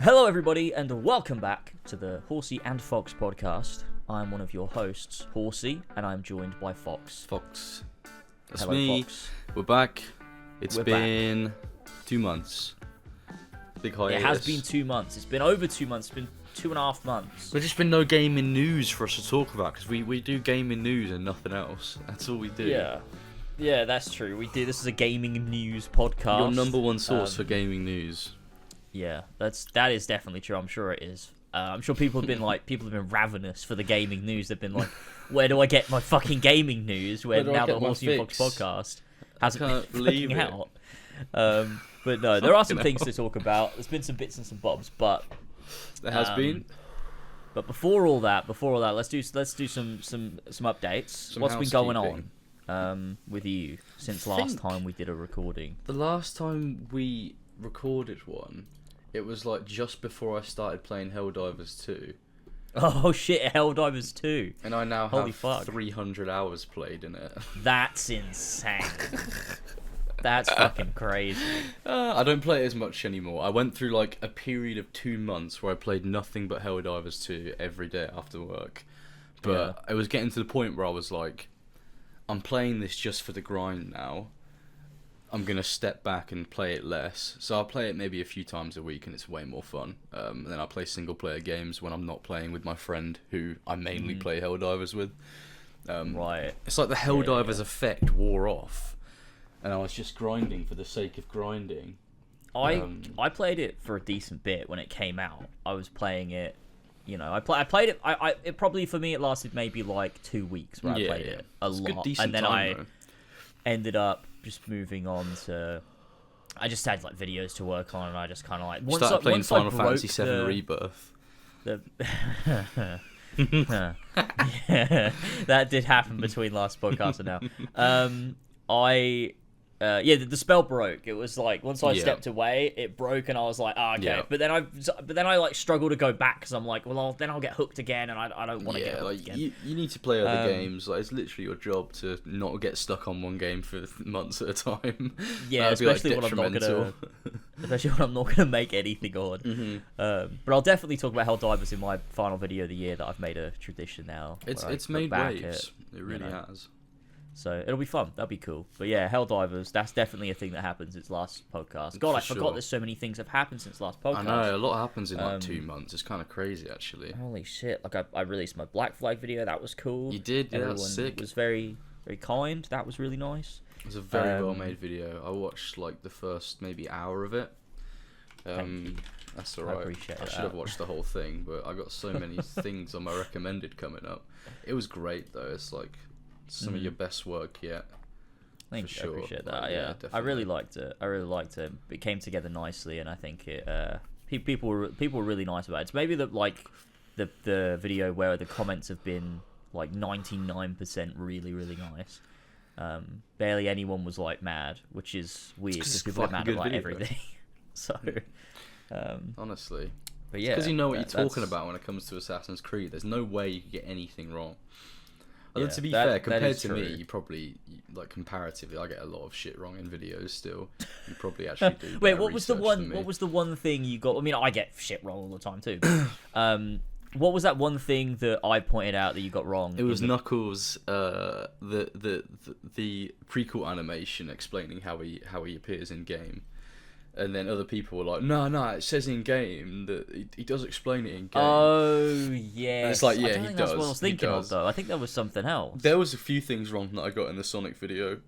Hello everybody and welcome back to the Horsey and Fox podcast. I'm one of your hosts, Horsey, and I'm joined by Fox. Fox. That's Hello, me. Fox. We're back. It's We're been 2 months. Big hiatus. It has been 2 months. It's been over 2 months. It's been 2.5 months. There's just been no gaming news for us to talk about because we do gaming news and nothing else. That's all we do. Yeah, that's true. We do. This is a gaming news podcast. Your number one source for gaming news. Yeah, that is definitely true. I'm sure it is. I'm sure people have been ravenous for the gaming news. They've been like, where do I get my fucking gaming news? Where do I now get the my Horsey and Fox fix? podcast hasn't been Can't believe fucking it. out. But no, there are some Fucking things to talk about. There's been some bits and some bobs, but There has been. But before all that, let's do some updates. What's been going on with you since last time we did a recording? The last time we recorded one, it was like just before I started playing Helldivers 2. Oh shit, Helldivers 2. And I now Holy have fuck. 300 hours played in it. That's insane. That's fucking crazy. I don't play it as much anymore. I went through like a period of 2 months where I played nothing but Helldivers 2 every day after work. But it was getting to the point where I was like, I'm playing this just for the grind now. I'm going to step back and play it less. So I'll play it maybe a few times a week and it's way more fun. And then I play single player games when I'm not playing with my friend who I mainly play Helldivers with. Right. It's like the Helldivers effect wore off. And I was just grinding for the sake of grinding. I played it for a decent bit when it came out. I was playing it, you know, I played it. It probably for me it lasted maybe like 2 weeks where I played it a It's lot, good, decent and then time, I ended up just moving on to. I just had like videos to work on, and I just kind of like Started playing once I Final Fantasy broke 7 Rebirth. Yeah, that did happen between last podcast and now. The spell broke. It was like once I stepped away, it broke, and I was like, oh, okay. Yeah. But then I like struggle to go back because I'm like, well, then I'll get hooked again, and I don't want to get hooked like again. you need to play other games. Like it's literally your job to not get stuck on one game for months at a time. Yeah, especially when I'm not gonna make anything on. But I'll definitely talk about Helldivers in my final video of the year that I've made a tradition now. It's made waves. It really has. So it'll be fun. That'll be cool. But yeah, Helldivers, that's definitely a thing that happened since last podcast. God, I forgot there's so many things have happened since last podcast. I know, a lot happens in like 2 months. It's kind of crazy, actually. Holy shit. Like, I released my Black Flag video. That was cool. You did, yeah, Everyone that's sick. was very, very kind. That was really nice. It was a very well-made video. I watched like the first maybe hour of it. That's alright. I appreciate I should have watched the whole thing, but I got so many things on my recommended coming up. It was great, though. It's like some of your best work yet. Thank you. Sure. I appreciate that. Like, yeah, definitely. I really liked it. It came together nicely, and I think it. People were really nice about it. It's maybe the video where the comments have been like 99% really nice. Barely anyone was like mad, which is weird because people are mad about everything. So, honestly, but yeah, because you know what you're talking about when it comes to Assassin's Creed. There's no way you could get anything wrong. Although, to be fair, compared to me, you probably, like, comparatively, I get a lot of shit wrong in videos still. You probably actually do. Wait, what was the one thing you got? I mean, I get shit wrong all the time too. What was that one thing that I pointed out that you got wrong? It was Knuckles, the prequel animation explaining how he appears in game. And then other people were like, no, it says in game that he does explain it in game. Oh, yeah. And it's like, yeah, I don't he think does. That's what I was thinking of, though. I think there was something else. There was a few things wrong that I got in the Sonic video.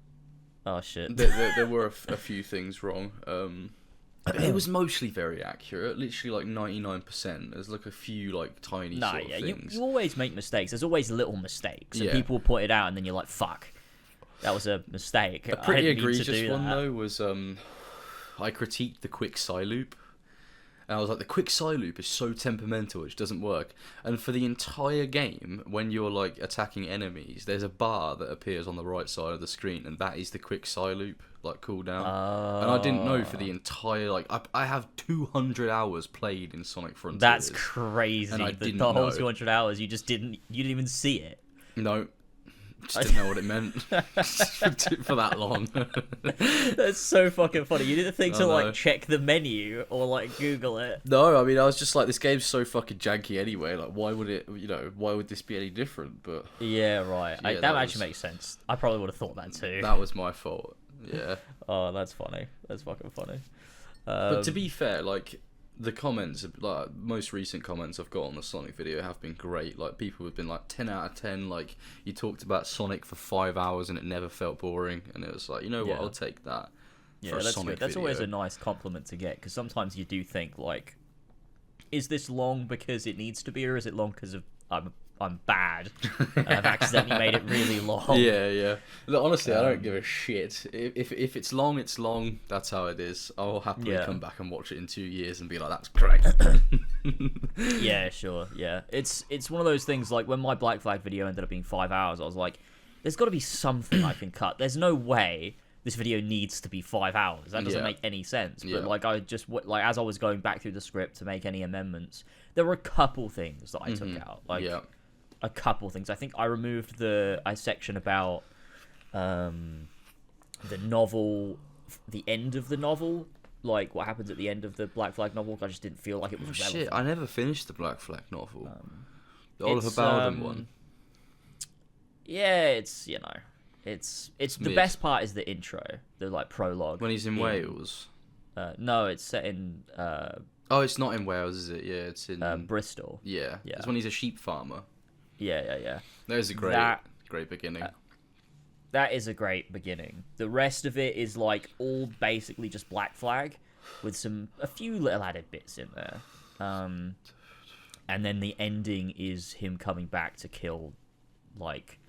Oh, shit. There were a few things wrong. It was mostly very accurate, literally like 99%. There's like a few like tiny sort of things. You always make mistakes. There's always little mistakes. And people will point it out, and then you're like, fuck, that was a mistake. A pretty egregious one, that. though, was... I critiqued the quick Psy loop, and I was like, the quick Psy loop is so temperamental, which doesn't work. And for the entire game, when you're like attacking enemies, there's a bar that appears on the right side of the screen, and that is the quick Psy loop like cooldown. And I didn't know for the entire I have 200 hours played in Sonic Frontiers. That's crazy. And I didn't the whole know. 200 hours, you didn't even see it. No. Just didn't know what it meant for that long. That's so fucking funny. You didn't think to know. like check the menu or like Google it. No, I mean, I was just like, this game's so fucking janky anyway. Like, why would it? Why would this be any different? But Yeah, right. Yeah, That actually makes sense. I probably would have thought that too. that was my fault. Yeah. Oh, that's funny. That's fucking funny. But to be fair, like, the comments, like, most recent comments I've got on the Sonic video have been great. Like, people have been like 10 out of 10. Like, you talked about Sonic for 5 hours and it never felt boring. And it was like, you know what? Yeah. I'll take that. Yeah, for a that's Sonic good. That's video. always a nice compliment to get, because sometimes you do think like, is this long because it needs to be, or is it long because of I'm bad and I've accidentally made it really long? Yeah. Look, honestly, I don't give a shit. If it's long, it's long. That's how it is. I'll happily come back and watch it in 2 years and be like, that's great. Yeah, sure. Yeah, it's one of those things. Like when my Black Flag video ended up being 5 hours, I was like, there's got to be something I can cut. There's no way this video needs to be 5 hours. That doesn't make any sense. But like, I just like, as I was going back through the script to make any amendments, there were a couple things that I took out. Like a couple things. I think I removed a section about the novel, the end of the novel, like what happens at the end of the Black Flag novel. I just didn't feel like it was relevant. Shit, I never finished the Black Flag novel. The Oliver Bowden one. Yeah, it's the best part is the intro, the like prologue. When he's in Wales. No, it's set in. Oh, it's not in Wales, is it? Yeah, it's in Bristol. Yeah, it's when he's a sheep farmer. Yeah. That is a great beginning. That is a great beginning. The rest of it is like all basically just Black Flag, with a few little added bits in there. And then the ending is him coming back to kill, like,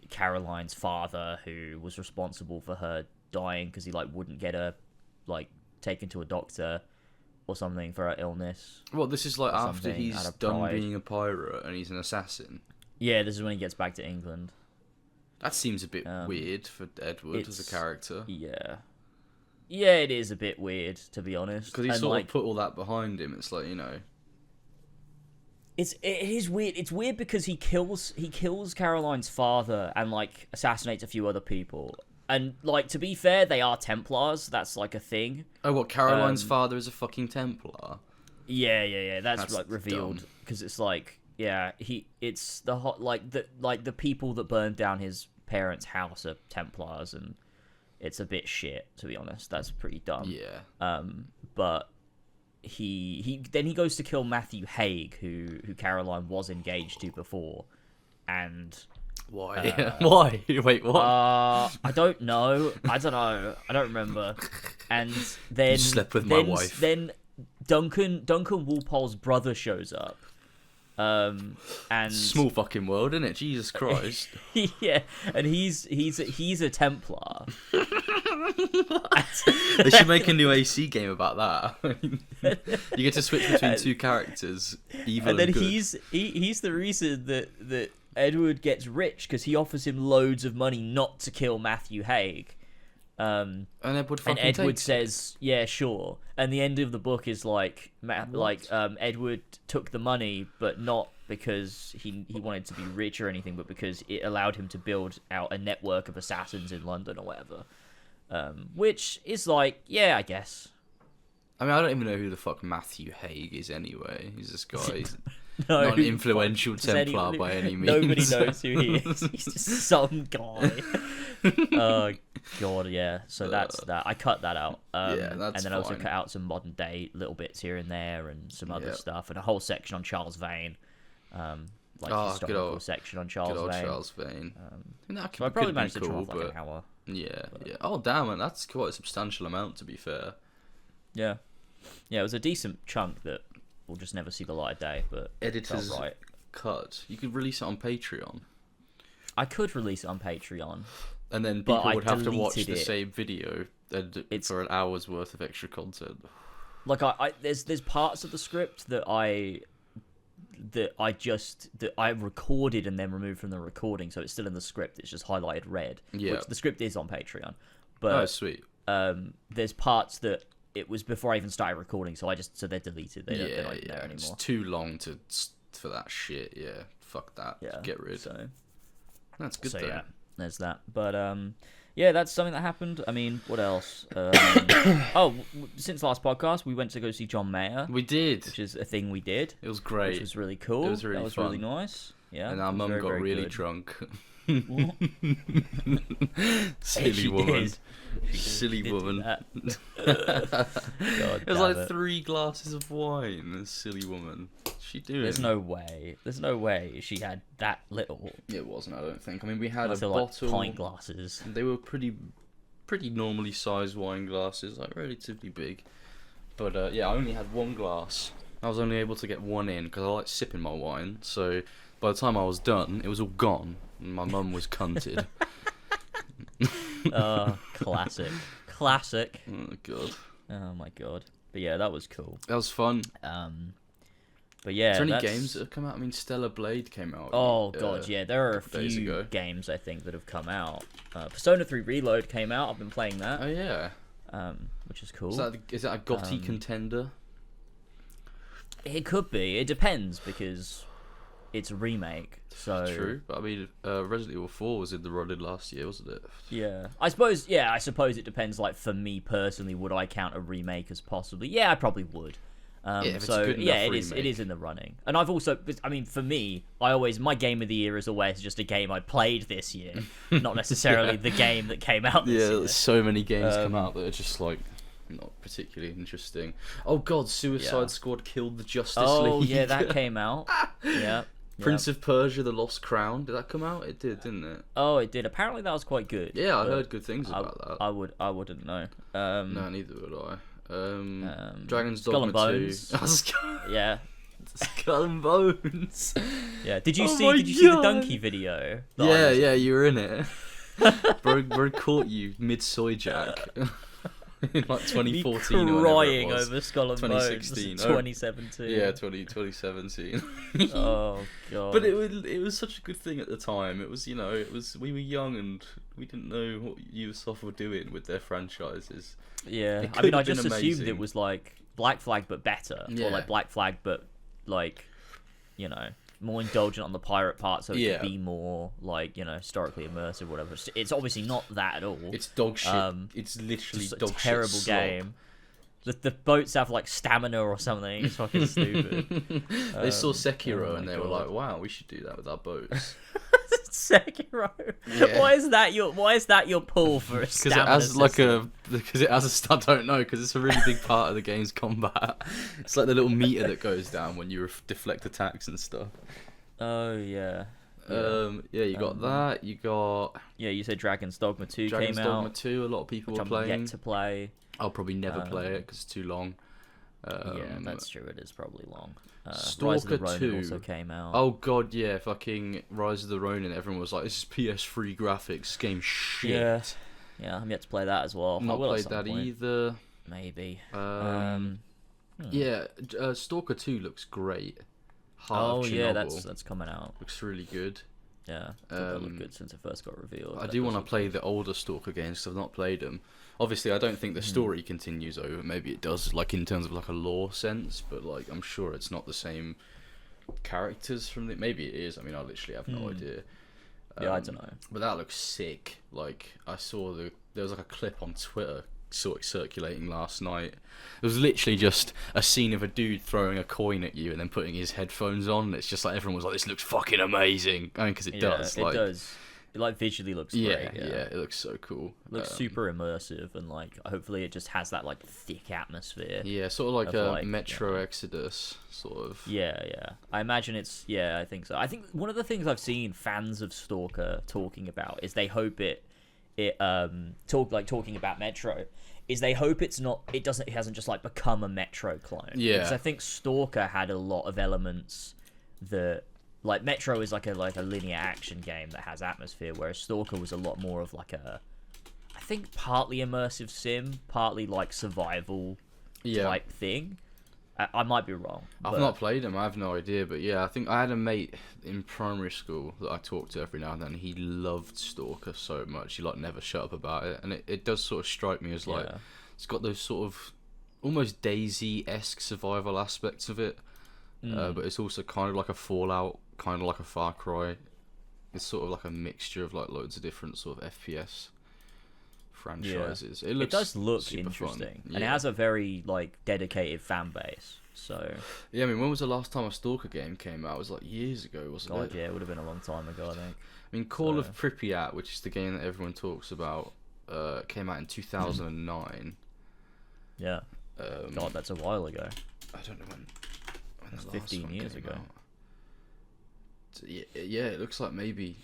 Caroline's father, who was responsible for her dying because he like wouldn't get her like taken to a doctor or something for her illness. Well, this is like after he's done pride. being a pirate and he's an assassin. Yeah, this is when he gets back to England. That seems a bit weird for Edward as a character. Yeah, it is a bit weird, to be honest. Because he sort of put all that behind him. It's like, it is weird. It's weird because he kills Caroline's father and like assassinates a few other people. And like, to be fair, they are Templars. That's like a thing. Oh, what? Caroline's father is a fucking Templar? Yeah. That's like revealed because it's like, it's the the people that burned down his parents' house are Templars, and it's a bit shit, to be honest. That's pretty dumb. Yeah. But he goes to kill Matthew Haig, who Caroline was engaged to before, and why? Why? Wait, what? I don't know. I don't remember. And then you slept with my wife. Then Duncan Walpole's brother shows up. And small fucking world, isn't it? Jesus Christ. Yeah, and he's a Templar. They should make a new AC game about that. You get to switch between two characters, evil and then good. he's the reason that Edward gets rich, because he offers him loads of money not to kill Matthew Haig. And Edward says, "Yeah, sure." And the end of the book is like, Edward took the money, but not because he wanted to be rich or anything, but because it allowed him to build out a network of assassins in London or whatever. Which is like, yeah, I guess. I mean, I don't even know who the fuck Matthew Haig is anyway. He's this guy. He's No, not an influential Templar by any means. Nobody knows who he is. He's just some guy. Oh god, yeah. So that's that. I cut that out. That's and then fine. I also cut out some modern day little bits here and there, and some other stuff, and a whole section on Charles Vane. Historical section on Charles Vane. Charles Vane. So I probably managed to trim off like an hour. Yeah. Oh damn, man, that's quite a substantial amount, to be fair. Yeah, it was a decent chunk that will just never see the light of day, but editor's right. cut. You could release it on Patreon. I could release it on Patreon, and then people would have to watch the same video for an hour's worth of extra content. Like there's parts of the script that I recorded and then removed from the recording, so it's still in the script. It's just highlighted red. Yeah. Which the script is on Patreon, but sweet. There's parts that it was before I even started recording, so they're deleted. They're not there anymore. It's too long for that shit. Yeah, fuck that. Yeah, get rid. So That's good. So though. yeah, there's that. But yeah, that's something that happened. I mean, what else? Since last podcast, we went to go see John Mayer, We did. which is a thing we did, It was great. which was really cool. It was really that was fun. really nice. Yeah, And our it was mum very, got very really good. drunk. What? Silly She woman. did. Silly She did do woman. that. God It was damn like it. 3 glasses of wine. This silly woman. She doing? There's no way. There's no way she had that little. It wasn't. I don't think. I mean, we had Unless a they're like bottle. pint glasses. They were pretty normally sized wine glasses, like relatively big. But yeah, I only had 1 glass. I was only able to get 1 in because I like sipping my wine. So by the time I was done, it was all gone, and my mum was cunted. Classic. Classic. Oh god, Oh my god. But yeah, that was cool. that was fun. But yeah, Is there any that's... games that have come out? I mean, Stellar Blade came out. Oh god, yeah, there are a couple days few ago. games I think that have come out. Persona 3 Reload came out. I've been playing that, Oh yeah. which is cool. Is that a GOTY contender? It could be. It depends because it's a remake. So True, but I mean, Resident Evil 4 was in the running last year, wasn't it? yeah, I suppose. Yeah, I suppose it depends. Like for me personally, would I count a remake as possibly? Yeah, I probably would. if it's a So good yeah, enough it is. It remake. is in the running, and I've also. I mean, for me, my game of the year is always just a game I played this year, not necessarily the game that came out this Yeah, year. there's so many games come out that are just like not particularly interesting. Oh god, Suicide Yeah. Squad killed the Justice Oh League. yeah, that came out. Yeah. Prince of Persia: The Lost Crown. Did that come out? It did, didn't it? Oh, it did. Apparently, that was quite good. Yeah, I but heard good things about that. I wouldn't know. No, neither would I. Dragon's Skull Dogma and 2. Bones. Yeah. Skull and Bones. Yeah. Did you Oh see? my Did you see the God. donkey video? that I Yeah, was- yeah, you were in it. bro caught you mid soy jack in like 2014 or whenever crying it was. over Skull and 2016. Bones. Oh. 2017. Yeah, 2017. Oh god. But it was such a good thing at the time. It was, we were young and we didn't know what Ubisoft were doing with their franchises. Yeah. It I could mean, I have been just assumed amazing. it was like Black Flag but better, Yeah. or like Black Flag but like, more indulgent on the pirate part, so it Yeah. could be more like historically immersive, or whatever. It's obviously not that at all. It's dog shit. It's literally Just a dog shit. terrible slop. game. The boats have like stamina or something. It's fucking stupid. They saw Sekiro oh my and they were God. like, "Wow, we should do that with our boats." Sekiro. Yeah. Why is that your pull for a Because stamina it has system? I don't know, because it's a really big part of the game's combat. It's like the little meter that goes down when you deflect attacks and stuff. Oh yeah. Yeah, you got that. You got Yeah, you said Dragon's Dogma 2 Dragon's came Dogma out, 2. A lot of people which were I'm playing. yet to play. I'll probably never play it because it's too long. Yeah, that's true. It is probably long. Rise of Stalker the Ronin 2 also came out. Oh god, yeah, fucking Rise of the Ronin. Everyone was like, "This is PS3 graphics. Game shit." Yeah, I'm yet to play that as well. I Not will at played some that point. either. Maybe. Yeah, Stalker 2 looks great. Heart of yeah, Chernobyl that's coming out. looks really good. Yeah, I thought that looked good since it first got revealed. I That do does want to look play good. the older Stalker games because I've not played them. Obviously, I don't think the story continues over. Maybe it does, like in terms of like a lore sense, but like I'm sure it's not the same characters from the. Maybe it is. I mean, I literally have no idea. Yeah, I don't know. But that looks sick. Like I saw there was like a clip on Twitter sort of circulating last night. It was literally just a scene of a dude throwing a coin at you and then putting his headphones on. It's just like everyone was like, "This looks fucking amazing." I mean, because it does. It does. It like visually looks Yeah, great. yeah, it looks so cool. Looks super immersive and like hopefully it just has that like thick atmosphere. Yeah, sort of like of, a like, Metro Exodus sort of. Yeah. I imagine it's I think so. I think one of the things I've seen fans of Stalker talking about is they hope talking about Metro is they hope it hasn't just like become a Metro clone. Yeah. Because I think Stalker had a lot of elements that like Metro is like a linear action game that has atmosphere, whereas Stalker was a lot more of like I think partly immersive sim, partly like survival type thing. I might be wrong. I've not played them, I have no idea, but yeah, I think I had a mate in primary school that I talked to every now and then. He loved Stalker so much, he like never shut up about it, and it does sort of strike me as like it's got those sort of almost Daisy-esque survival aspects of it, but it's also kind of like a Fallout, kind of like a Far Cry it's sort of like a mixture of like loads of different sort of FPS franchises. It does look super interesting, fun. and it has a very like dedicated fan base. So yeah, I mean, when was the last time a Stalker game came out? It was like years ago, wasn't it? yeah, it would have been a long time ago, I think. I mean, Call of Pripyat, which is the game that everyone talks about, came out in 2009. Yeah. God, that's a while ago. I don't know when That's the last 15 one years came ago. out. So, yeah, it looks like maybe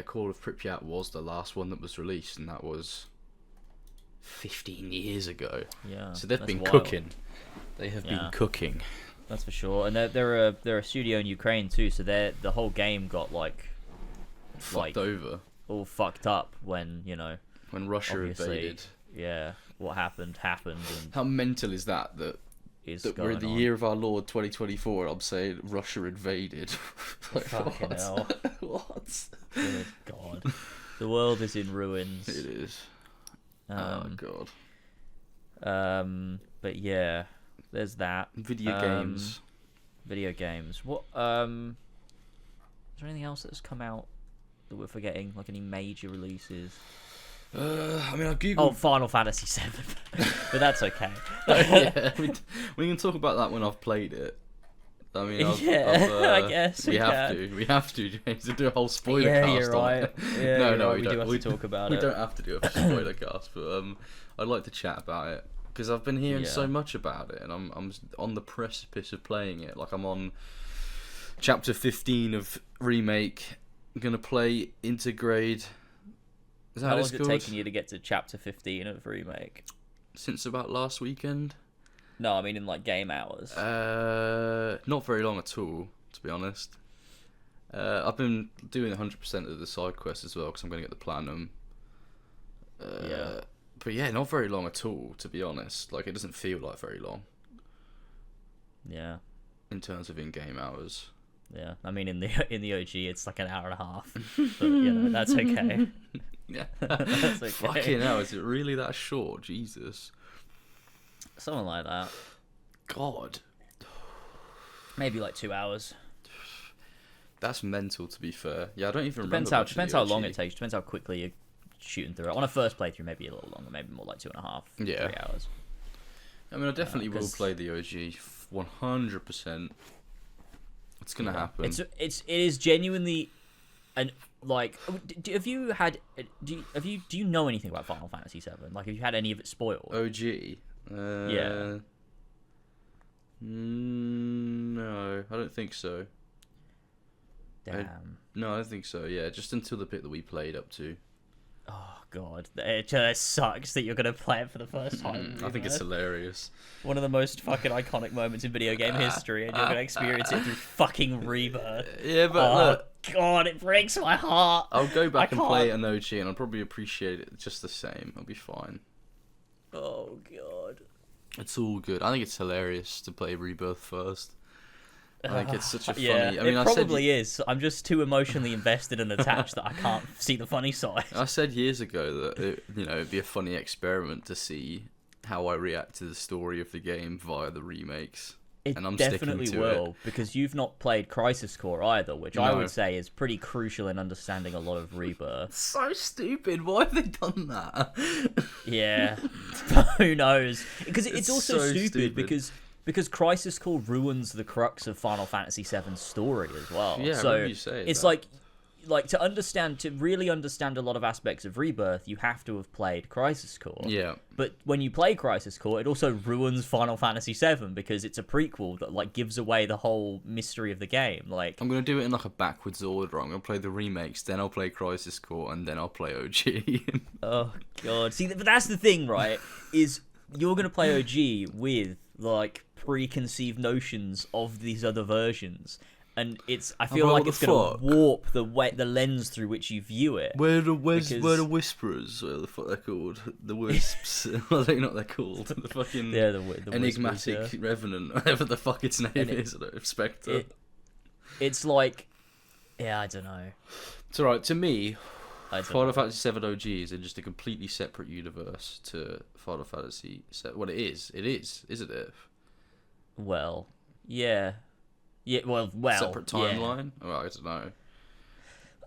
Call of Pripyat was the last one that was released, and that was 15 years ago. Yeah. So they've that's been wild. cooking. They have been Yeah. cooking. That's for sure. And they're a studio in Ukraine too, so the whole game got Fucked over all fucked up when, you know, when Russia obviously, invaded. yeah, what happened, and How mental is that is that we're in the going on. year of our Lord 2024 and I'm saying Russia invaded? Like, Fucking what? hell. What? Good God. The world is in ruins. It is. Oh god. But yeah, there's that. Video games. Video games. What is there anything else that's come out that we're forgetting? Like any major releases? I mean, I googled. Oh, Final Fantasy 7. But that's okay. Yeah, we can talk about that when I've played it. I mean, I guess we have to, James, to do a whole spoiler Yeah, cast you're on right. it. Yeah, no, you're no, right. we We do don't. have to talk about we it. don't have to do a spoiler cast, but I'd like to chat about it because I've been hearing so much about it, and I'm on the precipice of playing it. Like, I'm on chapter 15 of Remake. I'm gonna play Intergrade. Is that How what long it's has it called? taken you to get to chapter 15 of Remake? Since about last weekend. No, I mean in like game hours. Not very long at all, to be honest. I've been doing 100% of the side quests as well because I'm going to get the platinum. Yeah. But yeah, not very long at all, to be honest. Like, it doesn't feel like very long Yeah. in terms of in-game hours. Yeah. I mean in the OG it's like an hour and a half. But you know, that's okay. Yeah. That's okay. Fucking hell, is it really that short? Jesus. Something like that. God. Maybe like 2 hours. That's mental, to be fair. Yeah, I don't even Depends remember. depends how long it takes. Depends how quickly you're shooting through it. On a first playthrough, maybe a little longer. Maybe more like 2.5, 3 hours. I mean, I definitely will 'cause- play the OG 100%. It's gonna happen. It is genuinely, and like, have you had? Do you know anything about Final Fantasy 7? Like, have you had any of it spoiled? OG. Yeah. No, I don't think so. Damn. No, I don't think so. Yeah, just until the bit that we played up to. Oh god, it just sucks that you're gonna play it for the first time. I think it's hilarious. One of the most fucking iconic moments in video game history, and you're gonna experience it through fucking Rebirth. Yeah, but look, God, it breaks my heart. I'll go back I and play it can't- an OG, and I'll probably appreciate it just the same. I'll be fine. Oh god. It's all good. I think it's hilarious to play Rebirth first. I think it's such a funny. Yeah, I mean, it I probably is. I'm just too emotionally invested and attached that I can't see the funny side. I said years ago that it'd be a funny experiment to see how I react to the story of the game via the remakes. It And I'm definitely sticking to will, it. because you've not played Crisis Core either, which I No. would say is pretty crucial in understanding a lot of Rebirth. So stupid. Why have they done that? Yeah, who knows? Because it's also so stupid because Crisis Core ruins the crux of Final Fantasy VII's story as well. Yeah, I so remember you saying it's that. like to really understand a lot of aspects of Rebirth, you have to have played Crisis Core. Yeah. But when you play Crisis Core, it also ruins Final Fantasy VII because it's a prequel that like gives away the whole mystery of the game. Like, I'm going to do it in like a backwards order. I'm going to play the remakes, then I'll play Crisis Core, and then I'll play OG. oh god, see, but that's the thing, right? Is you're gonna play OG with like preconceived notions of these other versions, and I feel bro, like what it's the gonna fuck? warp the lens through which you view it. Where the Because- Whisperers? What the fuck they're called? The Wisps. What are they not? They're called the fucking Yeah, the enigmatic Whispers, Revenant, whatever the fuck its name And is. I don't know, Spectre. it's like, yeah, I don't know. It's alright. To me, I don't Final know. Fantasy VII OG is in just a completely separate universe to Final Fantasy VII. Well, it is. It is, isn't it? Well, yeah, well, Separate yeah. timeline. Oh, I don't know.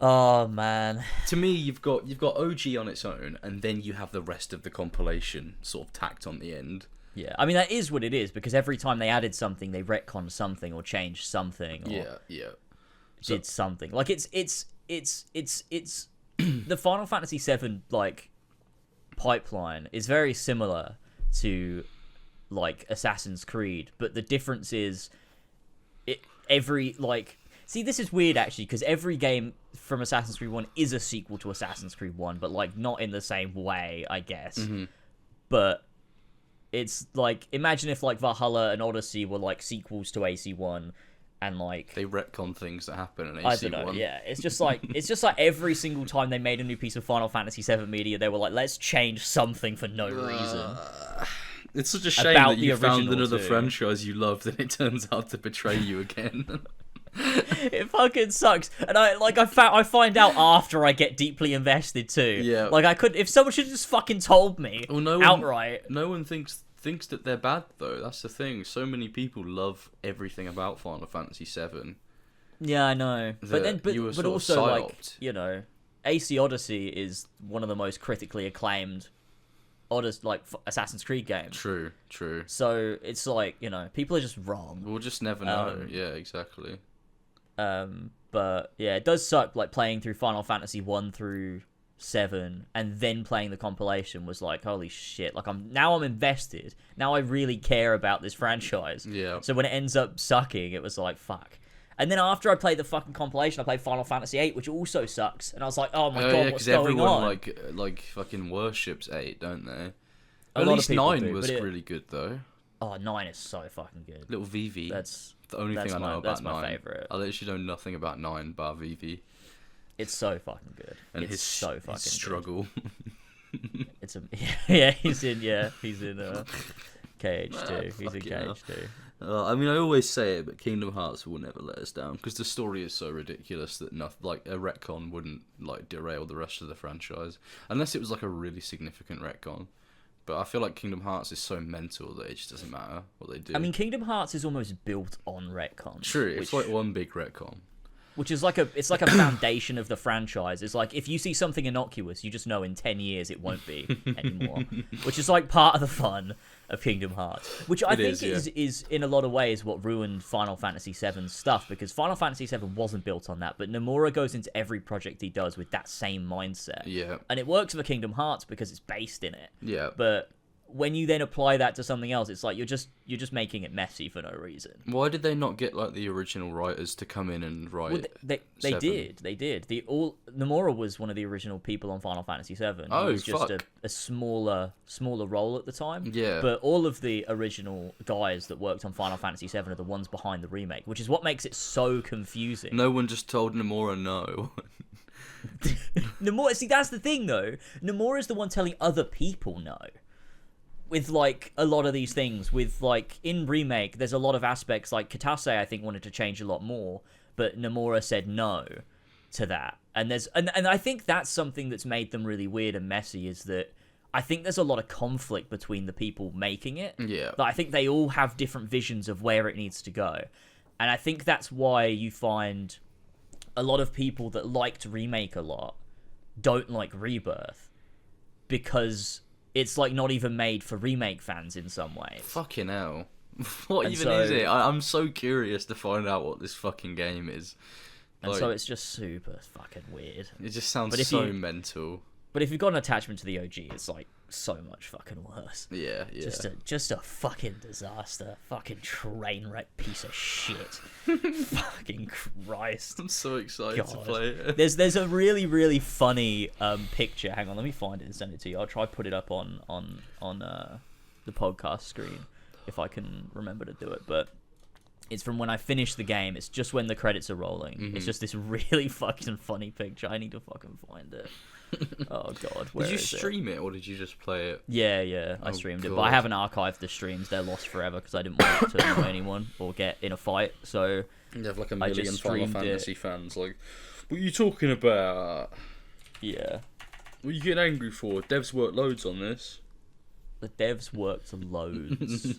Oh man. To me, you've got OG on its own, and then you have the rest of the compilation sort of tacked on the end. Yeah, I mean that is what it is, because every time they added something, they retconned something or changed something. Or did something. Like it's the Final Fantasy VII like pipeline is very similar to like Assassin's Creed, but the difference is see, this is weird actually, because every game from Assassin's Creed 1 is a sequel to Assassin's Creed 1, but like not in the same way, I guess. Mm-hmm. But it's like, imagine if like Valhalla and Odyssey were like sequels to AC1, and like they retcon things that happen in AC1. I don't know, yeah. It's just like every single time they made a new piece of Final Fantasy VII media, they were like, let's change something for no reason. It's such a shame that you found another franchise you loved and it turns out to betray you again. It fucking sucks, and I find out after I get deeply invested too. Yeah, like I could, if someone should have just fucking told me outright. No one thinks that they're bad though. That's the thing. So many people love everything about Final Fantasy VII. Yeah, I know, but also like, you know, AC Odyssey is one of the most critically acclaimed Assassin's Creed games. True. So it's like, you know, people are just wrong. We'll just never know. Yeah, exactly. But yeah, it does suck, like playing through Final Fantasy 1 through 7 and then playing the compilation was like, holy shit, like I'm invested. Now I really care about this franchise. Yeah. So when it ends up sucking, it was like, fuck. And then after I played the fucking compilation, I played Final Fantasy 8, which also sucks. And I was like, oh my god, what's going on? Everyone like fucking worships 8, don't they? A At lot least of people 9 do, was really good though. Oh, 9 is so fucking good. Little Vivi. That's the only thing I know about 9. That's my favorite. I literally know nothing about 9 bar Vivi. It's so fucking good. And it's so fucking his struggle. It's he's in KH2. He's in KH2. I mean, I always say it, but Kingdom Hearts will never let us down because the story is so ridiculous that like a retcon wouldn't like derail the rest of the franchise unless it was like a really significant retcon. But I feel like Kingdom Hearts is so mental that it just doesn't matter what they do. I mean, Kingdom Hearts is almost built on retcons. True, it's like one big retcon. Which is like a foundation of the franchise. It's like, if you see something innocuous, you just know in 10 years it won't be anymore. Which is like part of the fun of Kingdom Hearts. Which I think is in a lot of ways what ruined Final Fantasy VII's stuff, because Final Fantasy VII wasn't built on that, but Nomura goes into every project he does with that same mindset. Yeah. And it works for Kingdom Hearts because it's based in it. Yeah. But when you then apply that to something else, it's like you're just making it messy for no reason. Why did they not get like the original writers to come in and write? Well, they did. Nomura was one of the original people on Final Fantasy VII. Oh, he was just a smaller role at the time. Yeah. But all of the original guys that worked on Final Fantasy VII are the ones behind the remake, which is what makes it so confusing. No one just told Nomura no. Nomura, see, that's the thing though. Nomura is the one telling other people no. With, like, a lot of these things, with, like, in Remake, there's a lot of aspects, like, Katase, I think, wanted to change a lot more, but Nomura said no to that. And I think that's something that's made them really weird and messy, is that I think there's a lot of conflict between the people making it. Yeah. But I think they all have different visions of where it needs to go. And I think that's why you find a lot of people that liked Remake a lot don't like Rebirth, because it's like not even made for Remake fans in some ways. Fucking hell. What and even is it? I'm so curious to find out what this fucking game is. And so it's just super fucking weird. It just sounds mental. But if you've got an attachment to the OG, it's like so much fucking worse. Yeah. Just a fucking disaster. Fucking train wreck piece of shit. Fucking Christ. I'm so excited to play it. There's a really, really funny picture. Hang on, let me find it and send it to you. I'll try put it up on the podcast screen if I can remember to do it. But it's from when I finish the game. It's just when the credits are rolling. Mm-hmm. It's just this really fucking funny picture. I need to fucking find it. Oh god, did you stream it or did you just play it? Yeah, I streamed it, but I haven't archived the streams. They're lost forever because I didn't want to annoy anyone or get in a fight. So you have like a million Final Fantasy fans like, what are you talking about? Yeah. What are you getting angry for? Devs worked loads on this. The devs worked loads.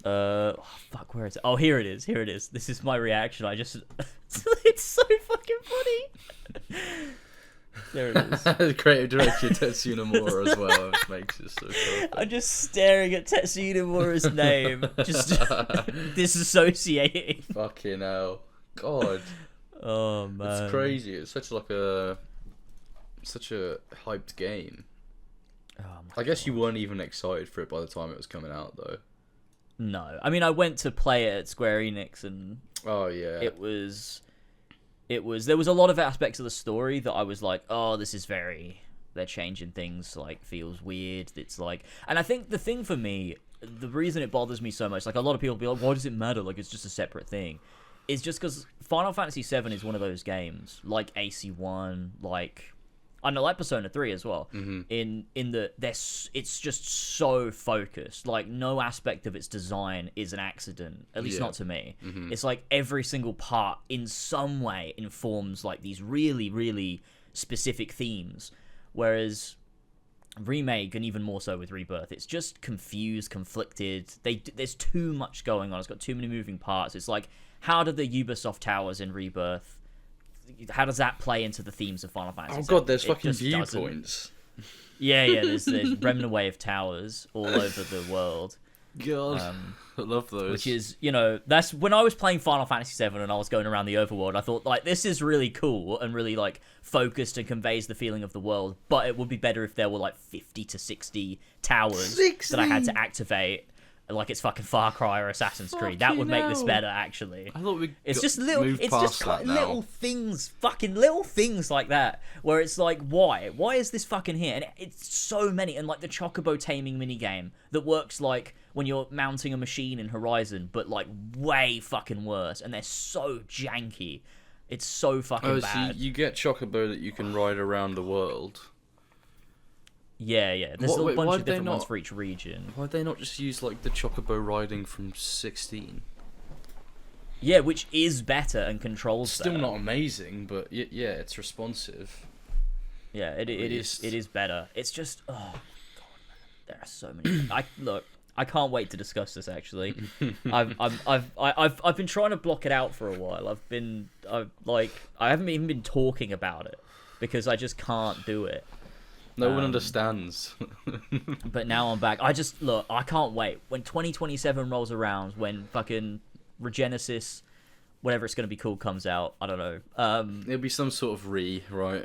Fuck, where is it? Oh, here it is. This is my reaction. I just It's so fucking funny. There it is. The creative director Tetsuya Nomura as well, which makes it so perfect. I'm just staring at Tetsuya Nomura's name, just disassociating. Fucking hell. God. Oh man. It's crazy. It's such a hyped game. Oh, I guess you weren't even excited for it by the time it was coming out, though. No, I mean I went to play it at Square Enix, and oh yeah, it was there was a lot of aspects of the story that I was like, oh, this is they're changing things, like feels weird. It's like, and I think the thing for me, the reason it bothers me so much, like a lot of people be like, why does it matter? Like it's just a separate thing. It's just because Final Fantasy VII is one of those games, like AC1, like I know, like Persona 3 as well. Mm-hmm. In the it's just so focused. Like no aspect of its design is an accident. At least not to me. Mm-hmm. It's like every single part in some way informs like these really, really specific themes. Whereas Remake, and even more so with Rebirth, it's just confused, conflicted. There's too much going on. It's got too many moving parts. It's like, how do the Ubisoft towers in Rebirth, how does that play into the themes of Final Fantasy? Oh god, there's It fucking just viewpoints. Yeah, there's Remnaway of towers all over the world. God, I love those. Which is, that's when I was playing Final Fantasy VII and I was going around the overworld, I thought, like, this is really cool and really, like, focused and conveys the feeling of the world, but it would be better if there were, like, 50 to 60 towers that I had to activate, like it's fucking Far Cry or Assassin's Creed. That would make this better, actually. I thought it's just little things, fucking little things like that, where it's like, why is this fucking here? And it's so many, and like the Chocobo taming minigame that works like when you're mounting a machine in Horizon, but like way fucking worse, and they're so janky. It's so fucking bad. So you get Chocobo that you can ride around the world. Yeah. There's a bunch of different ones for each region. Why'd they not just use like the Chocobo riding from 16? Yeah, which is better and controls Still better. not amazing, but yeah, it's responsive. Yeah, it is better. It's just, oh god, man, there are so many. I can't wait to discuss this. Actually, I've been trying to block it out for a while. I haven't even been talking about it because I just can't do it. No one understands. But now I'm back. I can't wait. When 2027 rolls around, when fucking Regenesis, whatever it's going to be called, comes out, I don't know. It'll be some sort of right?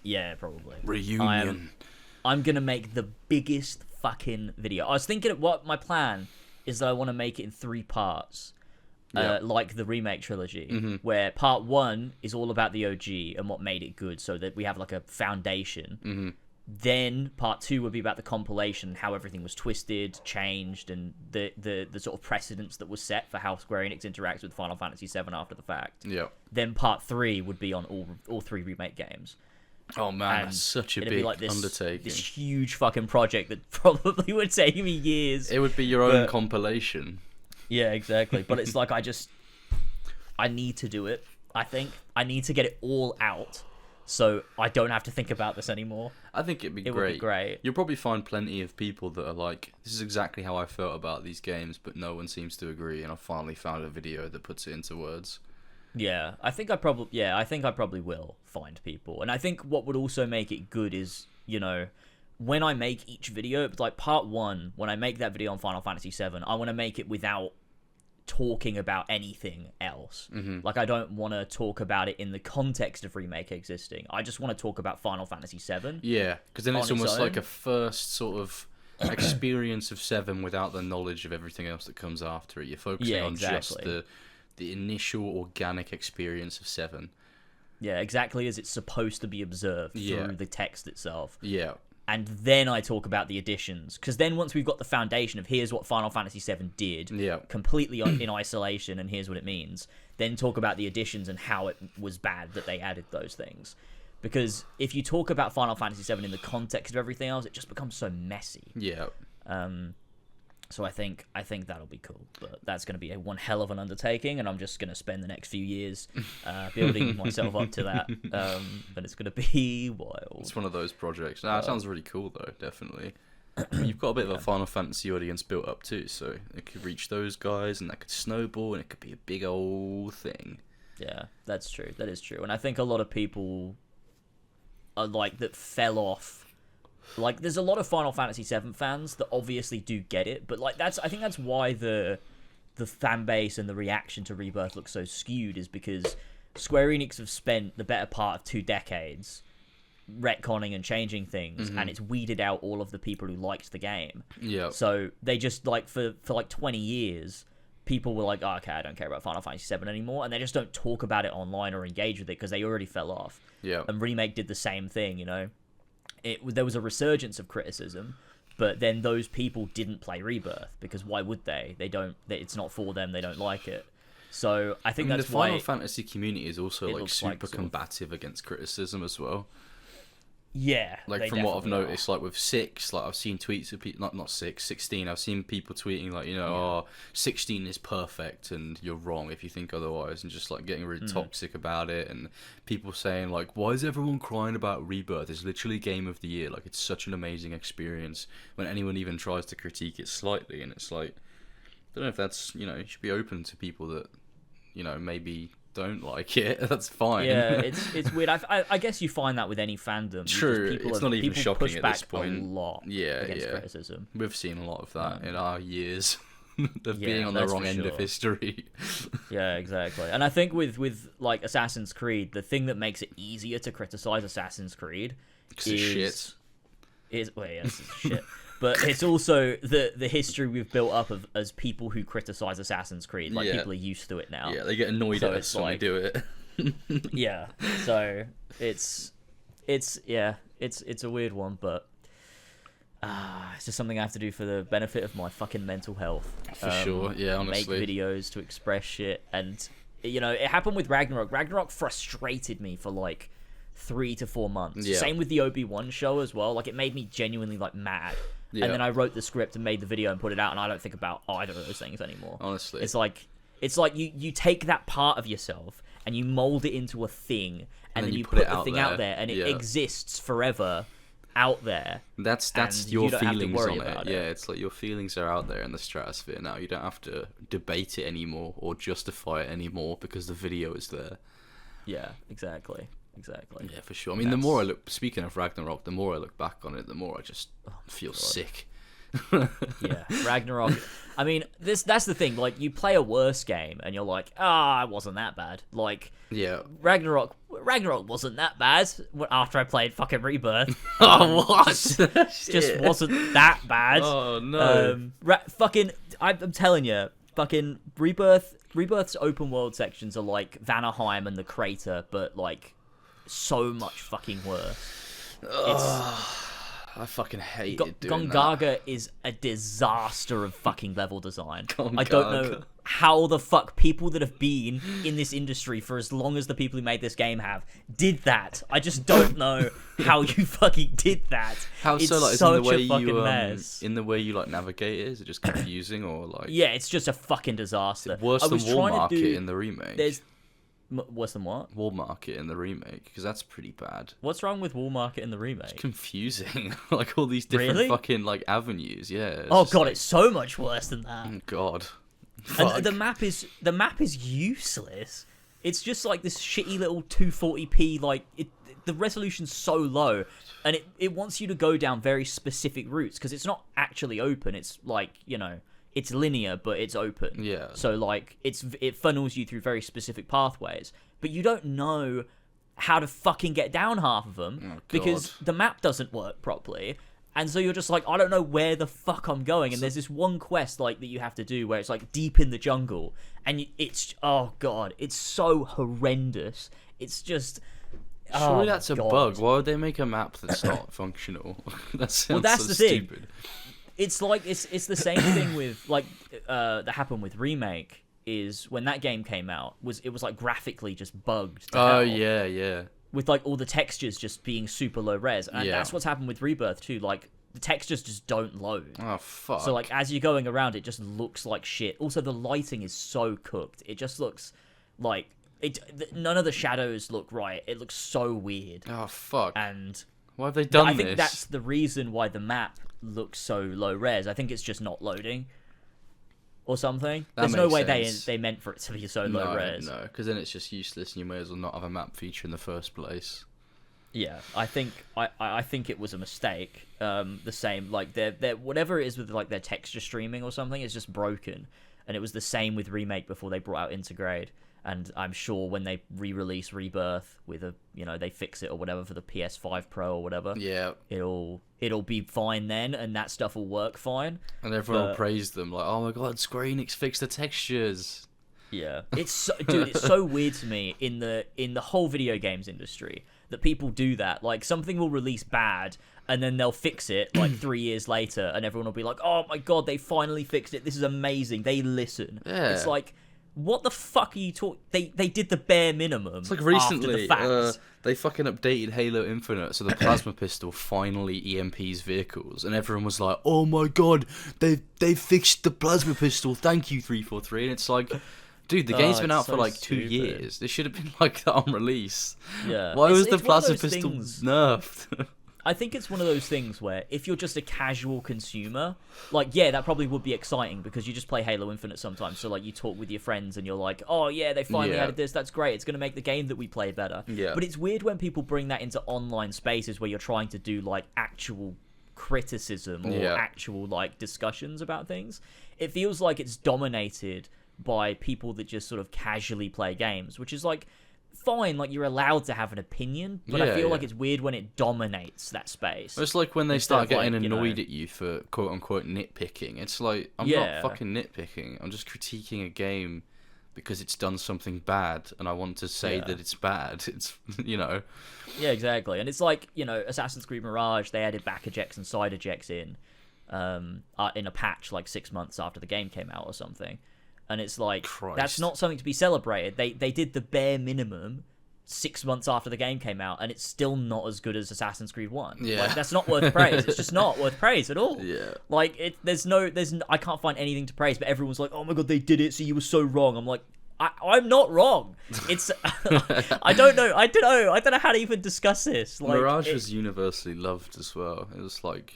Yeah, probably. Reunion. I'm going to make the biggest fucking video. I was thinking what my plan is that I want to make it in 3 parts. Like the remake trilogy, where part 1 is all about the OG and what made it good, so that we have like a foundation. Then part 2 would be about the compilation, how everything was twisted, changed, and the sort of precedents that was set for how Square Enix interacts with Final Fantasy VII after the fact. Yeah. Then part 3 would be on all 3 remake games. Oh man, that's such a big undertaking. This huge fucking project that probably would take me years. It would be your own compilation. Yeah, exactly. But it's like I need to do it. I think I need to get it all out, so I don't have to think about this anymore. I think it'd be great. Would be great. You'll probably find plenty of people that are like, this is exactly how I felt about these games, but no one seems to agree, and I finally found a video that puts it into words. Yeah, I think I probably will find people. And I think what would also make it good is, when I make each video, like part 1, when I make that video on Final Fantasy VII, I want to make it without talking about anything else. Like, I don't want to talk about it in the context of Remake existing. I just want to talk about Final Fantasy VII. Yeah, because then it's almost like a first sort of experience of 7 without the knowledge of everything else that comes after it. You're focusing on just the initial organic experience of 7. Yeah, exactly as it's supposed to be observed through the text itself. Yeah. And then I talk about the additions, because then once we've got the foundation of here's what Final Fantasy VII did, completely in isolation, and here's what it means, then talk about the additions and how it was bad that they added those things. Because if you talk about Final Fantasy VII in the context of everything else, it just becomes so messy. Yeah. So I think that'll be cool, but that's going to be one hell of an undertaking, and I'm just going to spend the next few years building myself up to that. But it's going to be wild. It's one of those projects. It sounds really cool though, definitely. You've got a bit of a Final Fantasy audience built up too, so it could reach those guys, and that could snowball, and it could be a big old thing. Yeah, that's true. That is true. And I think a lot of people are like that fell off. Like, there's a lot of Final Fantasy VII fans that obviously do get it, but like I think that's why the fan base and the reaction to Rebirth looks so skewed, is because Square Enix have spent the better part of 2 decades retconning and changing things, and it's weeded out all of the people who liked the game. Yeah. So they just, like, for like 20 years, people were like, oh, okay, I don't care about Final Fantasy VII anymore, and they just don't talk about it online or engage with it because they already fell off. Yeah. And Remake did the same thing, you know? There was a resurgence of criticism, but then those people didn't play Rebirth, because why would they? It's not for them, they don't like it. So I think that's the why Final Fantasy community is also like super like combative against criticism as well. Yeah, like from what I've noticed, like with 6, like I've seen tweets of people, not 6, 16. I've seen people tweeting like, you know, oh, 16 is perfect and you're wrong if you think otherwise, and just like getting really toxic about it, and people saying like, why is everyone crying about Rebirth? It's literally game of the year. Like, it's such an amazing experience. When anyone even tries to critique it slightly, and it's like, I don't know if that's, you know, you should be open to people that, you know, maybe don't like it. That's fine. Yeah, it's weird. I guess you find that with any fandom. True, it's not even shocking at this point. A lot against criticism. We've seen a lot of that in our years of being on the wrong end of history. Yeah, exactly. And I think with like Assassin's Creed, the thing that makes it easier to criticize Assassin's Creed is shit. But it's also the history we've built up of as people who criticize Assassin's Creed. Like, people are used to it now. Yeah, they get annoyed at us when they do it. Yeah, so it's a weird one, but it's just something I have to do for the benefit of my fucking mental health. For sure, yeah, honestly. Make videos to express shit, and you know, it happened with Ragnarok. Ragnarok frustrated me for like 3 to 4 months. Yeah. Same with the Obi-Wan show as well. Like, it made me genuinely like mad. Yeah. And then I wrote the script and made the video and put it out, and I don't think about either of those things anymore. Honestly, it's like you take that part of yourself and you mold it into a thing, and then you put the thing out there, and it exists forever out there. That's your feelings on it. Yeah, it's like your feelings are out there in the stratosphere now. You don't have to debate it anymore or justify it anymore because the video is there. Yeah, exactly. Yeah, for sure. I mean, the more I look, speaking of Ragnarok, the more I look back on it, the more I just feel sick. Yeah, Ragnarok. I mean, that's the thing. Like, you play a worse game, and you're like, it wasn't that bad. Like, yeah, Ragnarok wasn't that bad after I played fucking Rebirth. Oh, what? Just wasn't that bad. Oh no. I'm telling you, fucking Rebirth's open world sections are like Vanaheim and the Crater, but like so much fucking worse. I fucking hated doing Gongaga that. is a disaster of fucking level design. Gongaga. I don't know how the fuck people that have been in this industry for as long as the people who made this game did that. I just don't know how you fucking did that. How it's so? Like, such in the way a fucking mess. In the way you like navigate it, is it just confusing or like? Yeah, it's just a fucking disaster. Worse than War Market in the remake. There's worse than what? War Market in the remake, because that's pretty bad. What's wrong with War Market in the remake? It's confusing. Like all these different fucking like avenues. Yeah. Oh god, it's so much worse than that. Oh god. And the map is useless. It's just like this shitty little 240p. Like the resolution's so low, and it wants you to go down very specific routes because it's not actually open. It's like, you know, it's linear, but it's open. Yeah. So like it funnels you through very specific pathways, but you don't know how to fucking get down half of them because the map doesn't work properly. And so you're just like, I don't know where the fuck I'm going. And there's this one quest like that you have to do where it's like deep in the jungle, and it's oh god, it's so horrendous. It's just surely that's a bug. Why would they make a map that's not functional? That sounds that's so the thing. stupid. It's like it's the same thing with like that happened with Remake. Is when that game came out, it was like graphically just bugged to hell. Yeah. With like all the textures just being super low res, and that's what's happened with Rebirth too. Like the textures just don't load. Oh fuck. So like as you're going around, it just looks like shit. Also, the lighting is so cooked. It just looks like none of the shadows look right. It looks so weird. Oh fuck. And why have they done this? I think that's the reason why the map looks so low res. I think it's just not loading. or something. That There's no makes way sense. they meant for it to be so low res. No, because then it's just useless, and you may as well not have a map feature in the first place. Yeah, I think it was a mistake. The same, like their whatever it is with like their texture streaming or something is just broken, and it was the same with Remake before they brought out Intergrade. And I'm sure when they re-release Rebirth with they fix it or whatever for the PS5 Pro or whatever. Yeah, it'll be fine then, and that stuff will work fine. And everyone will praise them like, "Oh my god, Square Enix fixed the textures." Yeah, it's so weird to me in the whole video games industry that people do that. Like something will release bad, and then they'll fix it like 3 years later, and everyone will be like, "Oh my god, they finally fixed it. This is amazing." They listen. Yeah. It's like, what the fuck are you talking? They did the bare minimum. It's like recently, after the fact. they fucking updated Halo Infinite, so the plasma pistol finally EMPs vehicles, and everyone was like, "Oh my god, they fixed the plasma pistol. Thank you 343." And it's like, dude, the game's been out for like 2 years. This should have been like that on release. Yeah. Why was the it's one of plasma those pistol things- nerfed? I think it's one of those things where if you're just a casual consumer, like, yeah, that probably would be exciting because you just play Halo Infinite sometimes. So, like, you talk with your friends and you're like, oh, yeah, they finally added this. That's great. It's going to make the game that we play better. Yeah. But it's weird when people bring that into online spaces where you're trying to do, like, actual criticism or actual, like, discussions about things. It feels like it's dominated by people that just sort of casually play games, which is, like, fine, like you're allowed to have an opinion, but I feel like it's weird when it dominates that space. It's like when they start getting annoyed at you for quote unquote nitpicking. It's like, I'm not fucking nitpicking. I'm just critiquing a game because it's done something bad and I want to say that it's bad. It's, Yeah, exactly. And it's like, Assassin's Creed Mirage, they added back ejects and side ejects in a patch like 6 months after the game came out or something. And it's like, that's not something to be celebrated. They did the bare minimum 6 months after the game came out, and it's still not as good as Assassin's Creed 1. Yeah. Like, that's not worth praise. It's just not worth praise at all. Yeah. Like, I can't find anything to praise, but everyone's like, oh my god, they did it, so you were so wrong. I'm like, I'm not wrong. It's, I don't know how to even discuss this. Like, Mirage was universally loved as well. It was like,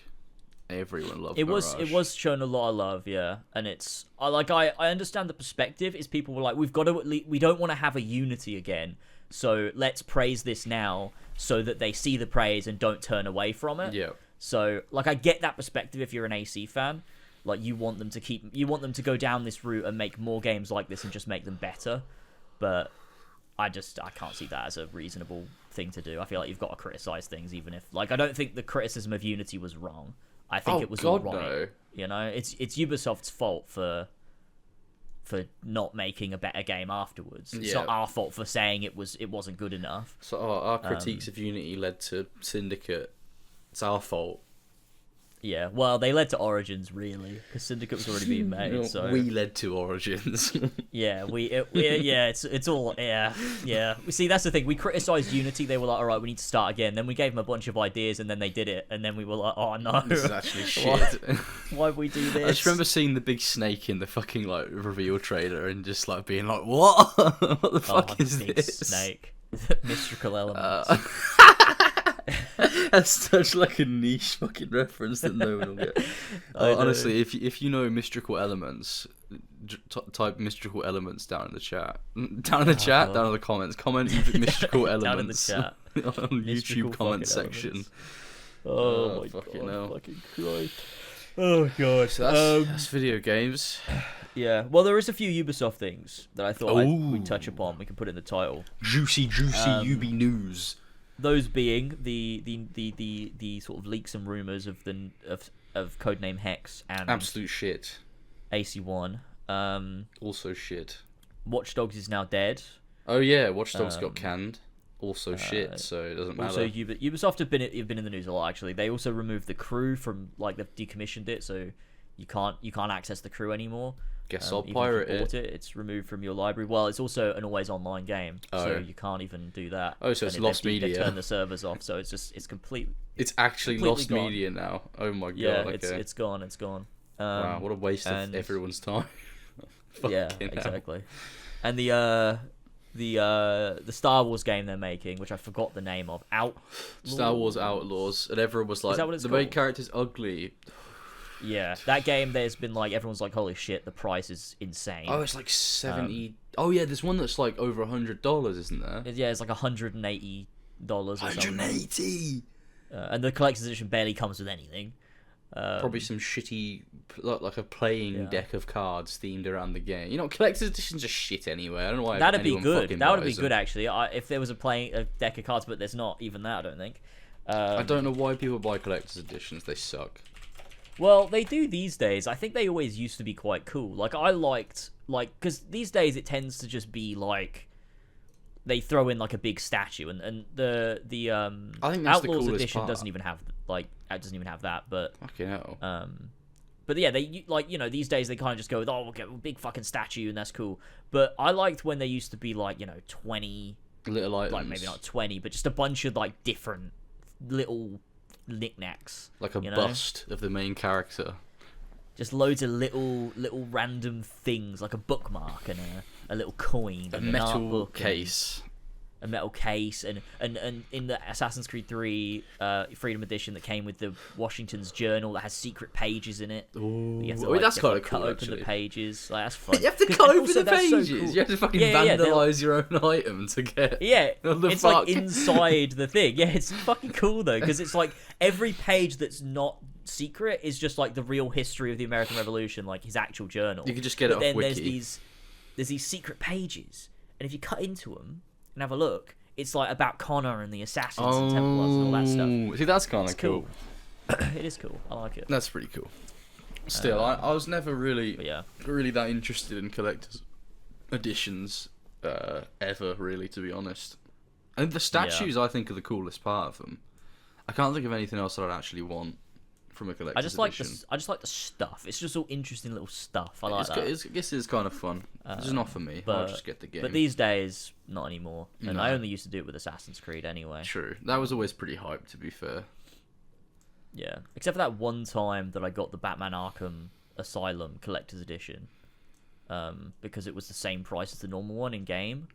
everyone loved Mirage. It was shown a lot of love, yeah, and it's I understand the perspective is people were like, we don't want to have a Unity again, so let's praise this now so that they see the praise and don't turn away from it. Yeah. So like I get that perspective if you're an AC fan, like you want them to go down this route and make more games like this and just make them better, but I can't see that as a reasonable thing to do. I feel like you've got to criticize things even if like I don't think the criticism of Unity was wrong. I think it was all right. No. It's Ubisoft's fault for not making a better game afterwards. It's not our fault for saying it wasn't good enough. So our critiques of Unity led to Syndicate. It's our fault. Yeah, well, they led to Origins, really, because Syndicate was already being made. So we led to Origins. It's all. We see, that's the thing. We criticized Unity. They were like, all right, we need to start again. Then we gave them a bunch of ideas, and then they did it. And then we were like, oh no, this is actually shit. Why would we do this? I just remember seeing the big snake in the fucking like reveal trailer, and just like being like, what? What the fuck is this? Snake, mystical elements. That's such like a niche fucking reference that no one will get. Honestly, if you know mystical elements, type mystical elements down in the chat. Down in the comments. Comment mystical elements down in the chat on YouTube comment section. Elements. Oh my fucking god! hell. Fucking Christ! Oh god! So that's video games. Yeah. Well, there is a few Ubisoft things that I thought we'd touch upon. We can put in the title. Juicy Ubi news. Those being the sort of leaks and rumors of Codename Hexe and absolute shit. AC1. Also shit. Watch Dogs is now dead. Oh yeah, Watch Dogs got canned. Also shit, so it doesn't matter. Also, Ubisoft have been in the news a lot actually. They also removed the crew from like they've decommissioned it, so you can't access the crew anymore. Guess I'll even pirate if you bought it. It's removed from your library. Well, it's also an always online game, so you can't even do that. Oh, so it's lost media. They turn the servers off, so it's complete. It's actually lost media now. Oh my god! Yeah, it's gone. It's gone. Wow, what a waste of everyone's time. Yeah, exactly. And the Star Wars game they're making, which I forgot the name of, Star Wars Outlaws, and everyone was like, the main character's ugly. Yeah, that game. There's been like everyone's like, holy shit, the price is insane. Oh, it's like 70. Oh yeah, there's one that's like over $100, isn't there? Yeah, it's like $180 or something. 180. And the collector's edition barely comes with anything. Probably some shitty, like a playing deck of cards themed around the game. You know, collector's editions are shit anyway. I don't know why. That'd be good. That would be buys them. good actually. If there was a deck of cards, but there's not even that. I don't think. I don't know why people buy collector's editions. They suck. Well, they do these days. I think they always used to be quite cool. Like I liked because these days it tends to just be like they throw in like a big statue and the I think that's the Outlaws coolest edition part. doesn't even have that. But Fucking hell. but yeah, they like these days they kind of just go with we'll get a big fucking statue and that's cool. But I liked when they used to be like 20 little items, like maybe not 20, but just a bunch of like different little knickknacks, like a bust of the main character. Just loads of little random things, like a bookmark and a little coin, A and metal an art book case. a metal case, and in the Assassin's Creed 3 Freedom Edition that came with the Washington's journal that has secret pages in it. Ooh, You have to, that's kind of cut cool. open Actually, the pages. Like, that's fun. you have to 'Cause- cut and open also the that's so pages. cool. You have to fucking Yeah, vandalize your own item to get. Yeah, What the it's fuck? like inside the thing. Yeah, it's fucking cool though, because it's like every page that's not secret is just like the real history of the American Revolution, like his actual journal. You can just get it But off then Wiki. there's these secret pages, and if you cut into them and have a look, it's like about Connor and the assassins and Templars and all that stuff. See, that's kind of cool. cool. It is cool. I like it. That's pretty cool. Still, I was never really But yeah, really that interested in collector's editions ever, really, to be honest. And the statues, I think, are the coolest part of them. I can't think of anything else that I'd actually want from a collector's I just like edition. I just like the stuff. It's just all interesting little stuff. I like that. I guess it's kind of fun. It's just not for me. I'll just get the game. But these days, not anymore. And No. I only used to do it with Assassin's Creed anyway. True. That was always pretty hyped, to be fair. Yeah, except for that one time that I got the Batman Arkham Asylum Collector's Edition, because it was the same price as the normal one in game,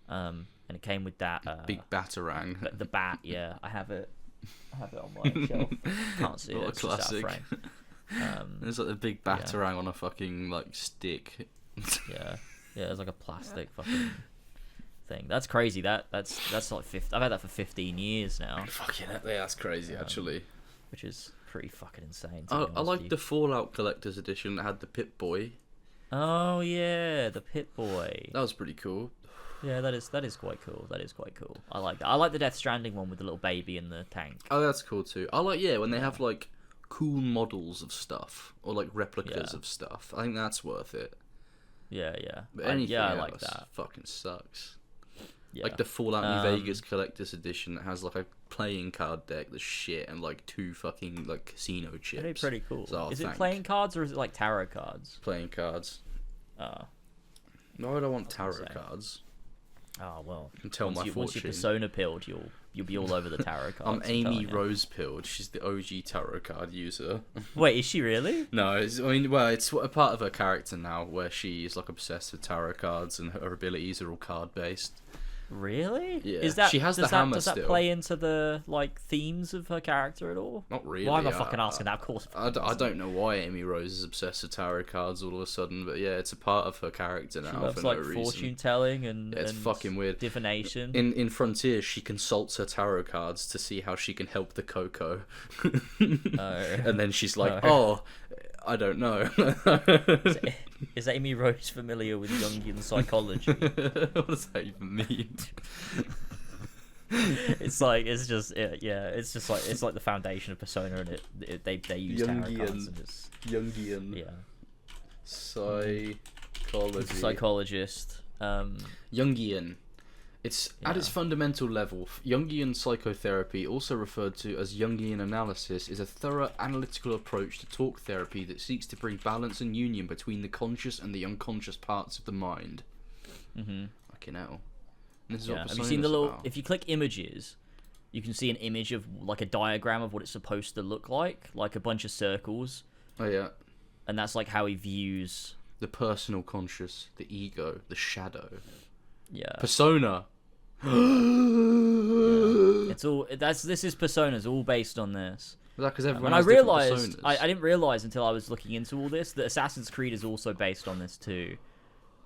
and it came with that Big batarang. the bat. Yeah, I have it on my shelf. Can't see it. What a It's just out of classic. frame. There's like the big batarang on a fucking like stick. Yeah, it's like a plastic fucking thing. That's crazy. That's like 50. I've had that for 15 years now, Fucking hell, yeah, that's crazy actually. which is pretty fucking insane. I like the Fallout Collector's Edition that had the Pip-Boy. Oh yeah, the Pit Boy. That was pretty cool. Yeah, that is quite cool. That is quite cool. I like that. I like the Death Stranding one with the little baby in the tank. Oh, that's cool too. I like when they have like cool models of stuff or like replicas of stuff. I think that's worth it. Yeah. But anything I else like that. fucking sucks. Yeah. Like the Fallout New Vegas Collector's Edition that has like a playing card deck, the shit, and like 2 fucking like casino chips. That'd be pretty cool. So, is it playing cards or is it like tarot cards? Playing cards. Oh. No, I don't want tarot say. cards. Oh well. I can tell my Once fortune. you're persona pilled, you'll be all over the tarot cards. I'm Amy telling you. Rose Pilled. She's the OG tarot card user. Wait, is she really? No, it's a part of her character now where she is like obsessed with tarot cards and her abilities are all card based. Really? Yeah. Is that She has does the hammer does that still. play into the like themes of her character at all? Not really. Why am I fucking asking that? Of course. I don't know why Amy Rose is obsessed with tarot cards all of a sudden, but yeah, it's a part of her character now She loves for like no reason. fortune telling and It's fucking weird. divination. In Frontier, she consults her tarot cards to see how she can help the Coco. And then she's like, Oh. I don't know. Is Amy Rose familiar with Jungian psychology? What does that even mean? It's like it's just like the foundation of Persona, and they use tarot cards and just Jungian yeah. psychology. Psychologist. Jungian. It's at its fundamental level. Jungian psychotherapy, also referred to as Jungian analysis, is a thorough analytical approach to talk therapy that seeks to bring balance and union between the conscious and the unconscious parts of the mind. Mm-hmm. Fucking hell. This is Yeah. what Have you seen the Persona's little? about. If you click images, you can see an image of like a diagram of what it's supposed to look like a bunch of circles, Oh yeah. and that's like how he views. The personal conscious, the ego, the shadow. Yeah. Persona. It's all this is Persona's all based on this. Was that because everyone And has different personas? I didn't realize until I was looking into all this that Assassin's Creed is also based on this too.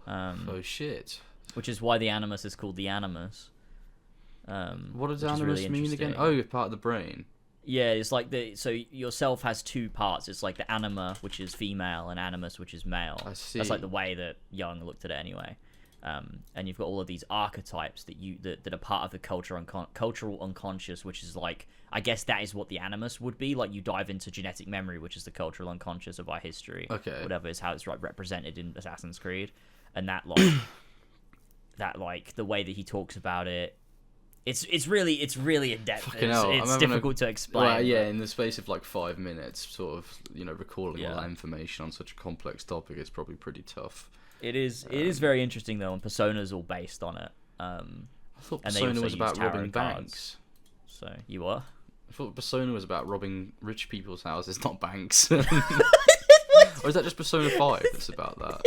Oh shit! Which is why the Animus is called the Animus. What does which is Animus really mean again? interesting. Oh, it's part of the brain. Yeah, it's like so yourself has two parts. It's like the anima, which is female, and animus, which is male. I see. That's like the way that Young looked at it anyway. And you've got all of these archetypes that are part of the cultural unconscious, which is like, I guess that is what the animus would be. Like, you dive into genetic memory, which is the cultural unconscious of our history. Okay. Whatever is how it's represented in Assassin's Creed, and that like the way that he talks about it. It's really in depth. It's difficult to explain. Well, yeah, in the space of like 5 minutes, sort of, recalling all that information on such a complex topic is probably pretty tough. It is very interesting though, and Persona's all based on it. I thought Persona was about robbing banks. So you are? I thought Persona was about robbing rich people's houses, not banks. Or is that just Persona 5 that's about that?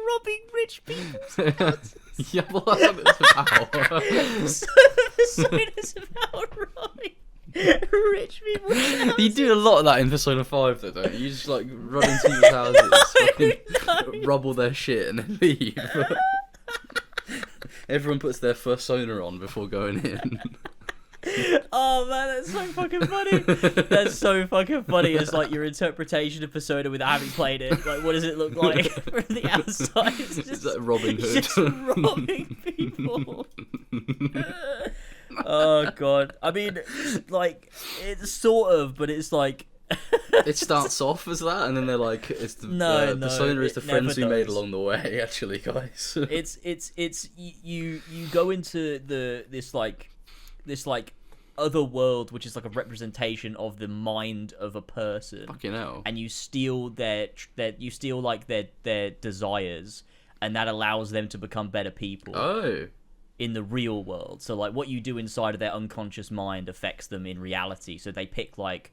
Robbing rich people's houses. Yeah, well, that's what it's about. Persona's about robbing rich people's houses. You do a lot of that in Persona 5, though, don't you? You just, like, run into people's houses, fucking rob all their shit, and then leave. Everyone puts their Persona on before going in. Oh man, that's so fucking funny. That's so fucking funny. It's like your interpretation of Persona without having played it. Like, what does it look like from the outside? It's like Robin Hood. Just robbing people. Oh god. I mean, like, it's sort of, but it's like. It starts off as that, and then they're like, "It's the Persona is the friends we made along the way." Actually, guys, it's you go into this other world, which is like a representation of the mind of a person. Fucking hell. And you steal their desires, and that allows them to become better people. Oh. In the real world. So like what you do inside of their unconscious mind affects them in reality. So they pick like,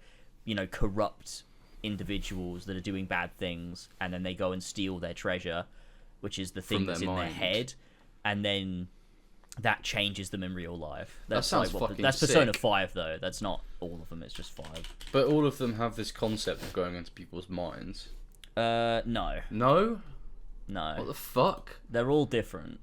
corrupt individuals that are doing bad things, and then they go and steal their treasure, which is the thing that's in their head, and then that changes them in real life. That sounds fucking that's sick. Persona 5 though. That's not all of them. It's just 5. But all of them have this concept of going into people's minds. No. No? No. What the fuck? They're all different.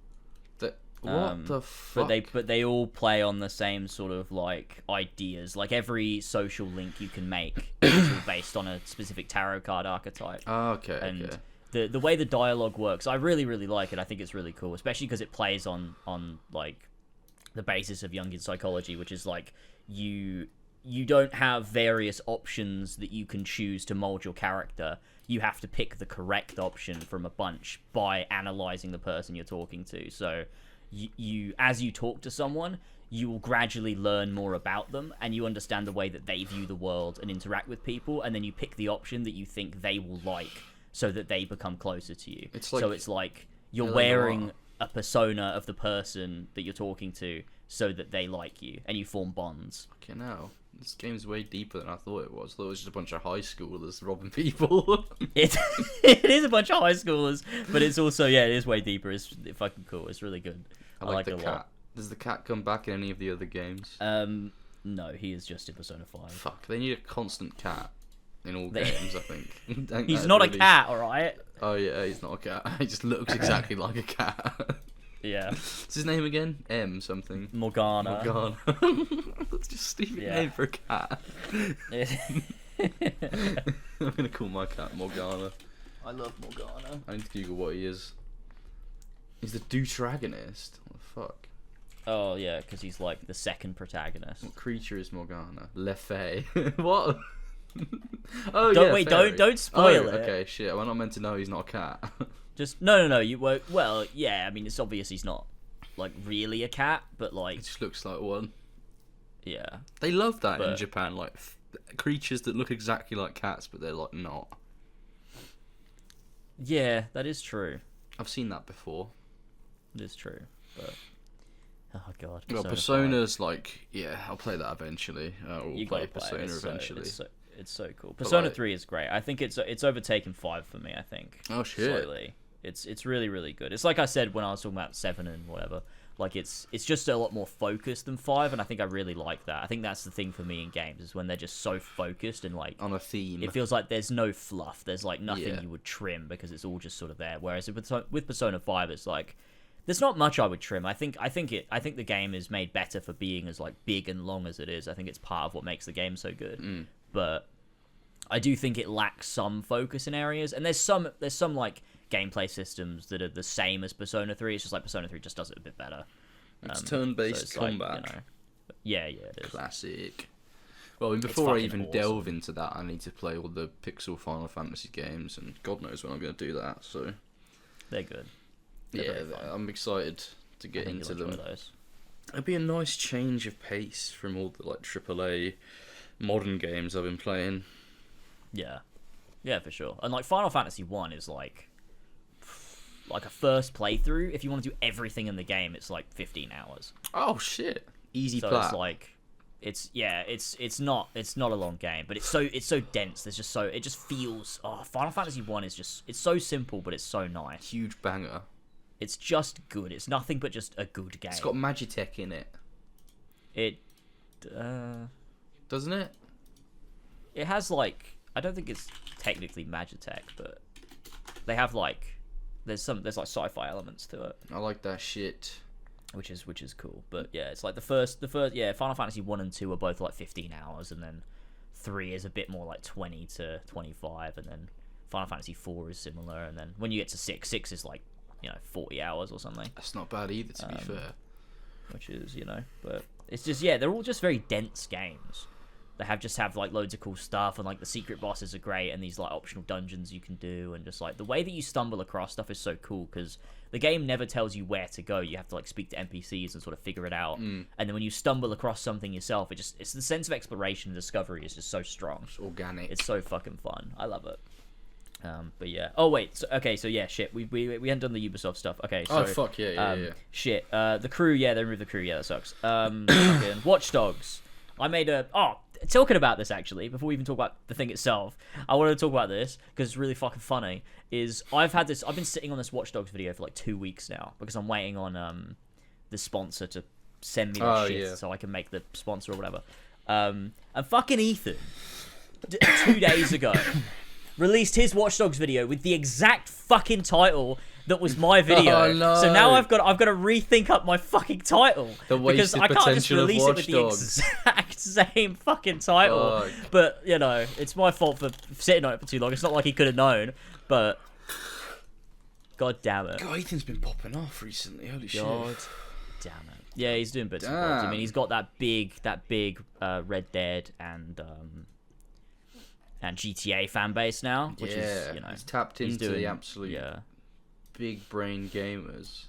What the fuck? But they all play on the same sort of like ideas. Like every social link you can make is all based on a specific tarot card archetype. Oh, okay. And okay. the way the dialogue works, I really like it. I think it's really cool, especially because it plays on like the basis of Jungian psychology, which is like you don't have various options that you can choose to mold your character. You have to pick the correct option from a bunch by analyzing the person you're talking to. So you as you talk to someone, you will gradually learn more about them, and you understand the way that they view the world and interact with people, and then you pick the option that you think they will like, so that they become closer to you. It's like you're wearing a persona of the person that you're talking to, so that they like you, and you form bonds. Okay, now this game's way deeper than I thought it was. I thought it was just a bunch of high schoolers robbing people. It is a bunch of high schoolers, but it's also it is way deeper. It's fucking cool. It's really good. I like the it a cat. lot. Does the cat come back in any of the other games? No, he is just in Persona 5. Fuck, they need a constant cat in all games, I think. He's not a cat, alright? Oh yeah, he's not a cat. He just looks exactly like a cat. Yeah. What's his name again? M something. Morgana. That's just a stupid name for a cat. I'm gonna call my cat Morgana. I love Morgana. I need to Google what he is. He's the deuteragonist. What the fuck? Oh yeah, because he's like the second protagonist. What creature is Morgana? Lefay. What? Oh don't, yeah. Wait, fairy. don't spoil it. Okay, shit. Am I not meant to know he's not a cat? Just no. You won't. Well, yeah. I mean, it's obvious he's not like really a cat, but like it just looks like one. Yeah. They love that in Japan, like creatures that look exactly like cats, but they're like not. Yeah, that is true. I've seen that before. It is true, but oh god. Well, Persona's like, I'll play that eventually. We'll play Persona eventually. It's so cool. Persona 3 is great. I think it's overtaken 5 for me. I think. Oh shit. Slowly. It's really good. It's like I said when I was talking about 7 and whatever. Like it's just a lot more focused than 5, and I think I really like that. I think that's the thing for me in games is when they're just so focused and like on a theme. It feels like there's no fluff. There's like nothing you would trim because it's all just sort of there. Whereas with Persona 5, it's like there's not much I would trim. I think the game is made better for being as like big and long as it is. I think it's part of what makes the game so good. But I do think it lacks some focus in areas, and there's some like gameplay systems that are the same as Persona 3. It's just like Persona 3 just does it a bit better. It's turn-based it's combat. Like, yeah, it is. Classic. Well, before I even delve into that, I need to play all the Pixel Final Fantasy games, and God knows when I'm going to do that. So they're good. I'm excited to get into them. Those. It'd be a nice change of pace from all the like AAA modern games I've been playing. Yeah, for sure. And like Final Fantasy 1 is like a first playthrough. If you want to do everything in the game, it's like 15 hours. Oh shit! Easy so plat. It's like it's not a long game, but it's so dense. There's just it just feels. Final Fantasy 1 is just, it's so simple, but it's so nice. Huge banger. It's just good. It's nothing but just a good game. It's got Magitech in it. Doesn't it? It has like, I don't think it's technically Magitech, but they have like there's like sci-fi elements to it. I like that shit. Which is cool. But yeah, it's like the first Final Fantasy 1 and 2 are both like 15 hours, and then 3 is a bit more like 20 to 25, and then Final Fantasy 4 is similar, and then when you get to 6 is like 40 hours or something. That's not bad either, to be fair. Which is, but it's just, they're all just very dense games. They have like loads of cool stuff, and like the secret bosses are great, and these like optional dungeons you can do, and just like the way that you stumble across stuff is so cool because the game never tells you where to go. You have to like speak to NPCs and sort of figure it out. And then when you stumble across something yourself, it's the sense of exploration and discovery is just so strong. It's organic. It's so fucking fun. I love it. But yeah. Oh wait. So yeah. Shit. We hadn't done the Ubisoft stuff. Okay. So, fuck yeah. Shit. The crew. Yeah, they removed the crew. Yeah, that sucks. Fucking Watch Dogs. I made talking about this actually, before we even talk about the thing itself, I wanted to talk about this because it's really fucking funny. I've been sitting on this Watch Dogs video for like 2 weeks now because I'm waiting on the sponsor to send me the shit so I can make the sponsor or whatever. And fucking Ethan, 2 days ago, released his Watch Dogs video with the exact fucking title that was my video. Oh, no. So now I've got to rethink up my fucking title because I can't just release it with the exact same fucking title. Fuck. But it's my fault for sitting on it for too long. It's not like he could have known, but god damn it. God, Ethan's been popping off recently. Holy shit. God damn it. Yeah, he's doing bits and bobs. I mean, he's got that big Red Dead and GTA fan base now, which is he's tapped into the absolute big brain gamers.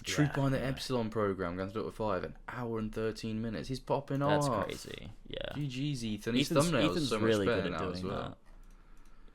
Troop on the Epsilon program, Grand Theft Auto 5, an hour and 13 minutes. He's popping off. That's crazy. Yeah. GG's Ethan. His thumbnails Ethan's so much really better good at now doing as well.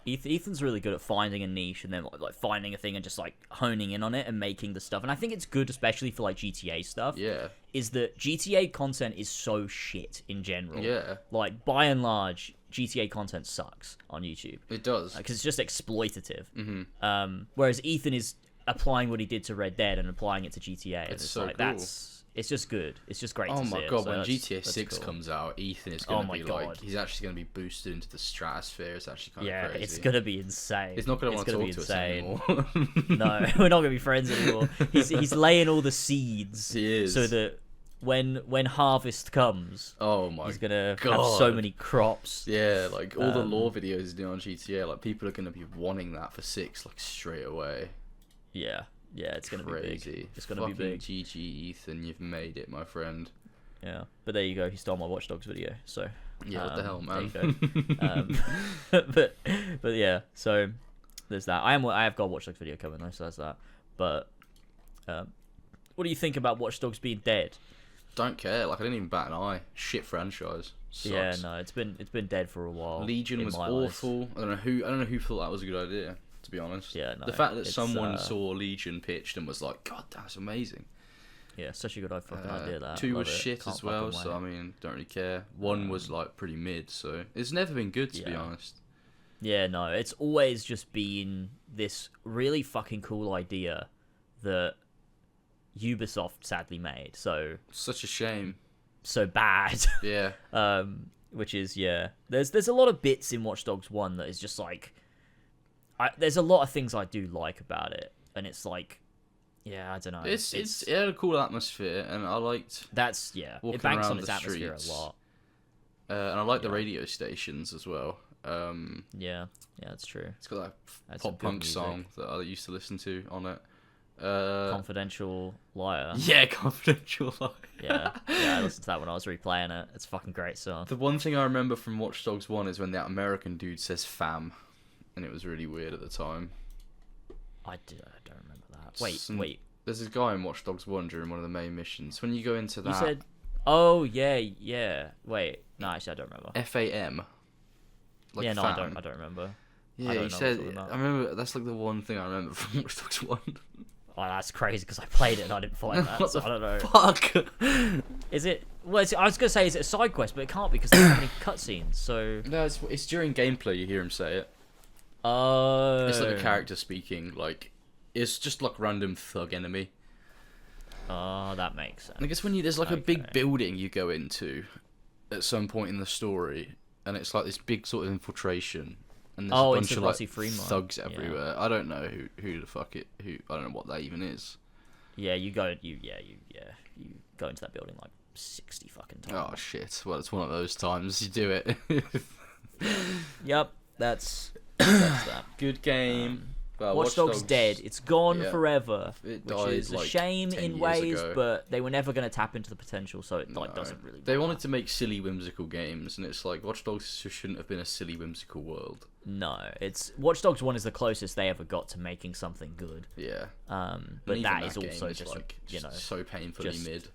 that. Ethan's really good at finding a niche and then like finding a thing and just like honing in on it and making the stuff. And I think it's good, especially for like GTA stuff. Yeah. Is that GTA content is so shit in general. Yeah. Like by and large, GTA content sucks on YouTube. It does. Because it's just exploitative. Mm-hmm. Whereas Ethan is applying what he did to Red Dead and applying it to GTA. And it's so like, cool. It's just good. It's just great to see. Oh my god, So when that's GTA 6 cool. comes out, Ethan is going to be like, he's actually going to be boosted into the stratosphere. It's actually kind of crazy. It's going to be insane. He's not going to want to talk to us anymore. No, we're not going to be friends anymore. He's laying all the seeds. He is. So that when harvest comes, oh my he's going to god, have so many crops. Yeah, like all the lore videos he's doing on GTA, like people are going to be wanting that for 6 like straight away. Yeah. Yeah, it's going to be big. It's going to be big. GG Ethan, you've made it, my friend. Yeah, but there you go. He stole my Watch Dogs video, so... Yeah, what the hell, man? There you go. But yeah, so there's that. I have got a Watch Dogs video coming though, so that's that. But what do you think about Watch Dogs being dead? Don't care. Like I didn't even bat an eye. Shit franchise. Sucks. Yeah, no, it's been dead for a while. Legion was awful. I don't know who thought that was a good idea. To be honest, yeah, no, the fact that someone saw Legion pitched and was like, "God, that's amazing." Yeah, such a good fucking idea. That 2 was shit as well, so I mean, don't really care. 1 was like pretty mid, so it's never been good to be honest. Yeah, no, it's always just been this really fucking cool idea that Ubisoft sadly made. So Such a shame. so bad. Yeah. Which is there's a lot of bits in Watch Dogs 1 that is just like there's a lot of things I do like about it, and it's like I don't know. It had a cool atmosphere, and I liked it banks on its atmosphere a lot. And I like the radio stations as well. That's true. It's got that pop punk song that I used to listen to on it. Confidential Liar. Yeah, Confidential Liar. yeah, I listened to that when I was replaying it. It's a fucking great song. The one thing I remember from Watch Dogs 1 is when that American dude says fam, and it was really weird at the time. I don't remember that. Wait. There's this guy in Watch Dogs 1 during one of the main missions. When you go into that... You said... Oh, yeah. Wait. No, actually, I don't remember. FAM. Like fam. I don't remember. Yeah, he said... I remember... That's like the one thing I remember from Watch Dogs 1. Oh, that's crazy, because I played it and I didn't find that, so I don't know. Fuck? Is it... Well, I was going to say, is it a side quest, but it can't be, because there's so many cutscenes, so... No, it's during gameplay you hear him say it. Oh. It's like a character speaking, like... It's just like random thug enemy. Oh, that makes sense. And I guess when there's like a big building you go into at some point in the story, and it's like this big sort of infiltration, and there's a bunch of like thugs everywhere. I don't know who the fuck I don't know what that even is. Yeah, you go into that building like 60 fucking times. Oh shit! Well, it's one of those times you do it. Yep, that's that. Good game. Watch Dogs dead. It's gone forever, it which is a shame in ways, but they were never going to tap into the potential, so it doesn't really matter. They wanted to make silly, whimsical games, and it's like, Watch Dogs shouldn't have been a silly, whimsical world. No, Watch Dogs 1 is the closest they ever got to making something good. Yeah. But that is also just, like, you know... so painfully mid.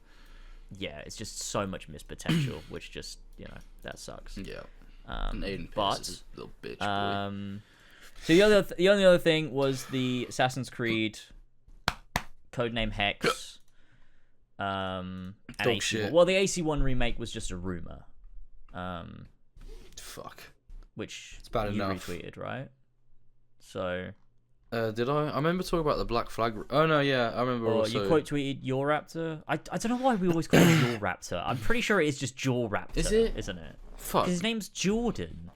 Yeah, it's just so much missed potential, which just, that sucks. Yeah. And Aiden Pierce is a little bitch boy. So the only other thing was the Assassin's Creed codename Hexe. And Dog shit. Well, the AC1 remake was just a rumor. Fuck. Which it's bad you enough. retweeted, right? So. Did I? I remember talking about the Black Flag. Oh no, yeah, I remember. Also... You quote tweeted Your Raptor. I don't know why we always call it Your Raptor. I'm pretty sure it is just Jaw Raptor. Is it? Isn't it? Fuck. His name's Jordan.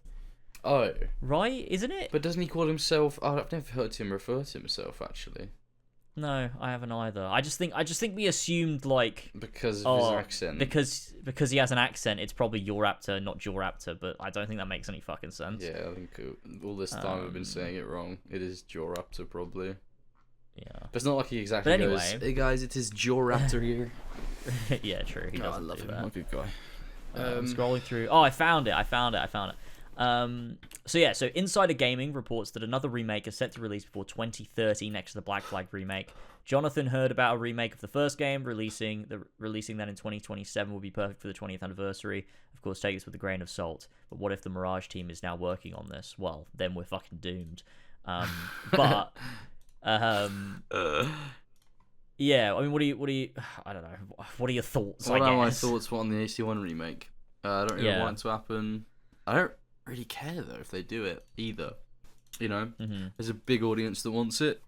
Oh. Right, isn't it? But doesn't he call himself... Oh, I've never heard him refer to himself, actually. No, I haven't either. I just think we assumed, like... Because of his accent. Because he has an accent, it's probably Your Raptor, not Jaw Raptor, but I don't think that makes any fucking sense. Yeah, I think all this time I've been saying it wrong. It is Jaw Raptor, probably. Yeah. But it's not like he exactly goes, hey guys, it is Jaw Raptor here. Yeah, true. He doesn't I love do him. that. I'm a good guy. I'm scrolling through... Oh, I found it. So Insider Gaming reports that another remake is set to release before 2030 next to the Black Flag remake. Jonathan heard about a remake of the first game, releasing that in 2027 would be perfect for the 20th anniversary. Of course, take this with a grain of salt. But what if the Mirage team is now working on this? Well, then we're fucking doomed. Yeah, I mean, what do you? I don't know. What are your thoughts? What are my thoughts on the AC1 remake? I don't really want it to happen. I don't really care though if they do it either. You know, there's a big audience that wants it.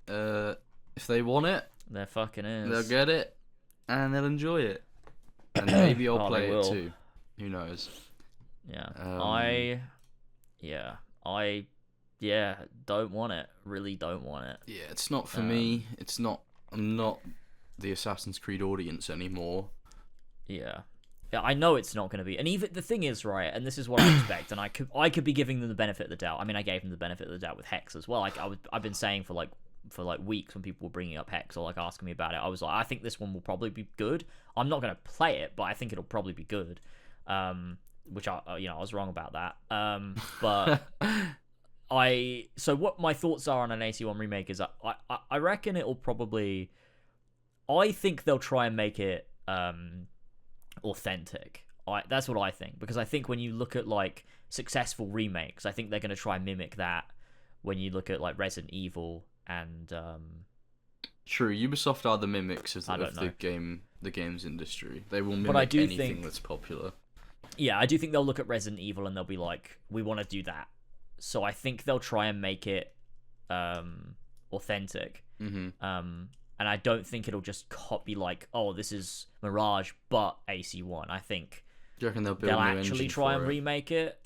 If they want it, there fucking is. They'll get it, and they'll enjoy it, and maybe I'll play it too. Who knows? Yeah, I don't want it. Really don't want it. Yeah, it's not for me. It's not. I'm not the Assassin's Creed audience anymore. Yeah, I know it's not going to be. And even the thing is, right, and this is what I expect, and I could be giving them the benefit of the doubt. I mean, I gave them the benefit of the doubt with Hex as well. Like I've been saying for weeks when people were bringing up Hex or like asking me about it, I was like, I think this one will probably be good. I'm not going to play it, but I think it'll probably be good. Which I was wrong about that. But so what my thoughts are on an AC1 remake is I reckon it'll probably. I think they'll try and make it authentic. That's what I think, because I think when you look at like successful remakes, I think they're going to try and mimic that. When you look at like Resident Evil and true, Ubisoft are the mimics of the games industry. They will mimic anything that's popular. Yeah, I do think they'll look at Resident Evil and they'll be like, we want to do that. So I think they'll try and make it authentic. and I don't think it'll just copy like, oh, this is Mirage but AC1. I think Do you reckon they'll build they'll a new actually engine try for and it? remake it.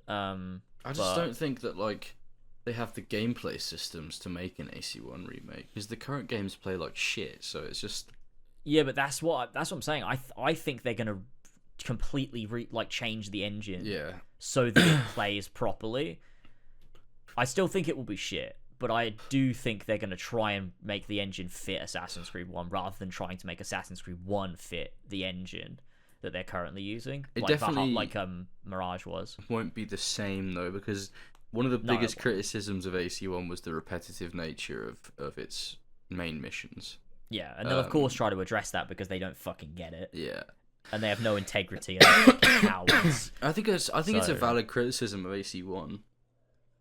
I just don't think that like they have the gameplay systems to make an AC1 remake, because the current games play like shit. So it's just but that's what I'm saying. I think they're gonna completely change the engine so that it plays properly. I still think it will be shit, but I do think they're gonna try and make the engine fit Assassin's Creed 1 rather than trying to make Assassin's Creed 1 fit the engine that they're currently using. It like definitely Mirage was. won't be the same though, because one of the biggest criticisms of AC1 was the repetitive nature of its main missions. Yeah, and they'll of course try to address that because they don't fucking get it. Yeah. And they have no integrity and they're fucking cowards. I think it's a valid criticism of AC1.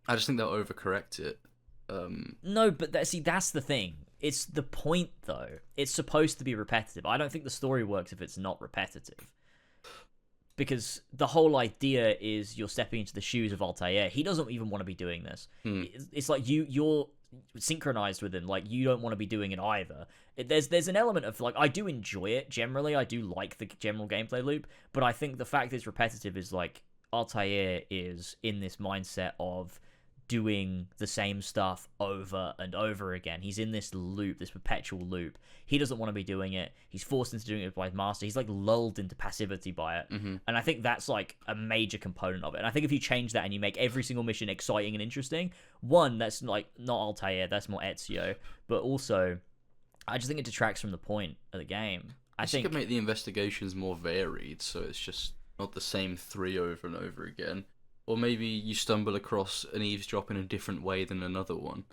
I just think they'll overcorrect it. No, but that's the thing. It's the point, though. It's supposed to be repetitive. I don't think the story works if it's not repetitive. Because the whole idea is you're stepping into the shoes of Altair. He doesn't even want to be doing this. It's like you're synchronized with him. Like, you don't want to be doing it either. There's an element of, like, I do enjoy it. Generally, I do like the general gameplay loop. But I think the fact that it's repetitive is, like, Altair is in this mindset of doing the same stuff over and over again. He's in this loop, this perpetual loop. He doesn't want to be doing it. He's forced into doing it by his master. He's like lulled into passivity by it. And I think that's like a major component of it. And I think if you change that and you make every single mission exciting and interesting, one, that's like not Altair, that's more Ezio, but also I just think it detracts from the point of the game. I think you could make the investigations more varied, so it's just not the same 3 over and over again. Or maybe you stumble across an eavesdrop in a different way than another one.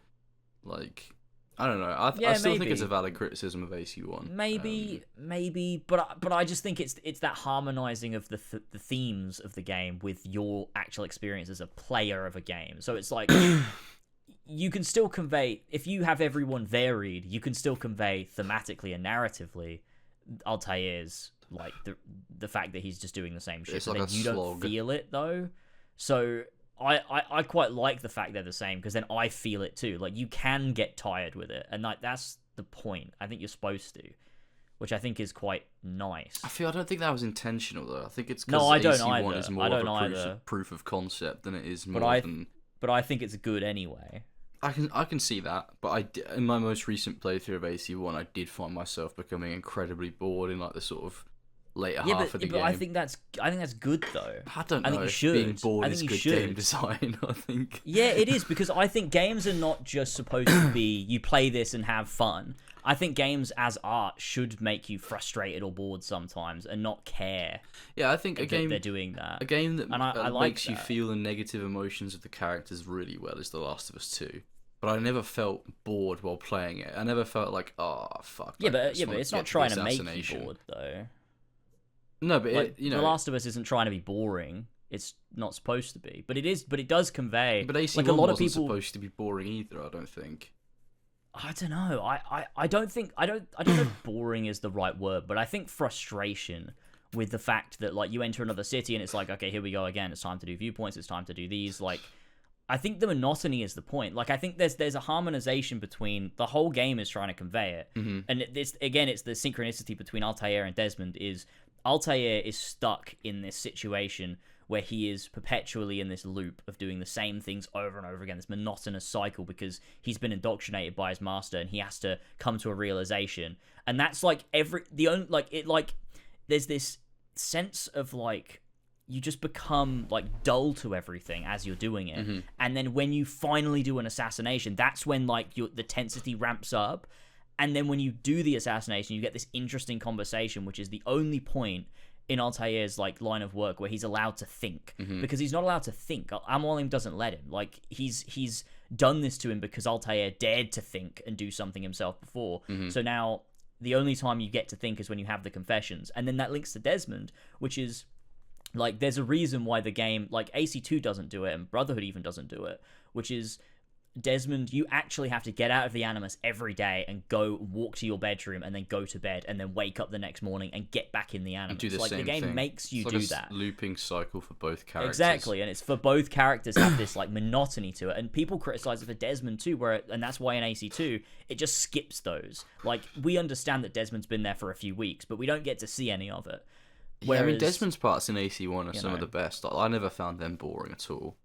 Like, I don't know. I still think it's a valid criticism of AC1. Maybe, but I just think it's that harmonizing of the themes of the game with your actual experience as a player of a game. So it's like you can still convey, if you have everyone varied, you can still convey thematically and narratively Altair's like the fact that he's just doing the same shit. It's like then you don't feel it though. So I quite like the fact they're the same, because then I feel it too. Like, you can get tired with it, and like that's the point. I think you're supposed to, which I think is quite nice. I don't think that was intentional though. I think it's no, I don't AC1 either. is more of a proof of concept than it is more than. But I think it's good anyway. I can see that, but in my most recent playthrough of AC1, I did find myself becoming incredibly bored in like the sort of later half of the game. I think that's good though. I don't know. I think you should. Being bored is good game design, I think. Yeah, it is, because I think games are not just supposed to be you play this and have fun. I think games as art should make you frustrated or bored sometimes and not care. Yeah, I think they're doing that. A game that I makes you feel the negative emotions of the characters really well is The Last of Us 2. But I never felt bored while playing it. I never felt like, oh fuck. Yeah, but it's not trying to make you bored though. No, but like, The Last of Us isn't trying to be boring. It's not supposed to be, but it is. But it does convey. But AC1 like a lot of wasn't people supposed to be boring either. I don't think. I don't know. I don't know if boring is the right word, but I think frustration with the fact that like you enter another city and it's like, okay, here we go again. It's time to do viewpoints. It's time to do these. Like, I think the monotony is the point. Like, I think there's a harmonization between the whole game is trying to convey it, and it's the synchronicity between Altair and Desmond is. Altair is stuck in this situation where he is perpetually in this loop of doing the same things over and over again, this monotonous cycle, because he's been indoctrinated by his master and he has to come to a realization. And that's like there's this sense of like you just become like dull to everything as you're doing it. And then when you finally do an assassination, that's when like the tensity ramps up. And then when you do the assassination, you get this interesting conversation, which is the only point in Altair's like line of work where he's allowed to think, because he's not allowed to think. Amolim doesn't let him. Like he's done this to him because Altair dared to think and do something himself before. So now the only time you get to think is when you have the confessions, and then that links to Desmond, which is like there's a reason why the game like AC2 doesn't do it and Brotherhood even doesn't do it, which is Desmond, you actually have to get out of the Animus every day and go walk to your bedroom and then go to bed and then wake up the next morning and get back in the Animus. Do the like same the game thing. makes you it's do like a that. Looping cycle for both characters. Exactly, and it's for both characters have this like monotony to it, and people criticize it for Desmond too, and that's why in AC2 it just skips those. Like we understand that Desmond's been there for a few weeks, but we don't get to see any of it. Whereas, I mean, Desmond's parts in AC1 are some of the best. I never found them boring at all.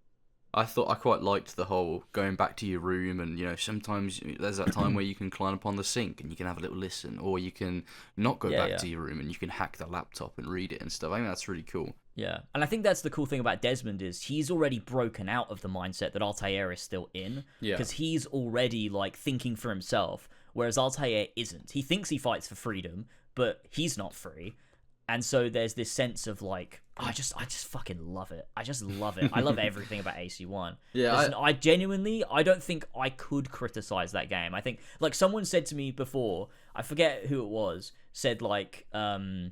I quite liked the whole going back to your room, and sometimes there's that time where you can climb up on the sink and you can have a little listen, or you can not go back to your room and you can hack the laptop and read it and stuff. I think that's really cool. Yeah, and I think that's the cool thing about Desmond is he's already broken out of the mindset that Altair is still in, because he's already like thinking for himself, whereas Altair isn't. He thinks he fights for freedom, but he's not free. And so there's this sense of like, I just fucking love it. I just love it. I love everything about AC1. Yeah, I genuinely, I don't think I could criticize that game. I think, like, someone said to me before, I forget who it was, said like, oh,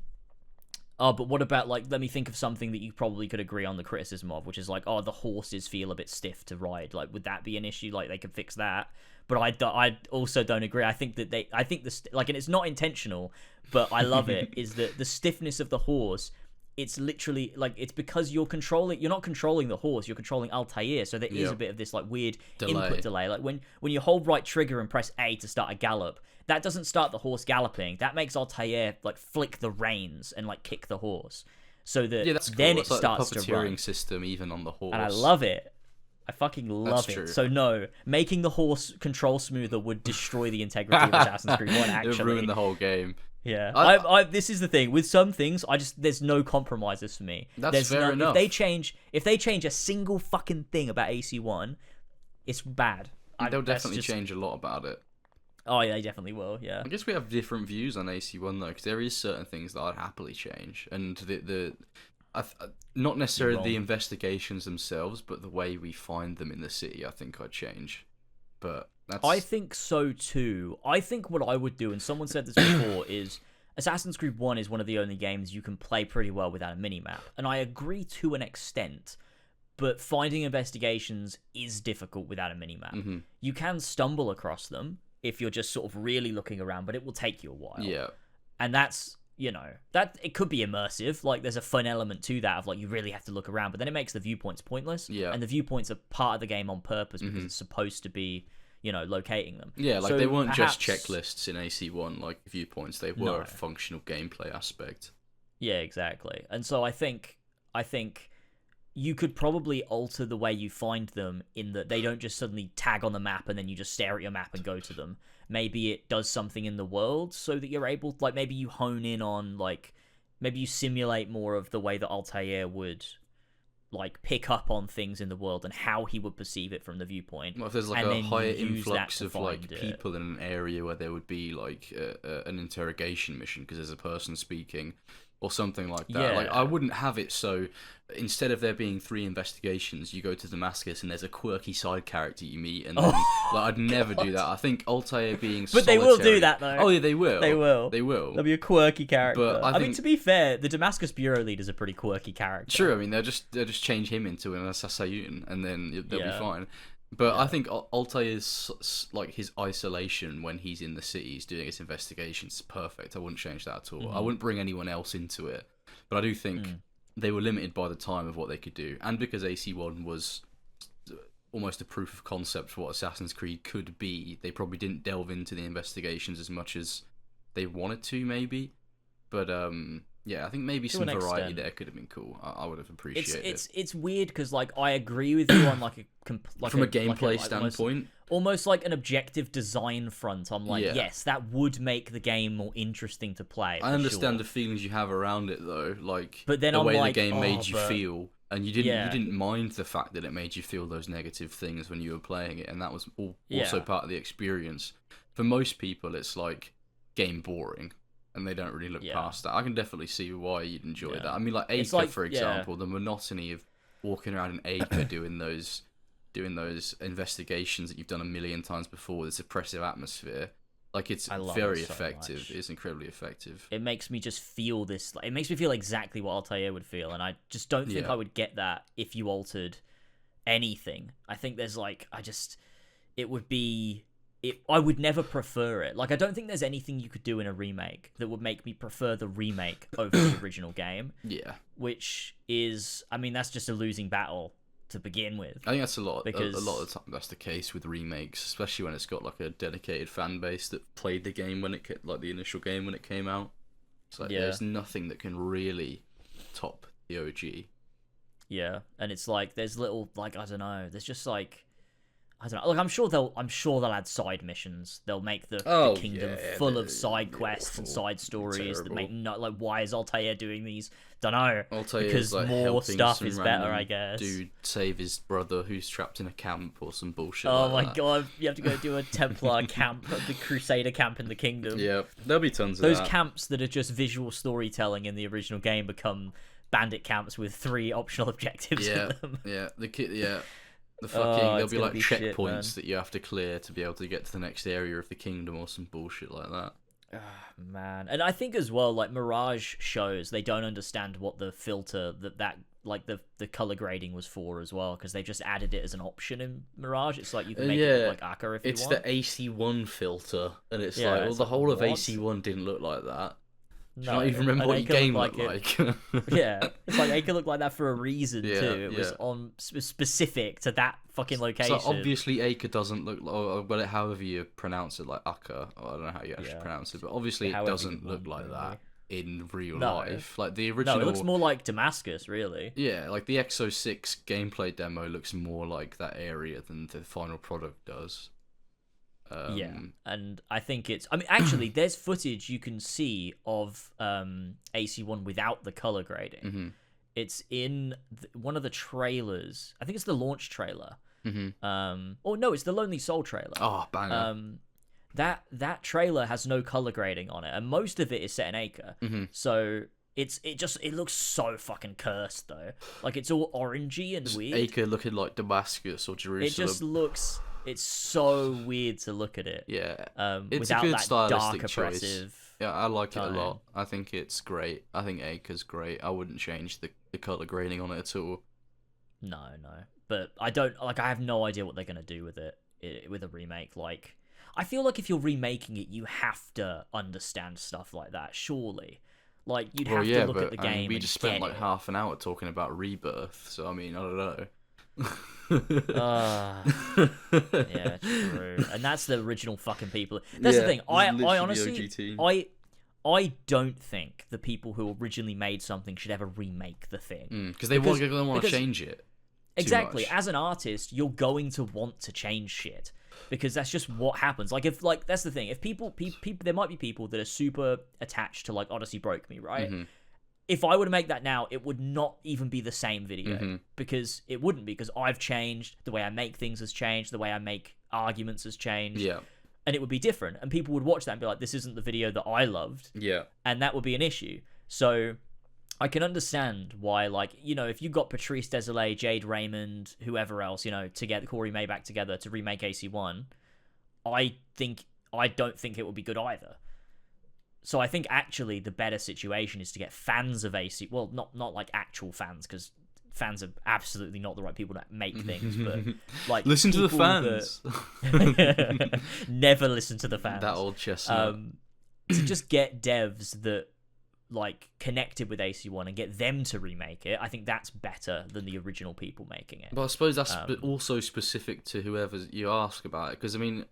but what about, like, let me think of something that you probably could agree on the criticism of, which is like, oh, the horses feel a bit stiff to ride. Like, would that be an issue? Like, they could fix that. But I also don't agree. I think that and it's not intentional, but I love it, is that the stiffness of the horse, it's literally, like, it's because you're not controlling the horse, you're controlling Altair, so there is a bit of this, like, weird input delay. Like, when you hold right trigger and press A to start a gallop, that doesn't start the horse galloping, that makes Altair, like, flick the reins and, like, kick the horse. So that that's cool. then it's it like starts the to run. puppeteering system even on the horse. And I love it. I fucking love That's it. true. So no, making the horse control smoother would destroy the integrity of Assassin's Creed 1, actually. It would ruin the whole game. Yeah. This is the thing. With some things, there's no compromises for me. That's fair enough. If they change a single fucking thing about AC1, it's bad. They'll definitely change a lot about it. Oh, yeah, they definitely will, yeah. I guess we have different views on AC1, though, because there is certain things that I'd happily change. And not necessarily the investigations themselves, but the way we find them in the city, I think I'd change. But I think so too. I think what I would do, and someone said this before, is Assassin's Creed 1 is one of the only games you can play pretty well without a minimap. And I agree to an extent, but finding investigations is difficult without a minimap. Mm-hmm. You can stumble across them if you're just sort of really looking around, but it will take you a while. Yeah. And that's, that it could be immersive. Like, there's a fun element to that of, like, you really have to look around, but then it makes the viewpoints pointless. Yeah. And the viewpoints are part of the game on purpose because it's supposed to be, locating them. Yeah, like, so they weren't perhaps, just checklists in AC1, like viewpoints. They were a functional gameplay aspect. Yeah, exactly. And so I think you could probably alter the way you find them in that they don't just suddenly tag on the map and then you just stare at your map and go to them. Maybe it does something in the world so that you're able, like, maybe you hone in on, like, maybe you simulate more of the way that Altair would, like, pick up on things in the world and how he would perceive it from the viewpoint. Well, if there's, like, a higher influx of, like, people in an area where there would be, like, an interrogation mission because there's a person speaking or something like that. Yeah. Like, I wouldn't have it so instead of there being 3 investigations, you go to Damascus and there's a quirky side character you meet, and then, I'd never do that. I think Altair being but solitary... they will do that, though. Oh, yeah, they will. They will. There'll be a quirky character. But I mean, to be fair, the Damascus Bureau Leader's a pretty quirky character. True, I mean, they'll just change him into an assassin, and then they'll be fine. But I think Altair's, like, his isolation when he's in the cities doing his investigations is perfect. I wouldn't change that at all. I wouldn't bring anyone else into it. But I do think they were limited by the time of what they could do. And because AC1 was almost a proof of concept for what Assassin's Creed could be, they probably didn't delve into the investigations as much as they wanted to, maybe. But, yeah, I think maybe some variety there could have been cool. I would have appreciated it. It's weird because, like, I agree with you on, like, from a gameplay standpoint. Almost like an objective design front. I'm like, yes, that would make the game more interesting to play. I understand the feelings you have around it, though. Like, but then the I'm way like, the game made you feel. And you Yeah. didn't mind the fact that it made you feel those negative things when you were playing it, and that was also part of the experience. For most people, it's like game boring, and they don't really look past that. I can definitely see why you'd enjoy that. I mean, like Acre, for example, the monotony of walking around an Acre doing those investigations that you've done a million times before, this oppressive atmosphere. Like, it's very effective. Much. It's incredibly effective. It makes me just feel this. Like, it makes me feel exactly what Altair would feel, and I just don't think I would get that if you altered anything. I think there's, like, it would be. I would never prefer it. Like, I don't think there's anything you could do in a remake that would make me prefer the remake over the original game. Yeah. Which is, I mean, that's just a losing battle to begin with. I think that's a lot of because the time that's the case with remakes, especially when it's got like a dedicated fan base that played the game when like the initial game when it came out. It's like there's nothing that can really top the OG. Yeah, and it's like there's little like I don't know. There's just like I don't know. Like I'm sure they'll add side missions. They'll make the kingdom full of side quests and side stories that make like why is Altair doing these? Don't know. Altair because like more stuff is better, I guess. Dude, save his brother who's trapped in a camp or some bullshit. Oh like my that. god! You have to go do a Templar camp, the Crusader camp in the kingdom. Yeah, there'll be tons of those that. camps that are just visual storytelling in the original game become bandit camps with 3 optional objectives in them. Yeah, the fucking there'll be like checkpoints shit, that you have to clear to be able to get to the next area of the kingdom or some bullshit like that. Man, and I think as well, like Mirage shows they don't understand what the filter that like the color grading was for as well, because they just added it as an option in Mirage. It's like you can make it look like Akka if you want. It's the AC1 filter, and it's like, well, the whole of AC1 didn't look like that. Do you not even remember what your game looked like? Yeah, it's like it could look like that for a reason too. It was on specific to that fucking location. So obviously Acre doesn't look like, well, however you pronounce it, like Akka. I don't know how you actually pronounce it, but obviously it doesn't look like that in real life. Like the original. No, it looks more like Damascus, really. Yeah, like the X06 gameplay demo looks more like that area than the final product does. And I think it's... I mean, actually, there's footage you can see of AC1 without the color grading. Mm-hmm. It's in one of the trailers. I think it's the launch trailer. Mm-hmm. Or no, it's the Lonely Soul trailer. Oh, banger. That trailer has no color grading on it, and most of it is set in Acre. Mm-hmm. So it looks so fucking cursed though. Like it's all orangey and weird. Acre looking like Damascus or Jerusalem. It just looks... It's so weird to look at it. Yeah, it's without a good that stylistic dark, choice. oppressive Yeah, I like it a tone. lot. I think it's great. I think Acre's great. I wouldn't change the color grading on it at all. No. But I don't like. I have no idea what they're gonna do with it with a remake. Like, I feel like if you're remaking it, you have to understand stuff like that. Surely, like you'd have to look at the game. We just spent like it. half an hour talking about Rebirth, so I mean, I don't know. Yeah, true. And that's the original fucking people. That's the thing. I honestly, I don't think the people who originally made something should ever remake the thing because they want to change it. Exactly. As an artist, you're going to want to change shit because that's just what happens. Like if that's the thing. If people, there might be people that are super attached to like Odyssey Broke Me, right? Mm-hmm. If I were to make that now, it would not even be the same video because it wouldn't, because I've changed, the way I make things has changed, the way I make arguments has changed. Yeah. And it would be different. And people would watch that and be like, this isn't the video that I loved. Yeah. And that would be an issue. So I can understand why, like, you know, if you got Patrice Désolé, Jade Raymond, whoever else, you know, together, Corey Maybach together to remake AC1, I don't think it would be good either. So I think actually the better situation is to get fans of AC. Well, not like actual fans, because fans are absolutely not the right people to make things. But like listen to the fans. Never listen to the fans. That old chestnut. To just get devs that like connected with AC1 and get them to remake it. I think that's better than the original people making it. But I suppose that's also specific to whoever you ask about it. Because I mean,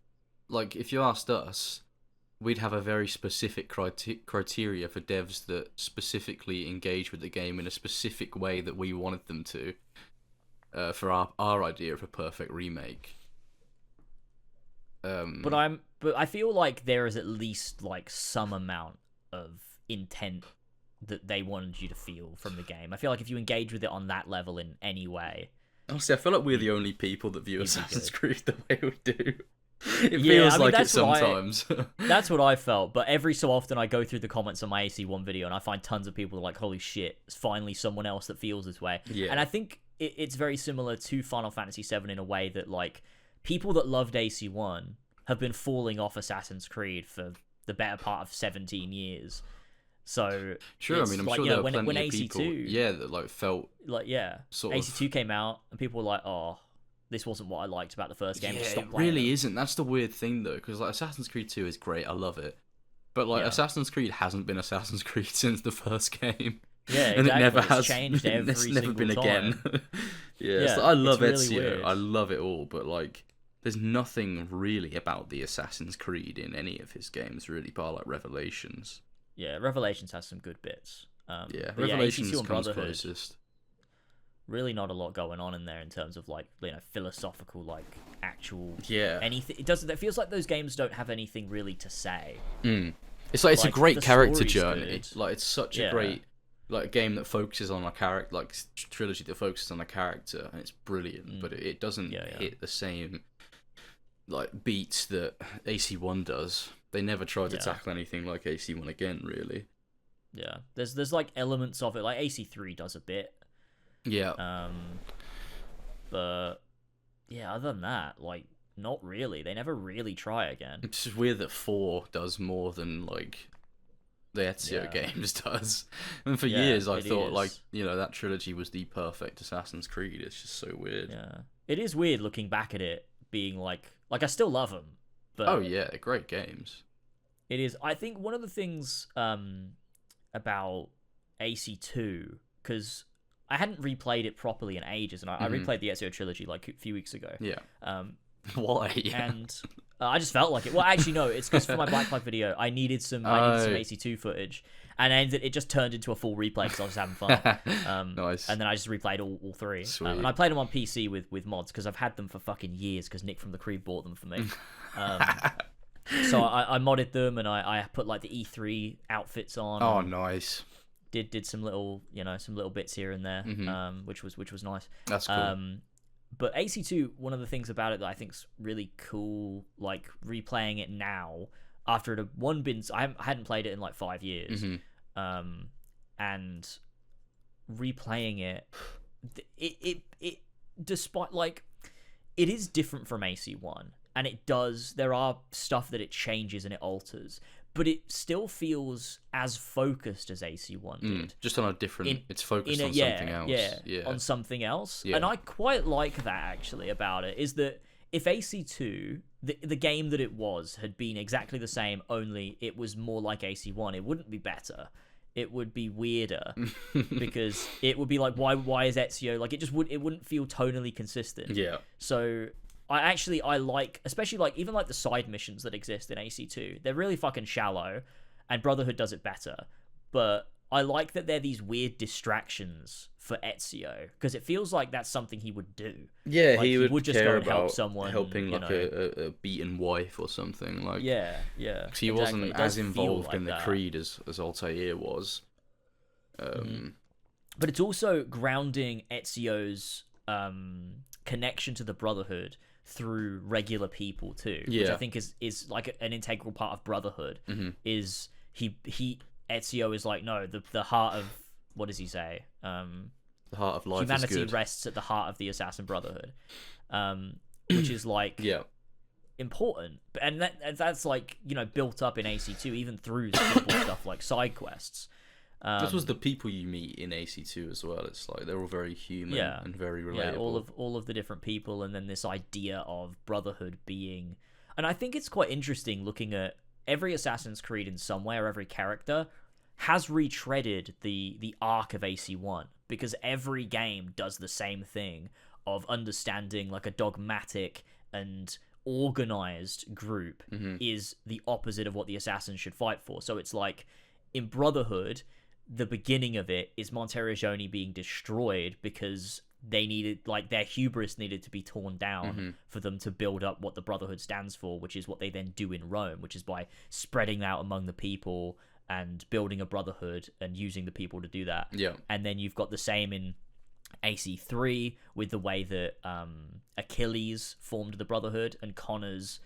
like if you asked us, we'd have a very specific criteria for devs that specifically engage with the game in a specific way that we wanted them to, for our idea of a perfect remake. But I feel like there is at least like some amount of intent that they wanted you to feel from the game. I feel like if you engage with it on that level in any way, honestly, I feel like we're the only people that view Assassin's Creed the way we do. It feels like it sometimes. That's what I felt, but every so often I go through the comments on my AC1 video and I find tons of people like, holy shit, it's finally someone else that feels this way. Yeah. And I think it's very similar to Final Fantasy VII in a way that like people that loved AC1 have been falling off Assassin's Creed for the better part of 17 years. So sure, I mean, I'm like, sure you there know, were plenty when of AC2, people, that like felt like sort AC2 came out and people were like, oh, this wasn't what I liked about the first game. Yeah, Stop it playing really them. isn't. That's the weird thing though, because like Assassin's Creed 2 is great. I love it. But like Assassin's Creed hasn't been Assassin's Creed since the first game. Yeah, and exactly. it never It's has changed every it's never single been time. again. Yeah, Yeah, so I love it's really Ezio. weird. I love it all, but like there's nothing really about the Assassin's Creed in any of his games really, bar like Revelations. Yeah, Revelations has some good bits. Yeah, but Revelations AC2 and comes Brotherhood, closest. really not a lot going on in there in terms of like, you know, philosophical, like actual anything. It doesn't. It feels like those games don't have anything really to say. It's like it's a great the character story's journey. good. Like it's such a great like game that focuses on a character, like trilogy that focuses on a character, and it's brilliant. But it doesn't hit the same like beats that AC1 does. They never try to tackle anything like AC1 again, really. Yeah, there's like elements of it, like AC3 does a bit. Yeah. But yeah, other than that, like not really. They never really try again. It's just weird that 4 does more than like the Ezio games does. And for years I thought like, you know, that trilogy was the perfect Assassin's Creed. It's just so weird. Yeah. It is weird looking back at it being like I still love them, but oh yeah, great games. It is. I think one of the things about AC2, because I hadn't replayed it properly in ages, and I replayed the Ezio trilogy like a few weeks ago. Yeah. Why? And I just felt like it. Well, actually, no. It's because for my Black Flag video, I needed some AC2 footage, and it just turned into a full replay because I was having fun. Nice. And then I just replayed all three. Sweet. And I played them on PC with mods because I've had them for fucking years because Nick from the Creed bought them for me. So I modded them and I put like the E3 outfits on. Oh, nice. Did some little bits here and there, which was nice. That's cool. But AC2, one of the things about it that I think's really cool, like replaying it now after it had been, I hadn't played it in like 5 years, and replaying it despite like it is different from AC1, and there are stuff that it changes and it alters, but it still feels as focused as AC1 did. Just on a different... it's focused on something else. Yeah, on something else. Yeah. And I quite like that, actually, about it, is that if AC2, the game that it was, had been exactly the same, only it was more like AC1, it wouldn't be better. It would be weirder, because it would be like, why is Ezio... Like, it wouldn't feel tonally consistent. Yeah. So... I like, especially like even like the side missions that exist in AC2. They're really fucking shallow, and Brotherhood does it better. But I like that they're these weird distractions for Ezio, because it feels like that's something he would do. Yeah, like, he would just care go and about help someone, helping like a beaten wife or something. Like yeah. He wasn't as involved like in the Creed as Altair was. But it's also grounding Ezio's connection to the Brotherhood through regular people too, which I think is like an integral part of Brotherhood. Is Ezio is like, no, the heart of, what does he say? The heart of life humanity is good. rests at the heart of the Assassin Brotherhood, which is like important, and that's like, you know, built up in AC2 even through simple stuff like side quests. This was the people you meet in AC2 as well. It's like they're all very human and very relatable. Yeah, all of the different people, and then this idea of Brotherhood being... And I think it's quite interesting looking at every Assassin's Creed in some way, or every character has retreaded the arc of AC1, because every game does the same thing of understanding like a dogmatic and organized group is the opposite of what the assassins should fight for. So it's like in Brotherhood, the beginning of it is Monteriggioni being destroyed because they needed, like, their hubris needed to be torn down for them to build up what the Brotherhood stands for, which is what they then do in Rome, which is by spreading out among the people and building a brotherhood and using the people to do that. Yeah. And then you've got the same in AC3 with the way that Achilles formed the Brotherhood, and Connor's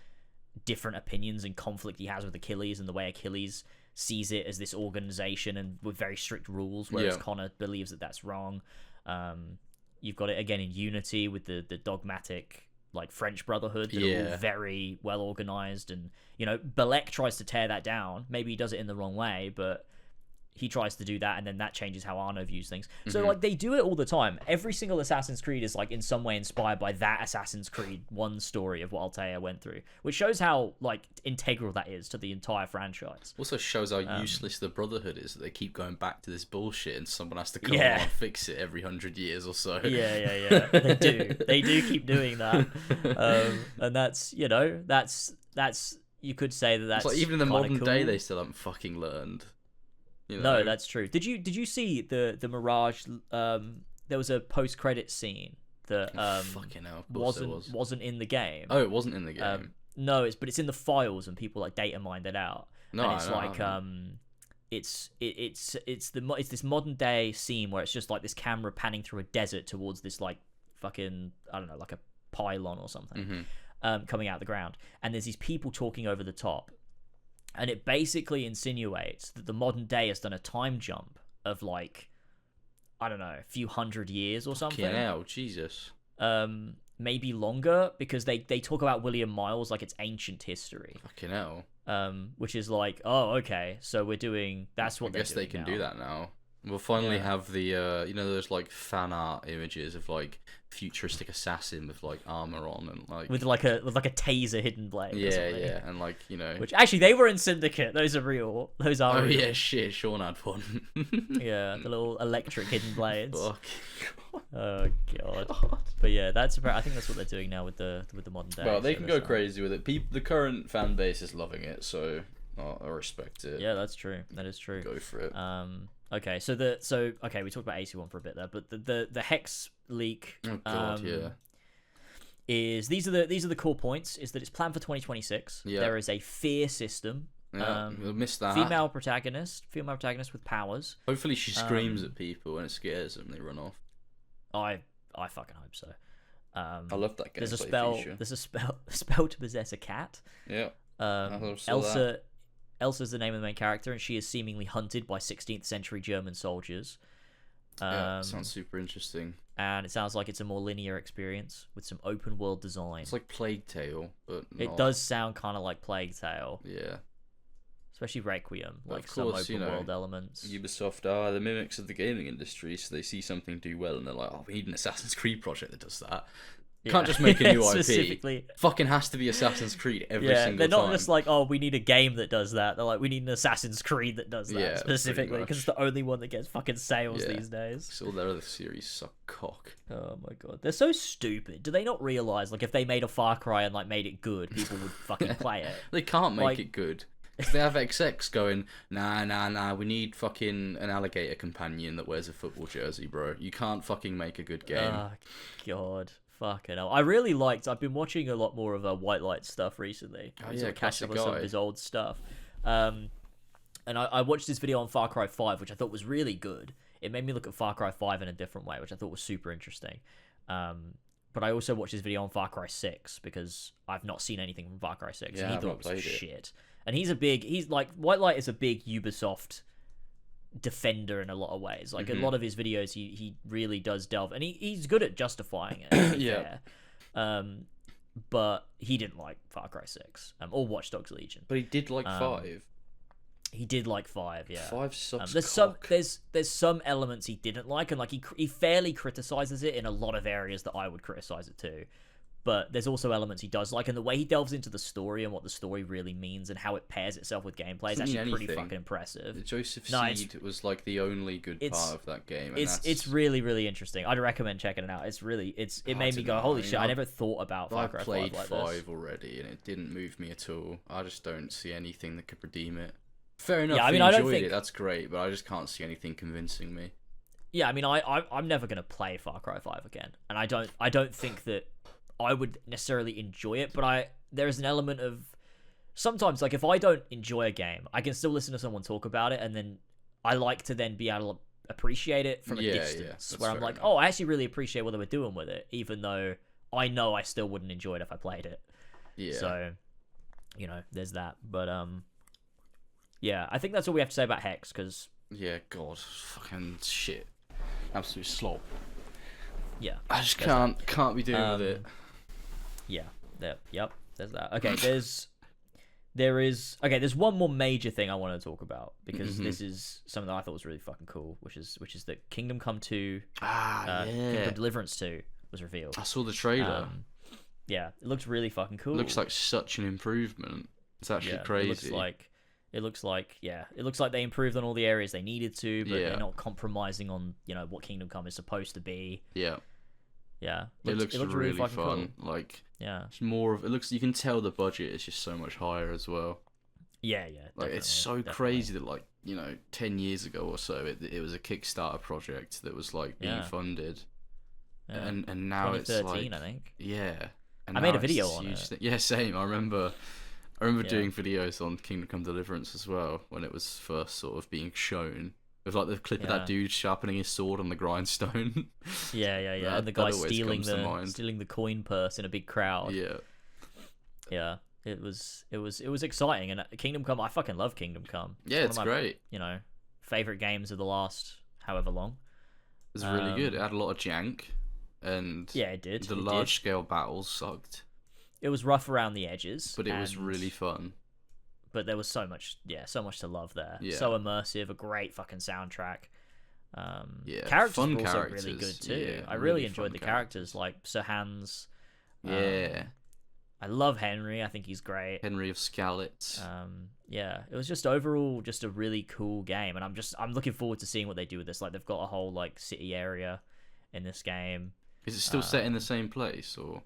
different opinions and conflict he has with Achilles, and the way Achilles sees it as this organization and with very strict rules, whereas Connor believes that that's wrong. You've got it again in Unity with the dogmatic, like, French Brotherhood that are all very well organized, and, you know, Balek tries to tear that down. Maybe he does it in the wrong way, but he tries to do that, and then that changes how Arno views things. So like they do it all the time. Every single Assassin's Creed is like in some way inspired by that Assassin's Creed 1 story of what Altair went through, which shows how like integral that is to the entire franchise. Also shows how useless the Brotherhood is, that they keep going back to this bullshit and someone has to come along and fix it every 100 years or so. Yeah. They do keep doing that. And that's, you know, that's you could say that's it's like even in the modern cool. day they still haven't fucking learned. You No, know? that's true. Did you see the Mirage? There was a post-credit scene that fucking hell, wasn't in the game. Oh, it wasn't in the game. No, but it's in the files and people like data mined it out. No, and it's it's this modern day scene where it's just like this camera panning through a desert towards this like fucking, I don't know, like a pylon or something, coming out of the ground, and there's these people talking over the top. And it basically insinuates that the modern day has done a time jump of like, I don't know, a few hundred years or something. Yeah, Jesus. Maybe longer, because they talk about William Miles like it's ancient history. Fucking hell. Which is like, oh, okay, so we're doing, that's what I guess they can do that now. We'll finally have the, you know, those like fan art images of like futuristic assassin with like armor on and like with like a taser hidden blade. Yeah, and like, you know, which actually they were in Syndicate. Those are real. Those are. Oh real. yeah, shit. Sean had one. Yeah, the little electric hidden blades. Fuck. Oh god. But yeah, that's I think that's what they're doing now with the modern day. Well, they can go crazy with it. The current fan base is loving it, so I respect it. Yeah, that's true. That is true. Go for it. Okay, so we talked about AC1 for a bit there, but the Hex leak. Oh god, yeah. These are the core points. Is that it's planned for 2026. Yeah. There is a fear system. Yeah, we'll miss that. Female protagonist with powers. Hopefully she screams at people and it scares them and they run off. I fucking hope so. I love that game. There's a spell to possess a cat. Yeah. Elsa's the name of the main character, and she is seemingly hunted by 16th century German soldiers. Sounds super interesting. And it sounds like it's a more linear experience with some open world design. It's like Plague Tale, but it does sound kind of like Plague Tale. Yeah. Especially Requiem, well, like of course, some open world elements. Ubisoft are the mimics of the gaming industry, so they see something do well and they're like, oh, we need an Assassin's Creed project that does that. You can't just make a new IP. Fucking has to be Assassin's Creed every single time. They're not just like, oh, we need a game that does that. They're like, we need an Assassin's Creed that does that specifically, because it's the only one that gets fucking sales these days. So all their other series suck cock. Oh my god, they're so stupid. Do they not realize, like, if they made a Far Cry and like made it good, people would fucking play it? They can't make it good. Because they have XX going, nah, we need fucking an alligator companion that wears a football jersey, bro. You can't fucking make a good game. Oh, God. Fucking hell. I've been watching a lot more of White Light stuff recently. Oh, yeah, catching up with some of his old stuff. And I watched this video on Far Cry 5, which I thought was really good. It made me look at Far Cry 5 in a different way, which I thought was super interesting. But I also watched this video on Far Cry 6, because I've not seen anything from Far Cry 6, and he thought it was shit. And he's like, White Light is a big Ubisoft defender in a lot of ways. Like, a lot of his videos, he really does delve, and he's good at justifying it. Yeah. But he didn't like Far Cry 6 or Watch Dogs Legion. But he did like 5. He did like 5, yeah. 5 sucks. There's some elements he didn't like, and like he fairly criticizes it in a lot of areas that I would criticize it too. But there's also elements he does like, and the way he delves into the story and what the story really means and how it pairs itself with gameplay is actually pretty fucking impressive. Joseph Seed was like the only good part of that game. And it's really, really interesting. I'd recommend checking it out. It made me go, holy shit! I never thought about Far Cry 5 like this. I played 5 already, and it didn't move me at all. I just don't see anything that could redeem it. Fair enough. Yeah, I mean, I enjoyed it. That's great, but I just can't see anything convincing me. Yeah, I mean, I'm never gonna play Far Cry 5 again, and I don't think that I would necessarily enjoy it, but there is an element of sometimes, like, if I don't enjoy a game, I can still listen to someone talk about it, and then I like to then be able to appreciate it from a distance, where I'm like, oh, I actually really appreciate what they were doing with it, even though I know I still wouldn't enjoy it if I played it. Yeah. So, you know, there's that. But yeah, I think that's all we have to say about Hex, because yeah, God, fucking shit, absolute slop. Yeah, I just can't be doing with it. Yeah. Yep. There's that. Okay. There's There's one more major thing I want to talk about, because this is something that I thought was really fucking cool, which is that Kingdom Come 2, Kingdom Deliverance 2 was revealed. I saw the trailer. Yeah, it looks really fucking cool. It looks like such an improvement. It's actually crazy. It looks like they improved on all the areas they needed to, but they're not compromising on, you know, what Kingdom Come is supposed to be. Yeah. Yeah. It looks really fucking fun. Cool. Like, yeah. It's more of, it looks, you can tell the budget is just so much higher as well. Yeah. Like, it's so crazy that, like, you know, 10 years ago or so, it was a Kickstarter project that was, like, being funded. Yeah. And now it's like, 2013, I think. Yeah. And I made a video on it. Yeah, same. I remember doing videos on Kingdom Come Deliverance as well when it was first sort of being shown. With like the clip of that dude sharpening his sword on the grindstone. Yeah. And the guy stealing the coin purse in a big crowd. Yeah. Yeah. It was exciting, and Kingdom Come, I fucking love Kingdom Come. Yeah, it's great. You know, favorite games of the last however long. It was really good. It had a lot of jank, and it did. The large scale battles sucked. It was rough around the edges, but it was really fun. But there was so much to love there. Yeah. So immersive, a great fucking soundtrack. Characters were also characters. Really good too. Yeah, I really enjoyed the characters, like Sir Hans. I love Henry. I think he's great. Henry of Skalitz. It was just overall just a really cool game, and I'm looking forward to seeing what they do with this. Like, they've got a whole like city area in this game. Is it still set in the same place, or?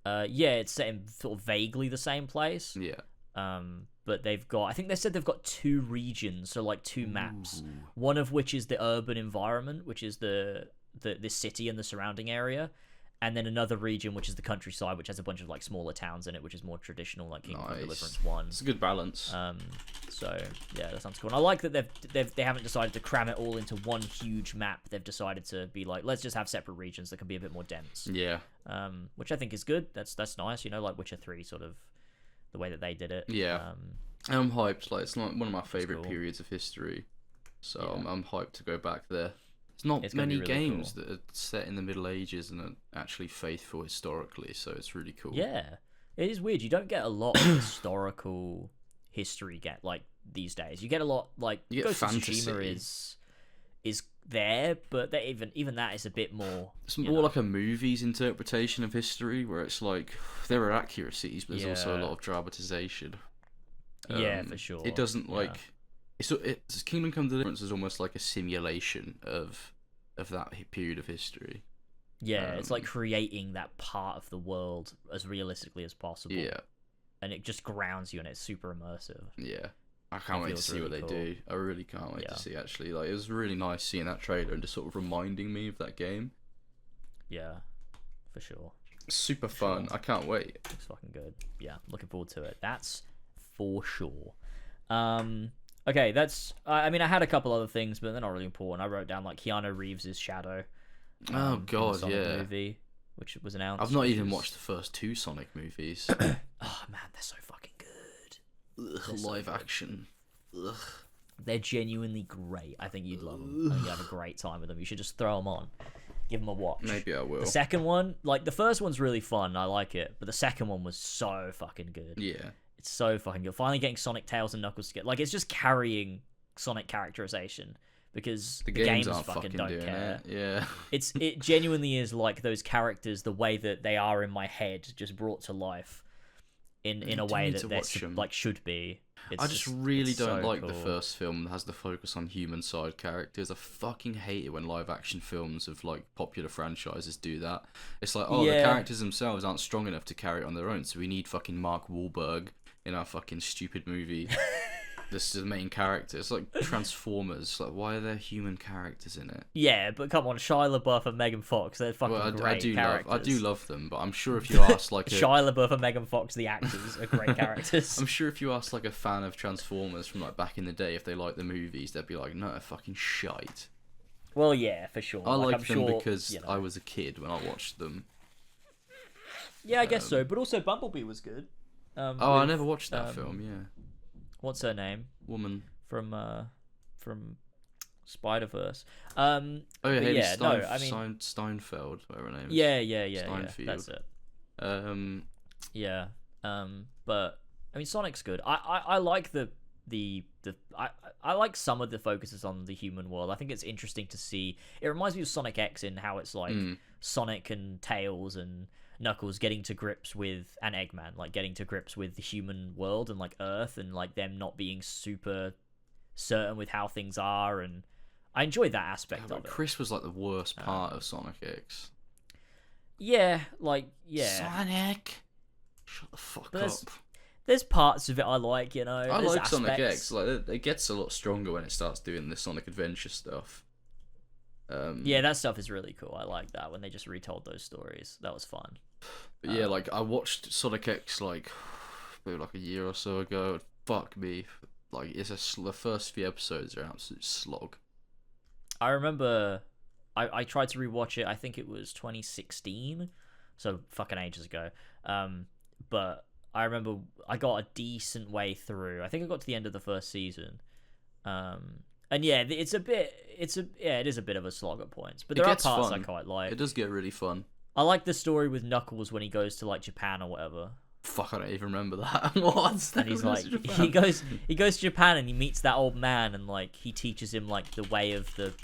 It's set in sort of vaguely the same place. Yeah. But I think they said they've got 2 regions, so like 2 maps. One of which is the urban environment, which is the city and the surrounding area, and then another region which is the countryside, which has a bunch of like smaller towns in it, which is more traditional, like Kingdom Come Deliverance 1. It's a good balance. So yeah, that sounds cool. And I like that they haven't decided to cram it all into one huge map. They've decided to be like, let's just have separate regions that can be a bit more dense. Yeah. Which I think is good. That's nice. You know, like Witcher 3 sort of. The way that they did it. Yeah. I'm hyped. Like, it's like one of my favorite periods of history, so I'm hyped to go back there. There's not many games that are set in the Middle Ages and are actually faithful historically, so it's really cool. Yeah, it is weird. You don't get a lot of historical history like these days. You get a lot like Ghost of Tsushima is there, but even that is a bit more. It's more like a movie's interpretation of history, where it's like there are accuracies, but there's also a lot of dramatization. Yeah, for sure. It doesn't like it's Kingdom Come Deliverance is almost like a simulation of that period of history. Yeah, it's like creating that part of the world as realistically as possible. Yeah, and it just grounds you, and it's super immersive. Yeah. I can't wait to see what they do. I really can't wait to see, actually. Like, it was really nice seeing that trailer and just sort of reminding me of that game. Yeah, for sure. Super fun. I can't wait. Looks fucking good. Yeah, looking forward to it. That's for sure. Okay, that's... I mean, I had a couple other things, but they're not really important. I wrote down, like, Keanu Reeves' Shadow. Oh, God, Sonic movie, which was announced. I've not even watched the first 2 Sonic movies. Oh, man, they're so fucking good. Ugh, live action. Ugh. They're genuinely great. I think you'd love them. I think you'd have a great time with them. You should just throw them on. Give them a watch. Maybe I will. The second one, like, the first one's really fun. I like it. But the second one was so fucking good. Yeah. It's so fucking good. Finally getting Sonic, Tails, and Knuckles together. Like, it's just carrying Sonic characterization. Because the games fucking don't care. Yeah. It genuinely is like those characters, the way that they are in my head, just brought to life. In a way that they like should be. I just really don't like the first film that has the focus on human side characters. I fucking hate it when live action films of like popular franchises do that. It's like, the characters themselves aren't strong enough to carry it on their own, so we need fucking Mark Wahlberg in our fucking stupid movie. This is the main character. It's like Transformers. Like, why are there human characters in it? Yeah, but come on, Shia LaBeouf and Megan Fox, they're fucking great characters. I do love them, but I'm sure if you ask like Shia LaBeouf and Megan Fox, the actors, are great characters. I'm sure if you ask like a fan of Transformers from like back in the day if they like the movies, they'd be like, no, they're fucking shite. Well, yeah, for sure. I like them because I was a kid when I watched them. Yeah, I guess so. But also Bumblebee was good. I never watched that film. Yeah. What's her name? Woman from Spider-Verse. Steinfeld, whatever her name is. Yeah. That's it. But I mean, Sonic's good. I like I like some of the focuses on the human world. I think it's interesting to see. It reminds me of Sonic X in how it's like Sonic and Tails and Knuckles getting to grips with, and Eggman, like getting to grips with the human world and like Earth, and like them not being super certain with how things are, and I enjoyed that aspect of it. Chris was like the worst part of Sonic X. Yeah. Sonic, shut the fuck up. There's parts of it I like, you know. I like aspects. Sonic X. Like it gets a lot stronger when it starts doing the Sonic Adventure stuff. Yeah, that stuff is really cool. I like that when they just retold those stories. That was fun. But yeah, like I watched Sonic X like maybe like a year or so ago. Fuck me, like the first few episodes are an absolute slog. I remember I tried to rewatch it. I think it was 2016, so fucking ages ago. But I remember I got a decent way through. I think I got to the end of the first season. And yeah, it is a bit of a slog at points, but there are parts I quite like. It does get really fun. I like the story with Knuckles when he goes to like Japan or whatever. Fuck, I don't even remember that. What? And he's like, he goes to Japan and he meets that old man and like he teaches him like the way of the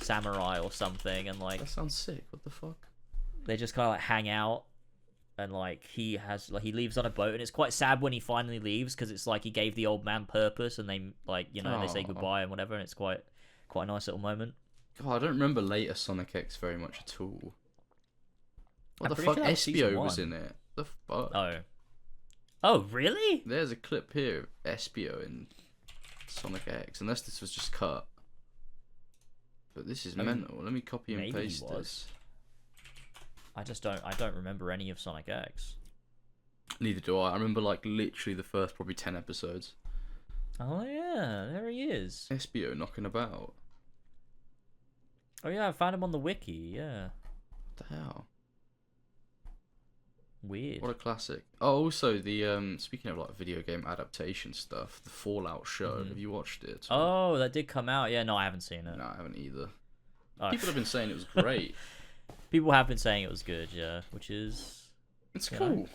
samurai or something, and like that sounds sick. What the fuck? They just kind of like hang out. And like he leaves on a boat, and it's quite sad when he finally leaves because it's like he gave the old man purpose, and they like they say goodbye and whatever, and it's quite a nice little moment. God, I don't remember later Sonic X very much at all. What the fuck? Sure Espio was in it. The fuck? Oh really? There's a clip here of Espio in Sonic X, unless this was just cut. But this is mental. Let me copy and paste this. I don't remember any of Sonic X. Neither do I. I remember like literally the first probably 10 episodes. Oh yeah, there he is. Espio knocking about. Oh yeah, I found him on the wiki, yeah. What the hell? Weird. What a classic. Oh, also the speaking of like video game adaptation stuff, the Fallout show. Have you watched it? Oh, that did come out. Yeah, no, I haven't seen it. No, I haven't either. People have been saying it was great. People have been saying it was good, yeah, which is... It's cool.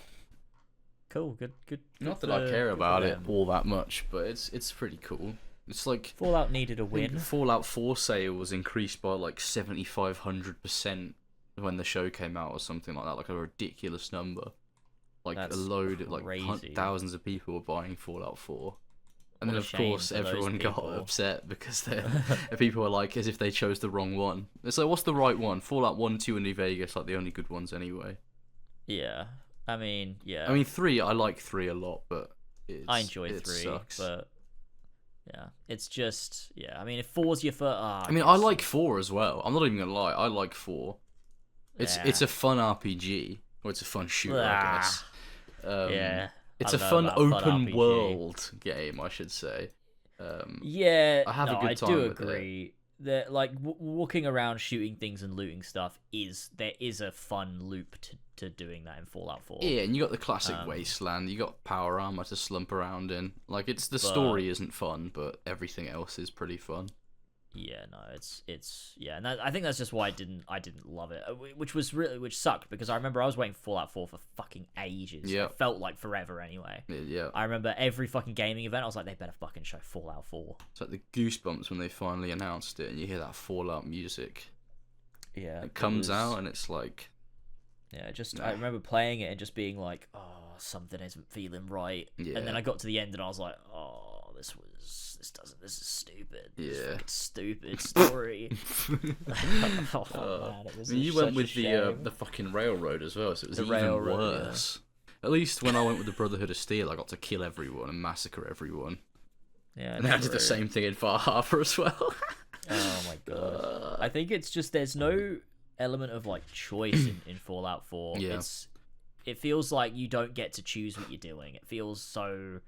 Cool, good. Not that I care about it all that much, but it's pretty cool. It's like... Fallout needed a win. Fallout 4 sales increased by like 7,500% when the show came out or something like that, like a ridiculous number. Like that's a load, crazy. Like thousands of people were buying Fallout 4. And then, of course, everyone got upset because people were like, as if they chose the wrong one. It's like, what's the right one? Fallout 1, 2, and New Vegas, like the only good ones anyway. Yeah. I mean, 3, I like 3 a lot, but I enjoy 3, sucks. But yeah, it's just, yeah. I mean, if 4's your first... I like 4 as well. I'm not even going to lie. I like 4. It's a fun RPG. Or it's a fun shooter, I guess. Yeah. It's a fun open world game, I should say. I have a good time I do with agree that like walking around shooting things and looting stuff there is a fun loop to doing that in Fallout 4. Yeah, and you got the classic wasteland. You got power armor to slump around in. Like story isn't fun, but everything else is pretty fun. Yeah, no, it's yeah, and I think that's just why I didn't love it, which sucked because I remember I was waiting for Fallout 4 for fucking ages. Yeah, it felt like forever anyway. Yeah, I remember every fucking gaming event I was like, they better fucking show Fallout 4. It's like the goosebumps when they finally announced it and you hear that Fallout music. Yeah, it comes out and it's like, yeah, I remember playing it and just being like, oh, something isn't feeling right. Yeah. And then I got to the end and I was like, oh, this is stupid. Yeah. This fucking stupid story. Man, it was you went with the fucking railroad as well, so it was even worse. Yeah. At least when I went with the Brotherhood of Steel, I got to kill everyone and massacre everyone. Yeah, and then I did the same thing in Far Harbor as well. Oh my god. I think it's just there's no element of like choice in Fallout 4. Yeah. It feels like you don't get to choose what you're doing. It feels so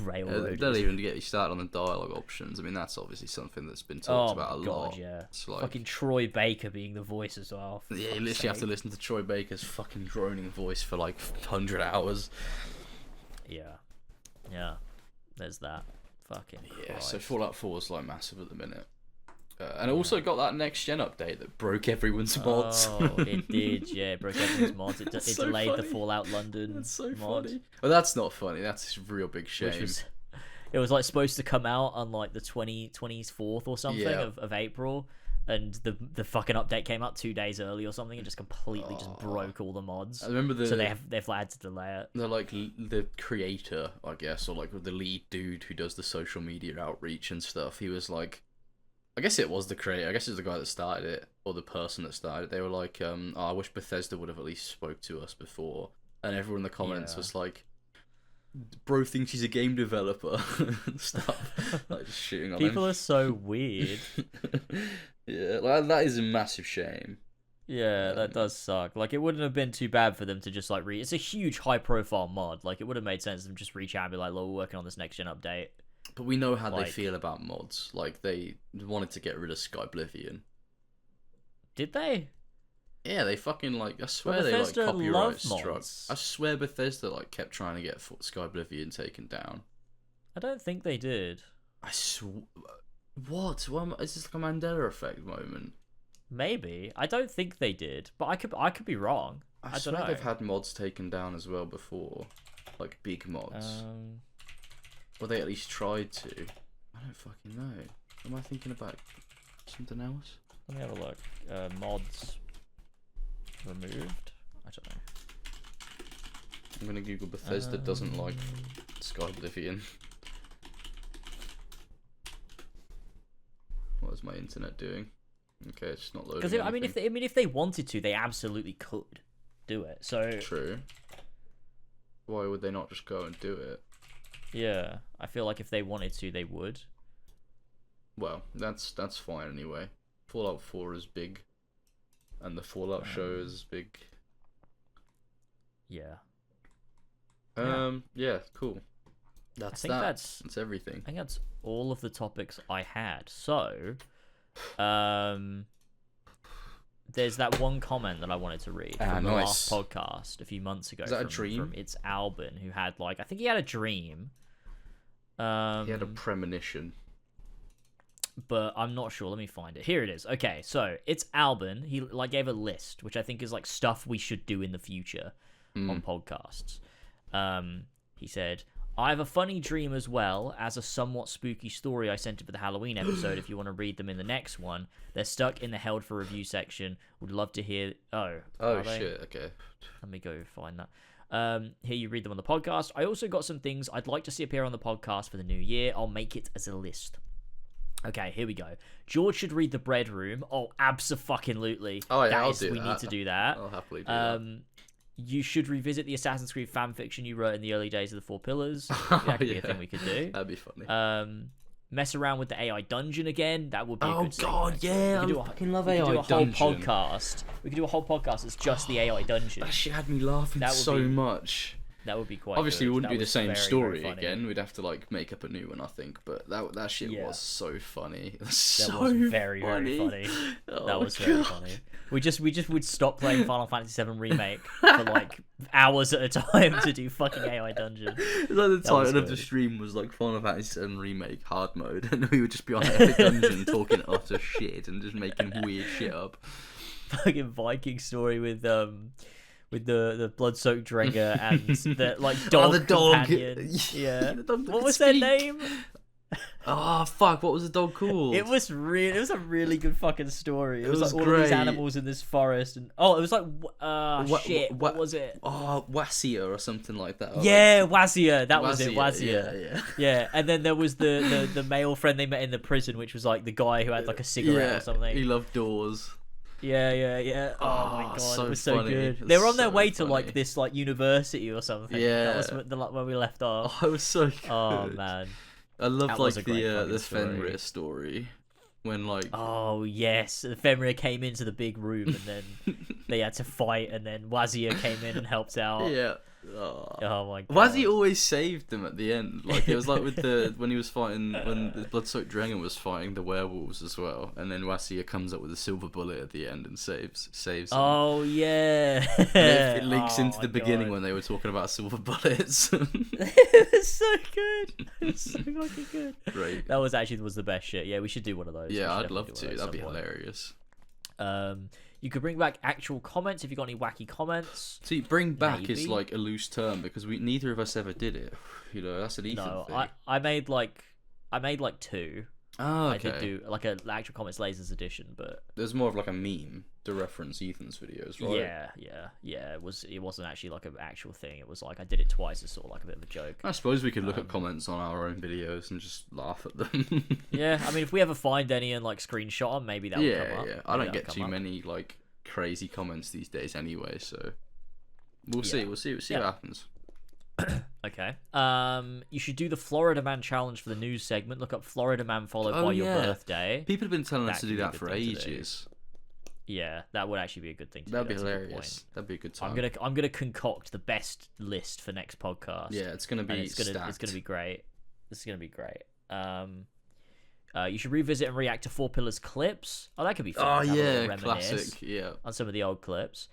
railroad. They don't even get you started on the dialogue options. I mean, that's obviously something that's been talked about a lot. Yeah. It's like... fucking Troy Baker being the voice as well. Yeah, you literally have to listen to Troy Baker's fucking droning voice for like 100 hours. Yeah. Yeah. There's that. Fucking yeah, Christ. so Fallout 4 is like massive at the minute. And it also got that next gen update that broke everyone's mods. Oh, it did, yeah. It broke everyone's mods. It so delayed funny. the Fallout London That's so mod. funny. Oh, that's not funny. That's a real big shame. It was like supposed to come out on like the 24th or something of April, and the fucking update came out 2 days early or something, and just completely just broke all the mods. I remember so they've had to delay it. They're like the creator, I guess, or like the lead dude who does the social media outreach and stuff. He was like, I guess it was the creator. I guess it was the guy that started it, or the person that started it. They were like, oh, I wish Bethesda would have at least spoke to us before. And everyone in the comments was like, bro thinks he's a game developer and stuff. Like, just shooting on People him. are so weird. Yeah, like, that is a massive shame. Yeah, that does suck. Like, it wouldn't have been too bad for them to just, like, it's a huge, high-profile mod. Like, it would have made sense to them just reach out and be like, look, we're working on this next-gen update. But we know how they feel about mods. Like, they wanted to get rid of Skyblivion. Did they? Yeah, they fucking, like, I swear they, like, copyright struck. I swear Bethesda, like, kept trying to get Skyblivion taken down. I don't think they did. What? Is this like a Mandela effect moment? Maybe. I don't think they did, but I could be wrong. I don't swear know. they've had mods taken down as well before. Like, big mods. Or they at least tried to. I don't fucking know. Am I thinking about something else? Let me have a look. Mods removed? I don't know. I'm gonna Google Bethesda doesn't like Skyblivion. What is my internet doing? Okay, it's not loading. Because I mean, if they wanted to, they absolutely could do it. So true. Why would they not just go and do it? Yeah, I feel like if they wanted to, they would. Well, that's fine anyway. Fallout 4 is big, and the Fallout show is big. Yeah. Yeah, cool. That's everything. I think that's all of the topics I had. So, there's that one comment that I wanted to read from the last podcast a few months ago. Is that a dream? From It's Albin, who had I think he had a dream. He had a premonition. But I'm not sure. Let me find it. Here it is. Okay, so It's Albin. He gave a list, which I think is stuff we should do in the future on podcasts. He said, I have a funny dream as well as a somewhat spooky story I sent you for the Halloween episode. If you want to read them in the next one, they're stuck in the held for review section. Would love to hear. Oh shit. Okay. Let me go find that. Here you read them on the podcast. I also got some things I'd like to see appear on the podcast for the new year. I'll make it as a list. Okay, here we go. George should read The Bread Room. Oh, abso-fucking-lutely. Oh yeah, I'll do that. We need to do that. I'll happily do that. You should revisit the Assassin's Creed fanfiction you wrote in the early days of the Four Pillars. That could be a thing we could do. That'd be funny. Mess around with the AI dungeon again. That would be a good thing. Oh god, yeah, I fucking love AI dungeon. We could do a whole podcast that's just the AI dungeon. That shit had me laughing so much. That would be quite Obviously, good. it wouldn't be the same very, story very again. We'd have to make up a new one, I think. But that shit was so funny. That was very, very funny. That was very funny. We just would stop playing Final Fantasy VII Remake for hours at a time to do fucking AI dungeon. The title of the stream was Final Fantasy VII Remake hard mode, and we would just be on Epic Dungeon talking utter shit and just making weird shit up. Fucking Viking story with the blood-soaked Drenga and the dog the dog. companion. Yeah. The dog what was their name? Oh fuck! What was the dog called? It was a really good fucking story. It was all great. of these animals in this forest, and it was what was it? Oh, Wasia or something like that. Yeah, Wasia. That was it. Wasia. Yeah. Yeah, and then there was the male friend they met in the prison, which was the guy who had a cigarette or something. He loved doors. Yeah. Oh my god, so it was so funny. good. They were on their way funny. to this university or something. Yeah, that was where we left off. Oh, it was so good. Oh man, I love the story. Fenrir story when Oh yes, the Fenrir came into the big room and then they had to fight, and then Wazir came in and helped out. Yeah, Oh my god. Why has he always saved them at the end? Like, it was like with when he was fighting, when the Bloodsoaked Dragon was fighting the werewolves as well, and then Wasia comes up with a silver bullet at the end and saves him. Oh yeah. And it links into the beginning God. when they were talking about silver bullets. It was so good. It was so fucking good. Great. That was the best shit. Yeah, we should do one of those. Yeah, We should I'd love definitely do to. one at That'd be some point. hilarious. You could bring back actual comments if you got any wacky comments. See, bring back is Maybe. like a loose term because neither of us ever did it. You know, that's an Ethan No, thing. I made like two. Oh, I okay. did do like a actual comments lasers edition, but There's more of like a meme to reference Ethan's videos, right? yeah. It wasn't actually like an actual thing. It was like I did it twice as sort of like a bit of a joke. I suppose we could look at comments on our own videos and just laugh at them. Yeah, I mean, if we ever find any and like screenshot them, maybe that will come up. Yeah. Maybe I don't that'll get come too up. many like crazy comments these days anyway, so we'll see. We'll see Yeah. what happens. Okay. You should do the Florida Man challenge for the news segment. Look up Florida Man followed by your birthday. People have been telling us That to could do be a that good for thing to do. ages. Yeah, that would actually be a good thing to That'd do. be That's a good hilarious. point. That'd be a good time. I'm gonna concoct the best list for next podcast. Yeah, it's gonna and be it's gonna stacked. be great. It's gonna be great. You should revisit and react to Four Pillars clips. Oh, that could be fun. Oh to have a little yeah, reminisce classic. Yeah. on some of the old clips.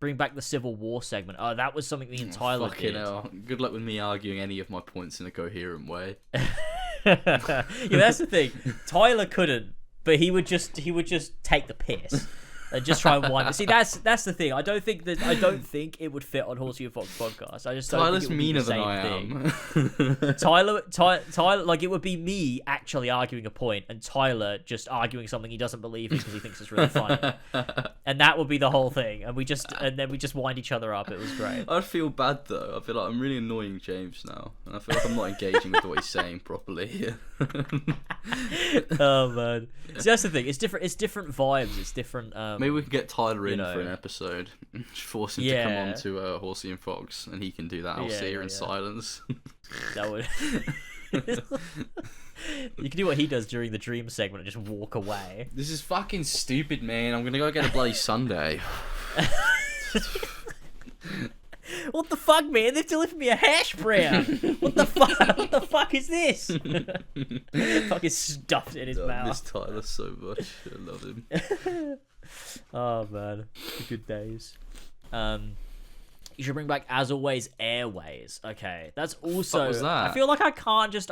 Bring back the Civil War segment. Oh, that was something me and Tyler Fucking did. hell. Good luck with me arguing any of my points in a coherent way. Yeah, that's the thing. Tyler couldn't, but he would just take the piss and just try and wind. See, that's the thing. I don't think it would fit on Horsey and Fox podcast. I just don't Tyler's think it would be meaner the than same I am. Tyler, like it would be me actually arguing a point and Tyler just arguing something he doesn't believe in because he thinks it's really funny, and that would be the whole thing. And then we just wind each other up. It was great. I'd feel bad though. I feel like I'm really annoying James now, and I feel like I'm not engaging with what he's saying properly. Oh man, see, that's the thing. It's different. It's different vibes. It's different. Maybe we can get Tyler in know. for an episode. Force him to come on to Horsey and Fox, and he can do that. I'll sit here in silence. That would. You can do what he does during the dream segment and just walk away. This is fucking stupid, man. I'm gonna go get a bloody sundae. What the fuck, man? They've delivered me a hash brown. What the fuck? What the fuck is this? Fucking stuffed it in his I mouth. miss Tyler so much. I love him. Oh man, the good days. You should bring back, as always, Airways. Okay, that's also. What was that? I feel like I can't just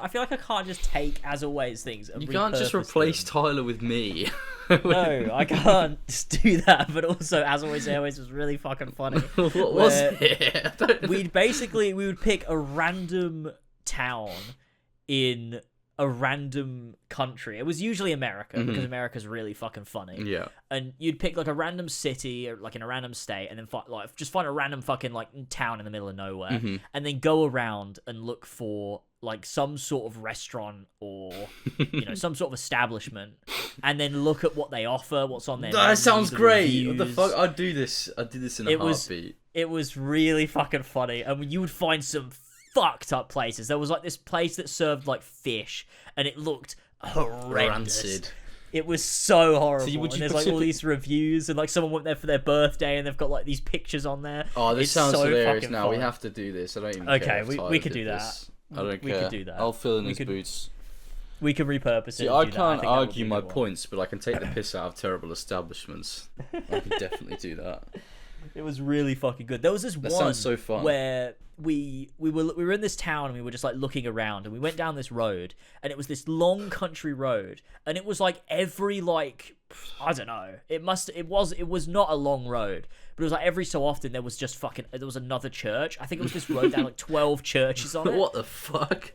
take as always things. And You can't just repurpose replace them. Tyler with me. No, I can't just do that. But also, as always, Airways was really fucking funny. What was it? We would pick a random town in a random country. It was usually America because America's really fucking funny. Yeah. And you'd pick like a random city or like in a random state, and then just find a random fucking like town in the middle of nowhere, and then go around and look for like some sort of restaurant or some sort of establishment, and then look at what they offer, what's on their That menus, sounds the great. What the reviews. fuck? I'd do this in a heartbeat. It was really fucking funny, and you would find some fucked up places. There was like this place that served like fish, and it looked horrendous. Rancid. It was so horrible. So would And you there's like all these reviews, and like someone went there for their birthday, and they've got like these pictures on there. Oh, this It's sounds so hilarious. fucking Now we fun. have to do this. I don't even Okay, care. if we Tyler could did do that. this. I don't We care. could do that. I'll fill in We his could- boots. We can repurpose it. See, and I do that. can't think that would argue be a my good one. points, but I can take the piss out of terrible establishments. I can definitely do that. It was really fucking good. There was this That one sounds so fun. where we were in this town, and we were just like looking around, and we went down this road, and it was this long country road, and it was like every like I don't know. It was not a long road, but it was like every so often there was another church. I think it was this road that had like 12 churches on it. What the fuck?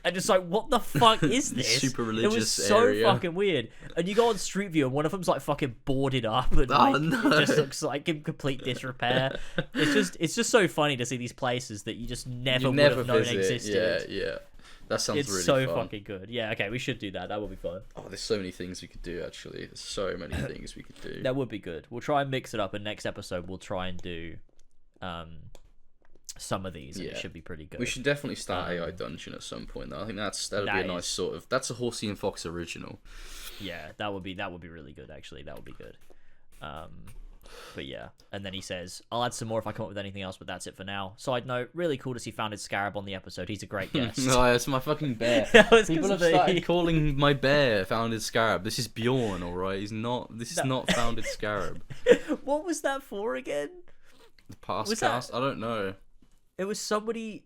And just like, what the fuck is this? Super It was religious so area. fucking weird. And you go on Street View, and one of them's like fucking boarded up, and like, no. it just looks like in complete disrepair. It's just so funny to see these places that you just never would have known existed. Yeah. That sounds It's really so fun. fucking good. Yeah, okay, we should do that. That would be fun. Oh, there's so many things we could do, actually. There's so many things we could do. That would be good. We'll try and mix it up, and next episode we'll try and do some of these, and it should be pretty good. We should definitely start AI Dungeon at some point, though. I think that'll be a nice sort of... That's a Horsey and Fox original. Yeah, that would be really good, actually. That would be good. But yeah, and then he says, I'll add some more if I come up with anything else, but that's it for now. Side note, really cool to see Founded Scarab on the episode. He's a great guest. No, it's my fucking bear. People have started calling my bear Founded Scarab. This is Bjorn, alright? This is not Founded Scarab. What was that for again? The past cast? I don't know. It was somebody...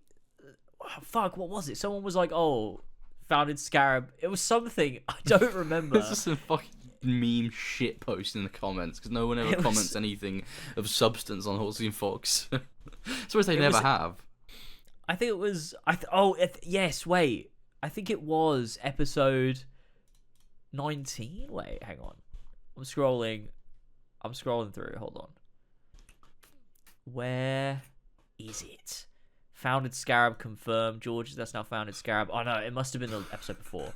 Oh, fuck, what was it? Someone was like, oh, Founded Scarab. It was something. I don't remember. It's just some fucking meme shit post in the comments because no one ever comments anything of substance on Horsey and Fox. Suppose they never have. I think it was. Yes. Wait. I think it was episode 19. Wait, hang on. I'm scrolling through. Hold on. Where is it? Founded Scarab confirmed. George, that's now Founded Scarab. Oh no, it must have been the episode before.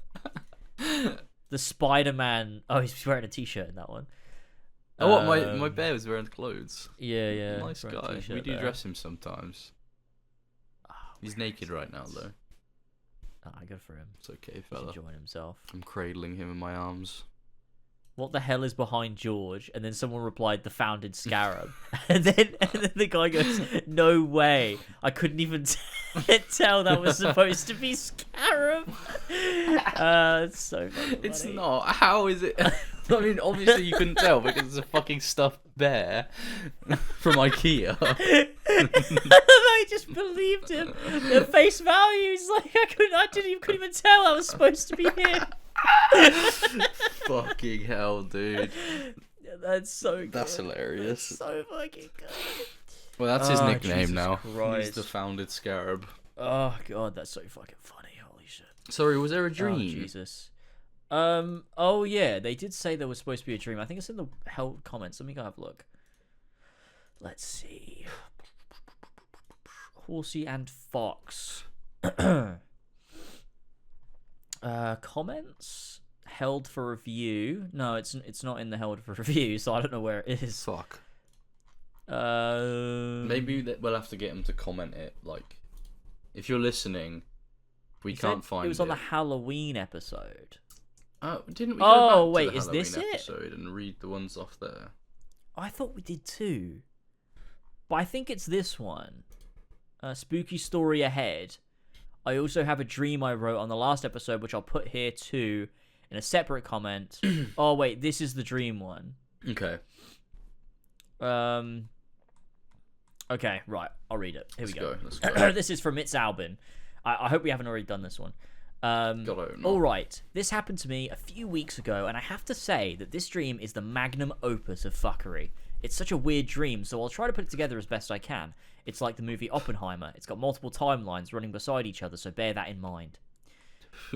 The Spider-Man. Oh, he's wearing a t-shirt in that one. Oh, what? My bear was wearing clothes. Yeah. Nice guy. We do dress him sometimes. Oh, he's naked right now, though. Good for him. It's okay, fella. He's enjoying himself. I'm cradling him in my arms. What the hell is behind George? And then someone replied, the Founded Scarab. and then the guy goes, no way. I couldn't even tell that was supposed to be Scarab. It's so funny. It's not. How is it? I mean, obviously you couldn't tell because it's a fucking stuffed bear from IKEA. I just believed him. The face value is like, I couldn't even tell I was supposed to be him. Fucking hell, dude. That's so good. That's hilarious. That's so fucking good. Well, that's his nickname Jesus now. Christ. He's the Founded Scarab. Oh god, that's so fucking funny. Holy shit. Sorry, was there a dream? Oh Jesus. Oh yeah, they did say there was supposed to be a dream. I think it's in the held comments. Let me go have a look. Let's see. Horsey and Fox. Comments held for review. No, it's not in the held for review, so I don't know where it is. Fuck. Maybe we'll have to get him to comment it. Like, if you're listening, we can't find it. It was on the Halloween episode. Didn't we? Go back wait, to the is this Halloween it? Episode and read the ones off there. I thought we did too, but I think it's this one. Spooky story ahead. I also have a dream I wrote on the last episode, which I'll put here too, in a separate comment. Oh wait, this is the dream one. Okay. Okay, right. I'll read it. Here we go. Let's go. This is from It's Albin. I hope we haven't already done this one. All right. This happened to me a few weeks ago, and I have to say that this dream is the magnum opus of fuckery. It's such a weird dream, so I'll try to put it together as best I can. It's like the movie Oppenheimer. It's got multiple timelines running beside each other, so bear that in mind.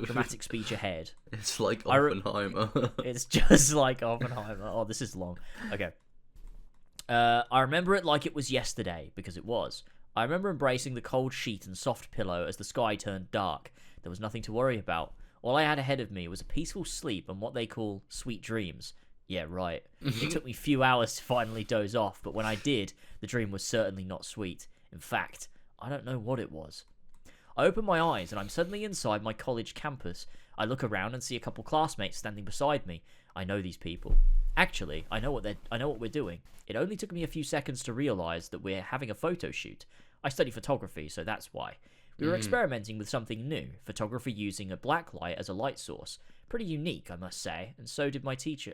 Dramatic speech ahead. It's like Oppenheimer. It's just like Oppenheimer. Oh, this is long. Okay. I remember it like it was yesterday, because it was. I remember embracing the cold sheet and soft pillow as the sky turned dark. There was nothing to worry about. All I had ahead of me was a peaceful sleep and what they call sweet dreams. Yeah, right. It took me a few hours to finally doze off, but when I did, the dream was certainly not sweet. In fact, I don't know what it was. I open my eyes and I'm suddenly inside my college campus. I look around and see a couple classmates standing beside me. I know these people. Actually, I know what we're doing. It only took me a few seconds to realize that we're having a photo shoot. I study photography, so that's why. We were experimenting with something new, photography using a black light as a light source. Pretty unique, I must say, and so did my teacher.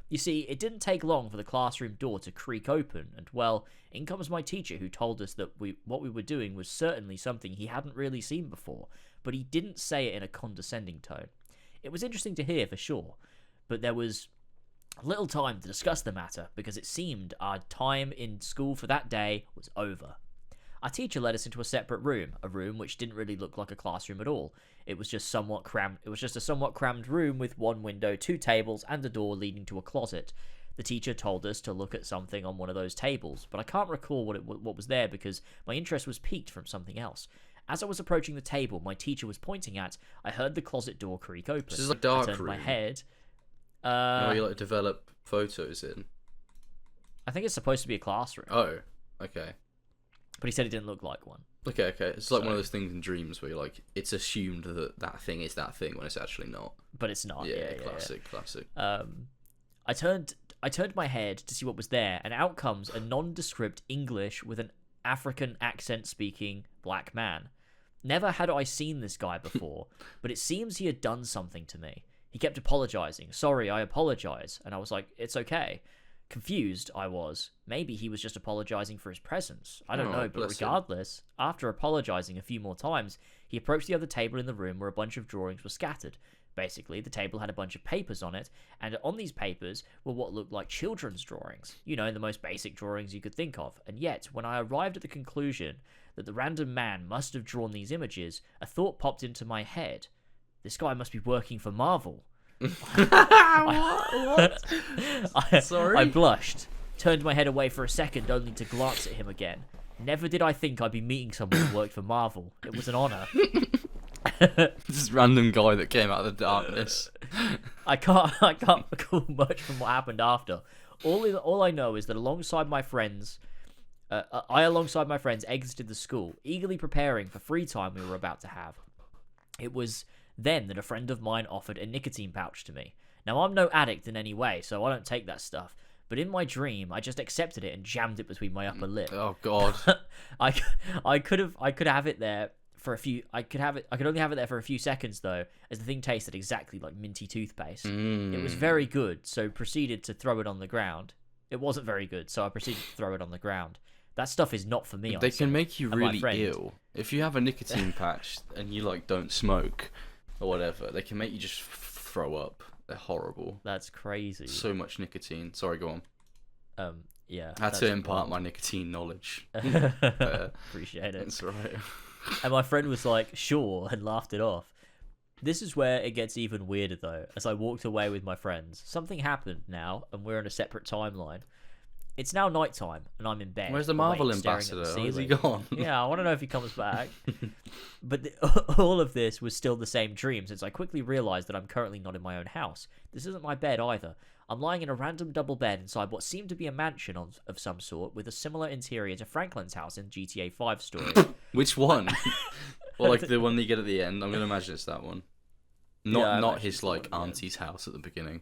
You see, it didn't take long for the classroom door to creak open, and well, in comes my teacher who told us that what we were doing was certainly something he hadn't really seen before, but he didn't say it in a condescending tone. It was interesting to hear for sure, but there was little time to discuss the matter because it seemed our time in school for that day was over. Our teacher led us into a separate room, a room which didn't really look like a classroom at all. It was just a somewhat crammed room with one window, two tables, and a door leading to a closet. The teacher told us to look at something on one of those tables, but I can't recall what was there because my interest was piqued from something else. As I was approaching the table my teacher was pointing at, I heard the closet door creak open. This is a dark I turned room. my head. You like develop photos in? I think it's supposed to be a classroom. Oh, okay. But he said it didn't look like one. Okay. It's like one of those things in dreams where you're like, it's assumed that that thing is that thing when it's actually not. But it's not. Yeah, classic. I I turned my head to see what was there, and out comes a nondescript English with an African accent speaking black man. Never had I seen this guy before, but it seems he had done something to me. He kept apologizing. Sorry, I apologize. And I was like, it's okay. Confused, I was. Maybe he was just apologizing for his presence. I don't know, but regardless, after apologizing a few more times, he approached the other table in the room where a bunch of drawings were scattered. Basically, the table had a bunch of papers on it, and on these papers were what looked like children's drawings. You know, the most basic drawings you could think of. And yet, when I arrived at the conclusion that the random man must have drawn these images, a thought popped into my head. This guy must be working for Marvel. What? Sorry? I blushed, turned my head away for a second only to glance at him again. Never did I think I'd be meeting someone who worked for Marvel. It was an honor. This random guy that came out of the darkness. I can't recall much from what happened after. All I know is that alongside my friends exited the school, eagerly preparing for free time we were about to have. It was then that a friend of mine offered a nicotine pouch to me. Now, I'm no addict in any way, so I don't take that stuff. But in my dream, I just accepted it and jammed it between my upper lip. Oh God! I could have it there for a few. I could only have it there for a few seconds though, as the thing tasted exactly like minty toothpaste. It was very good, so proceeded to throw it on the ground. It wasn't very good, so I proceeded to throw it on the ground. That stuff is not for me. They can make you really ill if you have a nicotine patch and you like don't smoke or whatever. They can make you just throw up. They're horrible. That's crazy. So much nicotine. Sorry, go on. Yeah. I had to impart my nicotine knowledge. Appreciate it. That's right. And my friend was like, sure, and laughed it off. This is where it gets even weirder though. As I walked away with my friends, something happened now, and we're in a separate timeline. It's now nighttime, and I'm in bed. Where's the Marvel ambassador? Where's he gone? Yeah, I want to know if he comes back. But all of this was still the same dream, since I quickly realised that I'm currently not in my own house. This isn't my bed either. I'm lying in a random double bed inside what seemed to be a mansion of some sort, with a similar interior to Franklin's house in GTA 5 story. Which one? Well, like the one that you get at the end. I'm going to imagine it's that one. Not his like auntie's house at the beginning.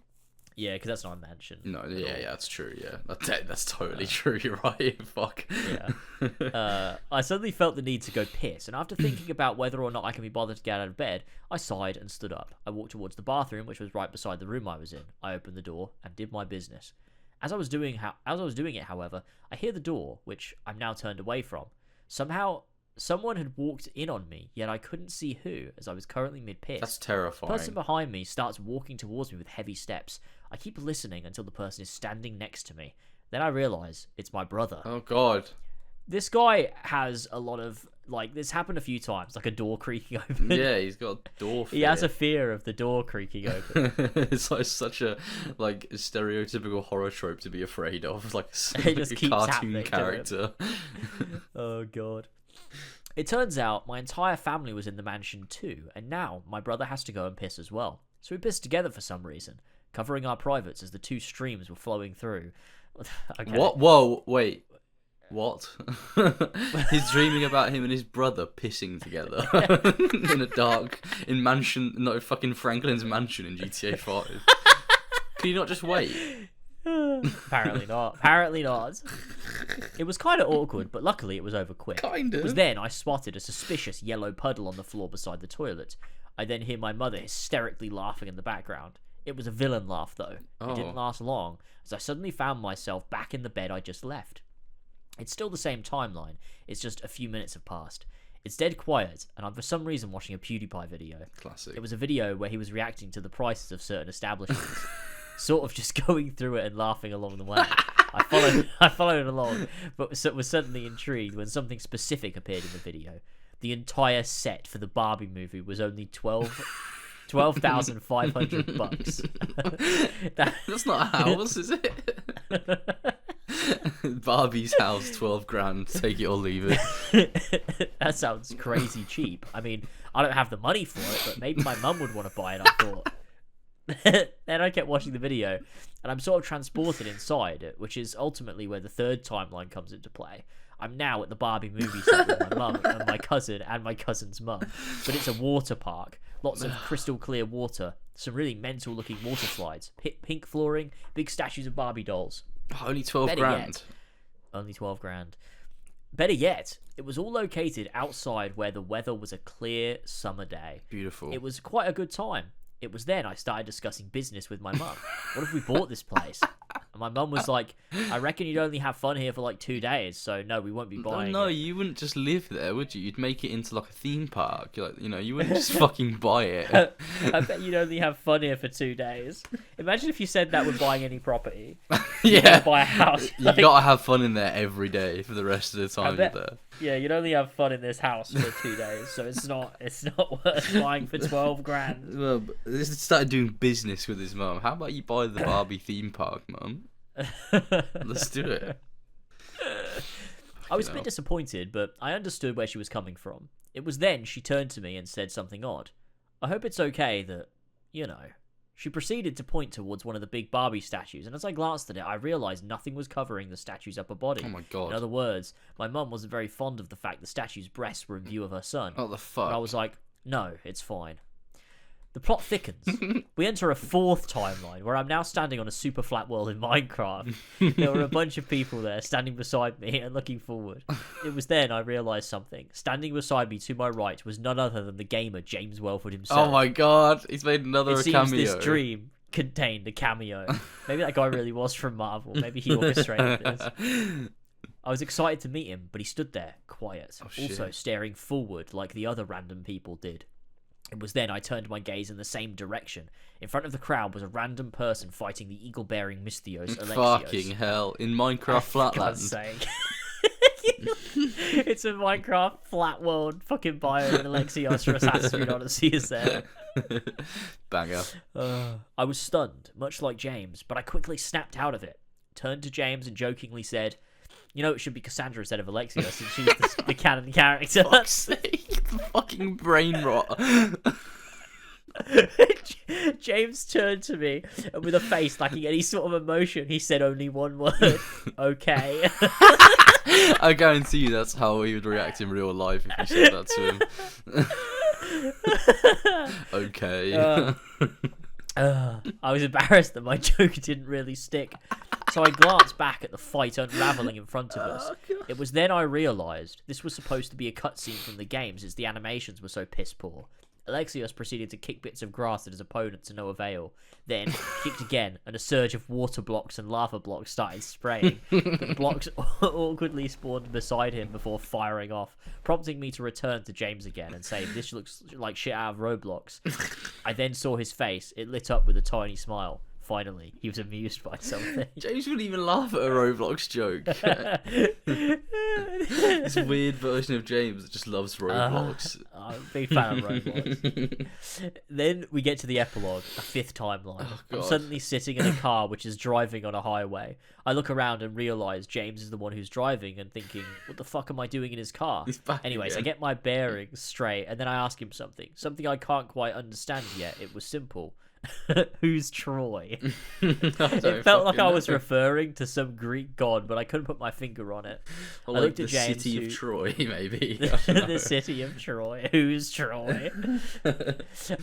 Yeah, because that's not a mansion. No, yeah, that's true. Yeah, that's totally true. You're right. Fuck. Yeah. I suddenly felt the need to go piss, and after thinking about whether or not I can be bothered to get out of bed, I sighed and stood up. I walked towards the bathroom, which was right beside the room I was in. I opened the door and did my business. As I was doing it, however, I hear the door, which I'm now turned away from. Somehow, someone had walked in on me, yet I couldn't see who, as I was currently mid-piss. That's terrifying. The person behind me starts walking towards me with heavy steps. I keep listening until the person is standing next to me. Then I realise it's my brother. Oh, God. This guy has a lot of, like, this happened a few times, like a door creaking open. Yeah, he's got door fear. He has a fear of the door creaking open. It's like such a, like, stereotypical horror trope to be afraid of. Like, it just a keeps cartoon character. Oh, God. It turns out my entire family was in the mansion too, and now my brother has to go and piss as well. So we pissed together for some reason, covering our privates as the two streams were flowing through. Okay. What? Whoa, wait. What? He's dreaming about him and his brother pissing together in fucking Franklin's mansion in GTA 5. Can you not just wait? Apparently not. It was kind of awkward, but luckily it was over quick. Kinda. It was then I spotted a suspicious yellow puddle on the floor beside the toilet. I then hear my mother hysterically laughing in the background. It was a villain laugh, though. It didn't last long, as I suddenly found myself back in the bed I just left. It's still the same timeline, it's just a few minutes have passed. It's dead quiet, and I'm for some reason watching a PewDiePie video. Classic. It was a video where he was reacting to the prices of certain establishments. Sort of just going through it and laughing along the way. I followed along, but was suddenly intrigued when something specific appeared in the video. The entire set for the Barbie movie was only $12,500. That's not a house, is it? Barbie's house, 12 grand. Take it or leave it. That sounds crazy cheap. I mean, I don't have the money for it, but maybe my mum would want to buy it, I thought. Then I kept watching the video, and I'm sort of transported inside it, which is ultimately where the third timeline comes into play. I'm now at the Barbie movie set with my mum and my cousin and my cousin's mum. But it's a water park. Lots of crystal clear water. Some really mental looking water slides. Pink flooring. Big statues of Barbie dolls. Only 12 grand. Only 12 grand. Better yet, it was all located outside where the weather was a clear summer day. Beautiful. It was quite a good time. It was then I started discussing business with my mum. What if we bought this place? And my mum was like, I reckon you'd only have fun here for like 2 days, so no, we won't be buying No, it. you wouldn't just live there, would you? You'd make it into like a theme park. Like, you know, you wouldn't just fucking buy it. I bet you'd only have fun here for 2 days. Imagine if you said that with buying any property. Yeah. Buy a house. You gotta have fun in there every day for the rest of the time you're there. Yeah, you'd only have fun in this house for 2 days, so it's not worth buying for 12 grand. Well, this started doing business with his mum. How about you buy the Barbie theme park, mum? Let's do it. I was a bit disappointed, but I understood where she was coming from. It was then she turned to me and said something odd. I hope it's okay that, you know. She proceeded to point towards one of the big Barbie statues, and as I glanced at it, I realised nothing was covering the statue's upper body. Oh my god. In other words, my mum wasn't very fond of the fact the statue's breasts were in view of her son. What the fuck? But I was like, no, it's fine. The plot thickens. We enter a fourth timeline, where I'm now standing on a super flat world in Minecraft. There were a bunch of people there, standing beside me and looking forward. It was then I realised something. Standing beside me to my right was none other than the gamer James Welford himself. Oh my god, he's made another cameo. It seems this dream contained a cameo. Maybe that guy really was from Marvel. Maybe he orchestrated this. I was excited to meet him, but he stood there, quiet, also staring forward like the other random people did. It was then I turned my gaze in the same direction. In front of the crowd was a random person fighting the eagle-bearing Mystios, Alexios. Fucking hell. In Minecraft Flatland. It's a Minecraft flat world fucking bio, and Alexios from Assassin's Creed Odyssey is there. Banger. I was stunned, much like James, but I quickly snapped out of it. Turned to James and jokingly said, you know, it should be Cassandra instead of Alexios, since she's the canon character. Fuck's sake, the fucking brain rot. James turned to me, and with a face lacking any sort of emotion, he said only one word, okay. I guarantee you that's how he would react in real life if you said that to him. Okay. I was embarrassed that my joke didn't really stick, so I glanced back at the fight unravelling in front of us. It was then I realised this was supposed to be a cutscene from the game, since the animations were so piss poor. Alexios proceeded to kick bits of grass at his opponent to no avail, then kicked again, and a surge of water blocks and lava blocks started spraying. The blocks awkwardly spawned beside him before firing off, prompting me to return to James again and say, this looks like shit out of Roblox. I then saw his face. It lit up with a tiny smile. Finally, he was amused by something. James wouldn't even laugh at a Roblox joke. This weird version of James that just loves Roblox. I'm a big fan of Roblox. Then we get to the epilogue, a fifth timeline. I'm suddenly sitting in a car which is driving on a highway. I look around and realise James is the one who's driving and thinking, what the fuck am I doing in his car? Anyways, again. I get my bearings straight and then I ask him something I can't quite understand yet. It was simple. Who's Troy? It felt like I was referring to some Greek god, but I couldn't put my finger on it. Or I like looked at the James, city of Troy, maybe. The city of Troy. Who's Troy?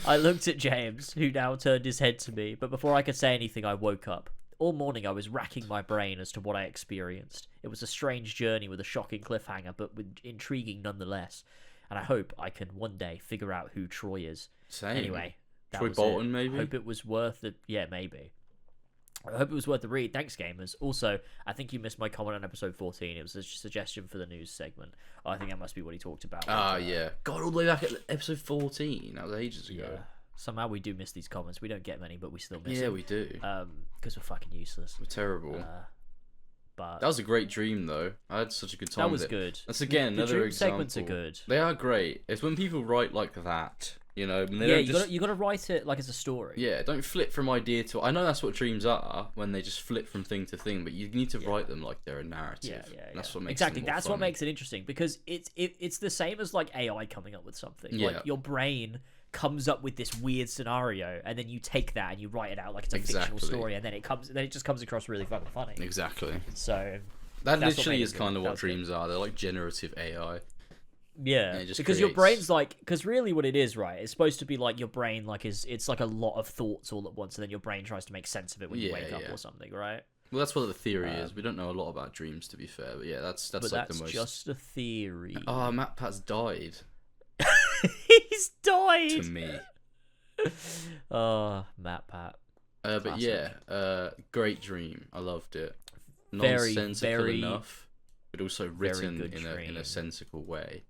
I looked at James, who now turned his head to me, but before I could say anything, I woke up. All morning I was racking my brain as to what I experienced. It was a strange journey with a shocking cliffhanger, but intriguing nonetheless. And I hope I can one day figure out who Troy is. Same. Anyway. Troy Bolton, maybe? I hope it was worth it. Yeah, maybe. I hope it was worth the read. Thanks, gamers. Also, I think you missed my comment on episode 14. It was a suggestion for the news segment. I think that must be what he talked about. Yeah. God, all the way back at episode 14. That was ages ago. Yeah. Somehow we do miss these comments. We don't get many, but we still miss them. Yeah, we do. Because we're fucking useless. We're terrible. But that was a great dream, though. I had such a good time. That was good. That's again another dream example. Segments are good. They are great. It's when people write like that. You know, you gotta write it like it's a story. Yeah, don't flip from idea to. I know that's what dreams are when they just flip from thing to thing, but you need to write them like they're a narrative. Yeah. That's what makes exactly. Them more that's fun. what makes it interesting because it's the same as like AI coming up with something. Yeah. Like your brain comes up with this weird scenario, and then you take that and you write it out like it's a fictional story, and then it just comes across really fucking funny. Exactly. So. That That's what literally made is it kind good. of That what was good. dreams are. They're like generative AI. Yeah, it just because your creates- brain's like, because really what it is, right? It's supposed to be like your brain, like it's like a lot of thoughts all at once, and then your brain tries to make sense of it when you wake up or something, right? Well, that's what the theory is. We don't know a lot about dreams, to be fair, but yeah, that's But like that's the most. just a theory. Oh, Matt Pat's died He's died. to me. Oh, Matt Pat. But Classic. yeah, great dream. I loved it. Very, Nonsensical very, enough, but also very written good in a dream. sensical way,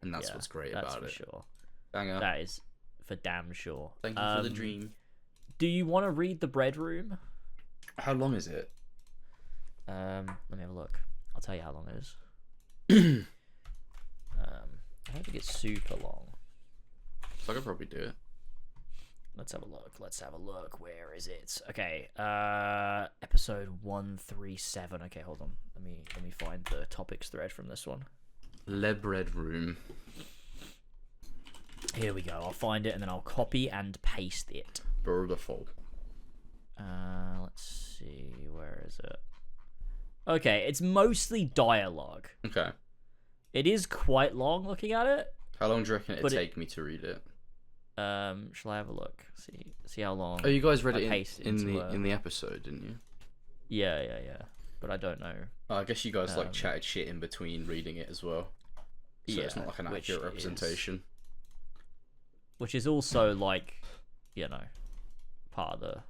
and that's Yeah, what's great that's about for it. sure. Banger. That is for damn sure. Thank you for the dream. Do you want to read the bread room? How long is it? Let me have a look. I'll tell you how long it is. I don't think it's super long. So I could probably do it. Let's have a look. Let's have a look. Where is it? Okay. Episode 137. Okay, hold on. Let me find the topics thread from this one. Le bread room. Here we go. I'll find it and then I'll copy and paste it. Beautiful. Let's see. Where is it? Okay, it's mostly dialogue. Okay. It is quite long looking at it. How long do you reckon it'd take me to read it? Shall I have a look? See how long. Oh, you guys read I it paced in into the episode, didn't you? Yeah. But I don't know. Oh, I guess you guys like chatted shit in between reading it as well. So Yeah, it's not like an accurate representation. Which is also like, you know, part of the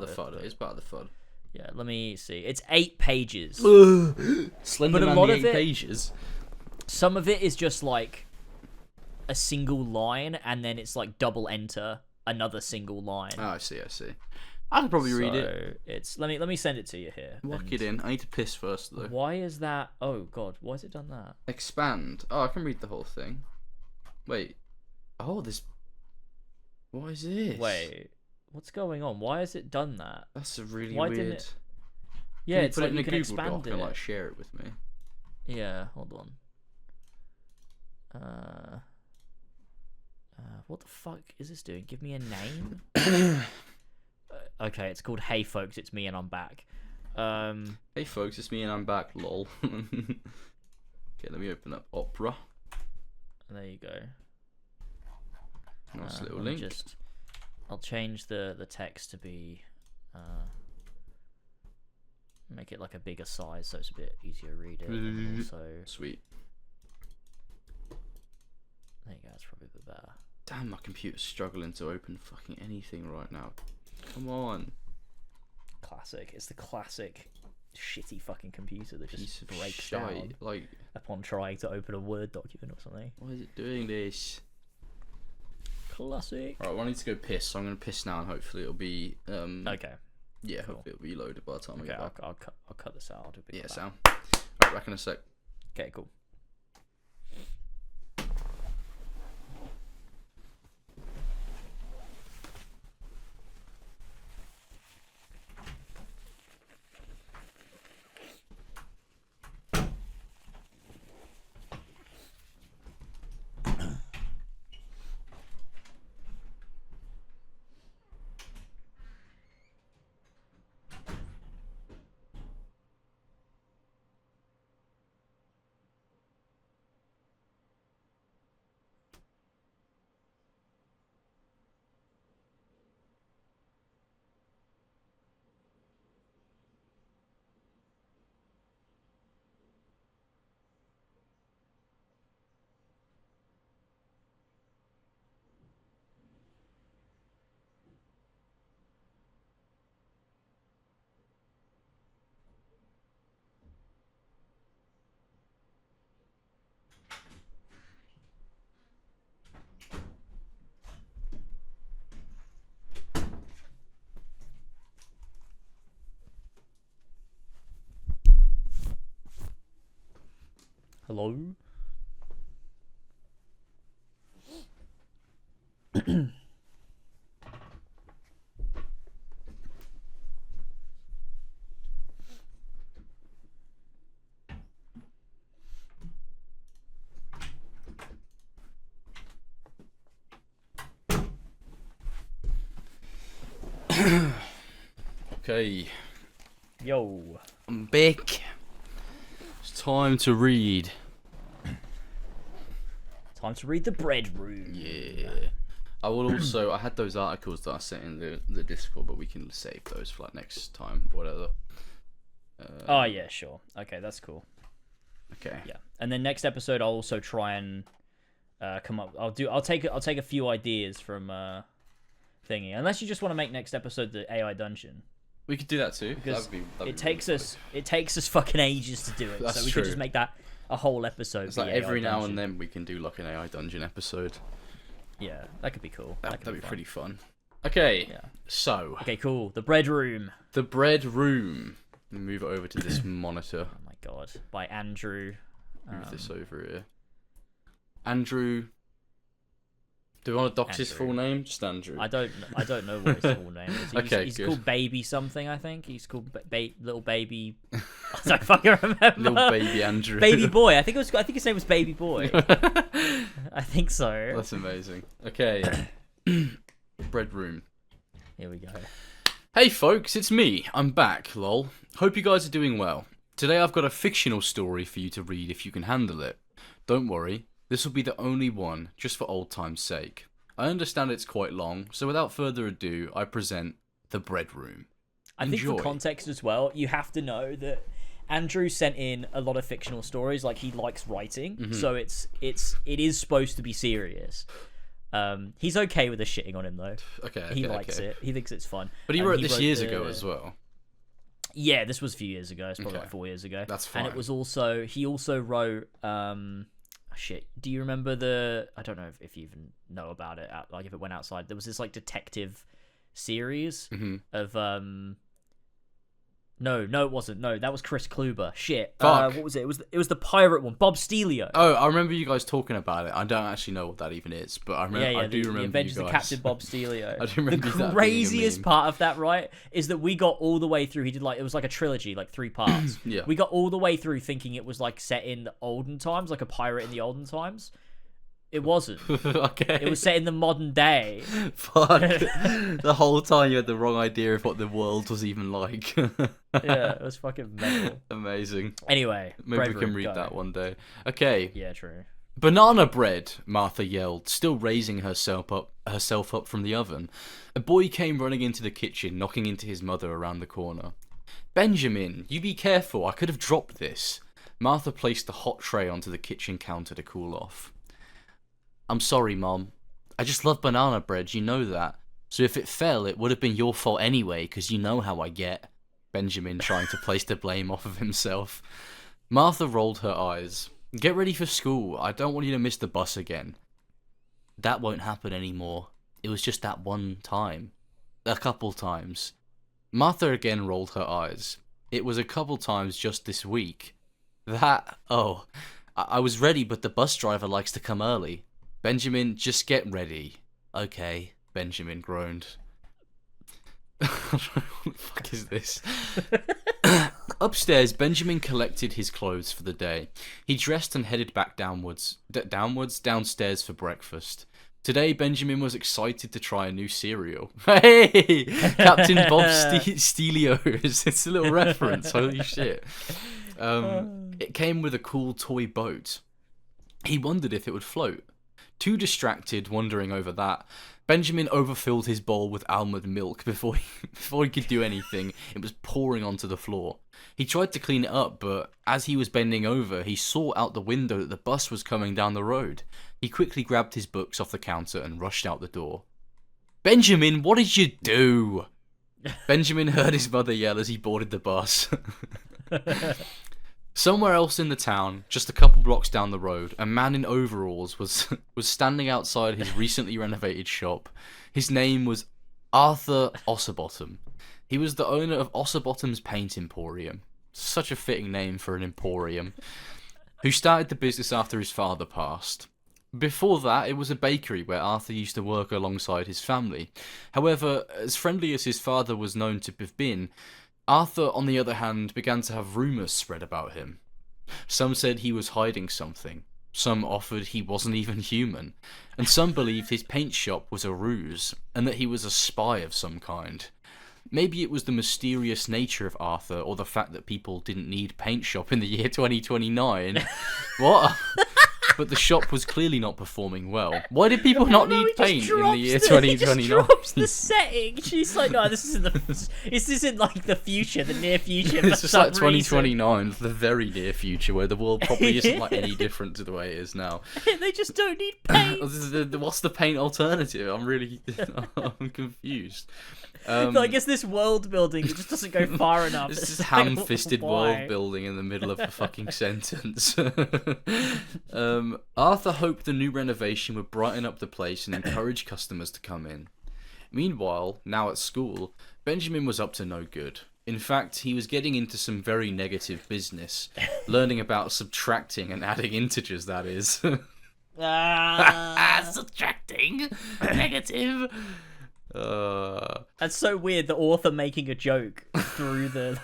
fun. It is part of the fun. Yeah, let me see. It's 8 pages. Slender But a Man, lot the of 8 it- pages. Some of it is just like a single line, and then it's like double enter another single line. Oh, I see. I could probably read it. So it's let me send it to you here. Lock and it in. I need to piss first though. Why is that? Oh god, why has it done that? Expand. Oh, I can read the whole thing. Wait. Oh, this. What is this? Wait, what's going on? Why has it done that? That's a really Why weird. didn't it? Yeah, Can you it's put like it in you a can Google expand Doc it. and like share it with me. Yeah, hold on. What the fuck is this doing? Give me a name. Okay, it's called Hey Folks, It's Me and I'm Back. Hey folks, it's me and I'm back. Lol. Okay, let me open up Opera. There you go. Nice little Let me link. I'll change the text to be make it like a bigger size so it's a bit easier to read it. And also, Sweet. there you go. It's probably a bit better. Damn, my computer's struggling to open fucking anything right now. Come on. Classic. It's the classic shitty fucking computer that Piece just of breaks shite. down Like, upon trying to open a Word document or something. why is it doing this? Classic. Alright, well, I need to go piss, so I'm gonna piss now and hopefully it'll be Okay. yeah, Cool. hopefully it'll be loaded by the time I Okay. get back. I'll cut this out. I'll do a bit Yeah, of that. sound. Alright, back in a sec. Okay. Cool. Hello. Okay. Yo. I'm back. time to read. Time to read the bread room. Yeah. I will also. I had those articles that I sent in the Discord, but we can save those for like next time, whatever. Oh yeah, sure. Okay, that's cool. Okay. Yeah, and then next episode I'll also try and come up. I'll take a few ideas from thingy. Unless you just want to make next episode the AI dungeon. We could do that too. Because that'd it takes us fucking ages to do it. That's so we true. could just make that a whole episode. It's like every now and then we can do like an AI dungeon episode. Yeah, that could be cool. That'd be pretty fun. Okay. Yeah. So. Okay, cool. The bread room. The bread room. Move it over to this monitor. Oh my god. By Andrew. Move this over here. Andrew. Do we want to dox his full name? Just Andrew. I don't know what his full name is. He's good. called Baby something, I think. He's called Little Baby. I don't fucking remember. Little Baby Andrew. Baby Boy. I think his name was Baby Boy. I think so. That's amazing. Okay. Bread room. Here we go. Hey folks, it's me. I'm back, lol. Hope you guys are doing well. Today I've got a fictional story for you to read if you can handle it. Don't worry, this will be the only one, just for old time's sake. I understand it's quite long, so without further ado, I present The Bread Room. I think for context as well, you have to know that Andrew sent in a lot of fictional stories, like he likes writing, so it is supposed to be serious. He's okay with us shitting on him though. Okay, he likes it. He thinks it's fun. But he wrote this years ago as well. Yeah, this was a few years ago. It's probably like 4 years ago. That's fine. And it was also he also wrote shit. Do you remember I don't know if you even know about it. Like if it went outside, there was this like detective series of No, it wasn't. No, that was Chris Kluber. Shit. Fuck. What was it? It was the pirate one. Bob Stelio. Oh, I remember you guys talking about it. I don't actually know what that even is, but I remember. I do remember the Adventures you of guys. Captain Bob Stelio. I do remember the that craziest being a meme. part of that, right, is that we got all the way through. He did it was like a trilogy, like 3 parts. Yeah. We got all the way through thinking it was like set in the olden times, like a pirate in the olden times. It wasn't. Okay. It was set in the modern day. Fuck. The whole time you had the wrong idea of what the world was even like. Yeah, it was fucking mental. Amazing. Anyway, Maybe we can read that one day. Okay. Yeah, true. Banana bread, Martha yelled, still raising herself up from the oven. A boy came running into the kitchen, knocking into his mother around the corner. Benjamin, you be careful, I could have dropped this. Martha placed the hot tray onto the kitchen counter to cool off. I'm sorry, Mom. I just love banana bread, you know that. So if it fell, it would have been your fault anyway, because you know how I get. Benjamin trying to place the blame off of himself. Martha rolled her eyes. Get ready for school. I don't want you to miss the bus again. That won't happen anymore. It was just that one time. A couple times. Martha again rolled her eyes. It was a couple times just this week. I was ready, but the bus driver likes to come early. Benjamin, just get ready. Okay, Benjamin groaned. What the fuck is this? Upstairs, Benjamin collected his clothes for the day. He dressed and headed back downstairs for breakfast. Today, Benjamin was excited to try a new cereal. Hey! Captain Bob Stelio. It's a little reference. Holy shit. It came with a cool toy boat. He wondered if it would float. Too distracted, wondering over that, Benjamin overfilled his bowl with almond milk before he could do anything. It was pouring onto the floor. He tried to clean it up, but as he was bending over, he saw out the window that the bus was coming down the road. He quickly grabbed his books off the counter and rushed out the door. Benjamin, what did you do? Benjamin heard his mother yell as he boarded the bus. Somewhere else in the town, just a couple blocks down the road, a man in overalls was standing outside his recently renovated shop. His name was Arthur Osserbottom. He was the owner of Osserbottom's Paint Emporium. Such a fitting name for an emporium. Who started the business after his father passed. Before that, it was a bakery where Arthur used to work alongside his family. However, as friendly as his father was known to have been, Arthur, on the other hand, began to have rumours spread about him. Some said he was hiding something, some offered he wasn't even human, and some believed his paint shop was a ruse, and that he was a spy of some kind. Maybe it was the mysterious nature of Arthur, or the fact that people didn't need paint shop in the year 2029. What? But the shop was clearly not performing well. Why did people not need paint in the year 2029? He just drops the setting. She's like, no, this isn't like the future, the near future. It's just like 2029, the very near future, where the world probably isn't like any different to the way it is now. They just don't need paint. What's the paint alternative? I'm confused. I guess this world building just doesn't go far enough. It's just ham-fisted world building in the middle of a fucking sentence. Arthur hoped the new renovation would brighten up the place and encourage customers to come in. Meanwhile, now at school, Benjamin was up to no good. In fact, he was getting into some very negative business, learning about subtracting and adding integers, that is. Subtracting? Negative? That's so weird. The author making a joke through the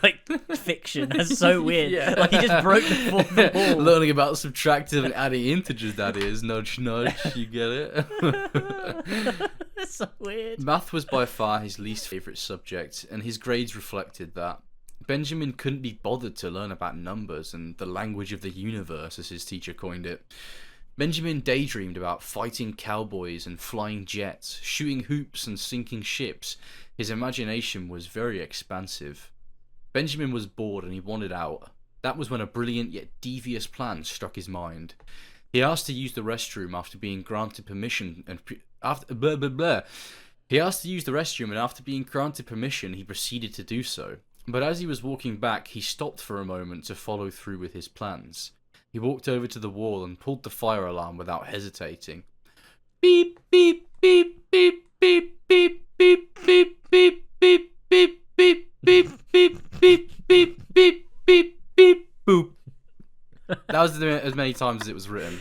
fiction. That's so weird. Yeah. Like he just broke the wall. Learning about subtracting and adding integers, that is. Nudge, nudge. You get it? That's so weird. Math was by far his least favourite subject, and his grades reflected that. Benjamin couldn't be bothered to learn about numbers and the language of the universe, as his teacher coined it. Benjamin daydreamed about fighting cowboys and flying jets, shooting hoops and sinking ships. His imagination was very expansive. Benjamin was bored and he wanted out. That was when a brilliant yet devious plan struck his mind. He asked to use the restroom after being granted permission He asked to use the restroom, and after being granted permission, he proceeded to do so. But as he was walking back, he stopped for a moment to follow through with his plans. He walked over to the wall and pulled the fire alarm without hesitating. Beep, beep, beep, beep, beep, beep, beep, beep, beep, beep, beep, beep, beep, beep, beep, beep, beep, beep, beep, boop. That was as many times as it was written.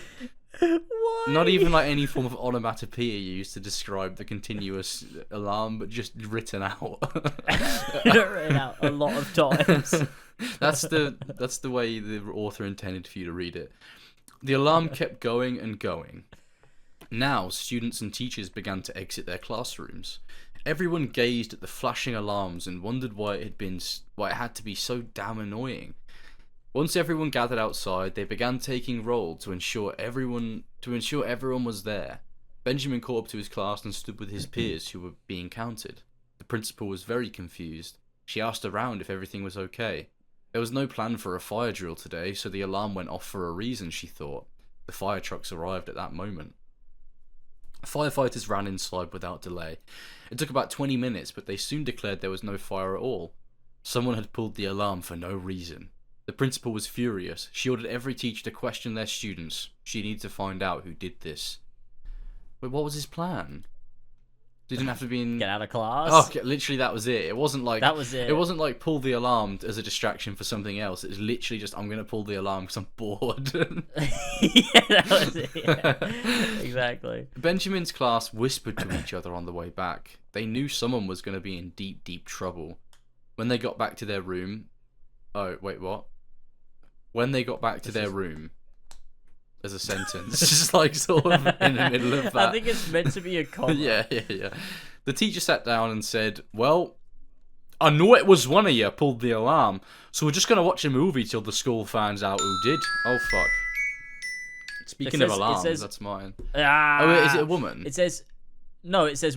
Why? Not even like any form of onomatopoeia used to describe the continuous alarm, but just written out. Written out a lot of times. That's the way the author intended for you to read it. The alarm kept going and going. Now, students and teachers began to exit their classrooms. Everyone gazed at the flashing alarms and wondered why it had to be so damn annoying. Once everyone gathered outside, they began taking roll to ensure everyone was there. Benjamin caught up to his class and stood with his peers who were being counted. The principal was very confused. She asked around if everything was okay. There was no plan for a fire drill today, so the alarm went off for a reason, she thought. The fire trucks arrived at that moment. Firefighters ran inside without delay. It took about 20 minutes, but they soon declared there was no fire at all. Someone had pulled the alarm for no reason. The principal was furious. She ordered every teacher to question their students. She needed to find out who did this. But what was his plan? Didn't have to be in... Get out of class. Oh, okay, literally that was it. It wasn't like... That was it. It wasn't like pull the alarm as a distraction for something else. It was literally just, I'm going to pull the alarm because I'm bored. Yeah, that was it. Yeah. Exactly. Benjamin's class whispered to each other on the way back. They knew someone was going to be in deep, deep trouble. When they got back to their room... Oh, wait, what? When they got back to their room... As a sentence, just like sort of in the middle of that. I think it's meant to be a comma. Yeah. The teacher sat down and said, "Well, I know it was one of you pulled the alarm, so we're just going to watch a movie till the school finds out who did." Oh, fuck. Speaking of alarms, that's mine. Oh, wait, is it a woman? It says,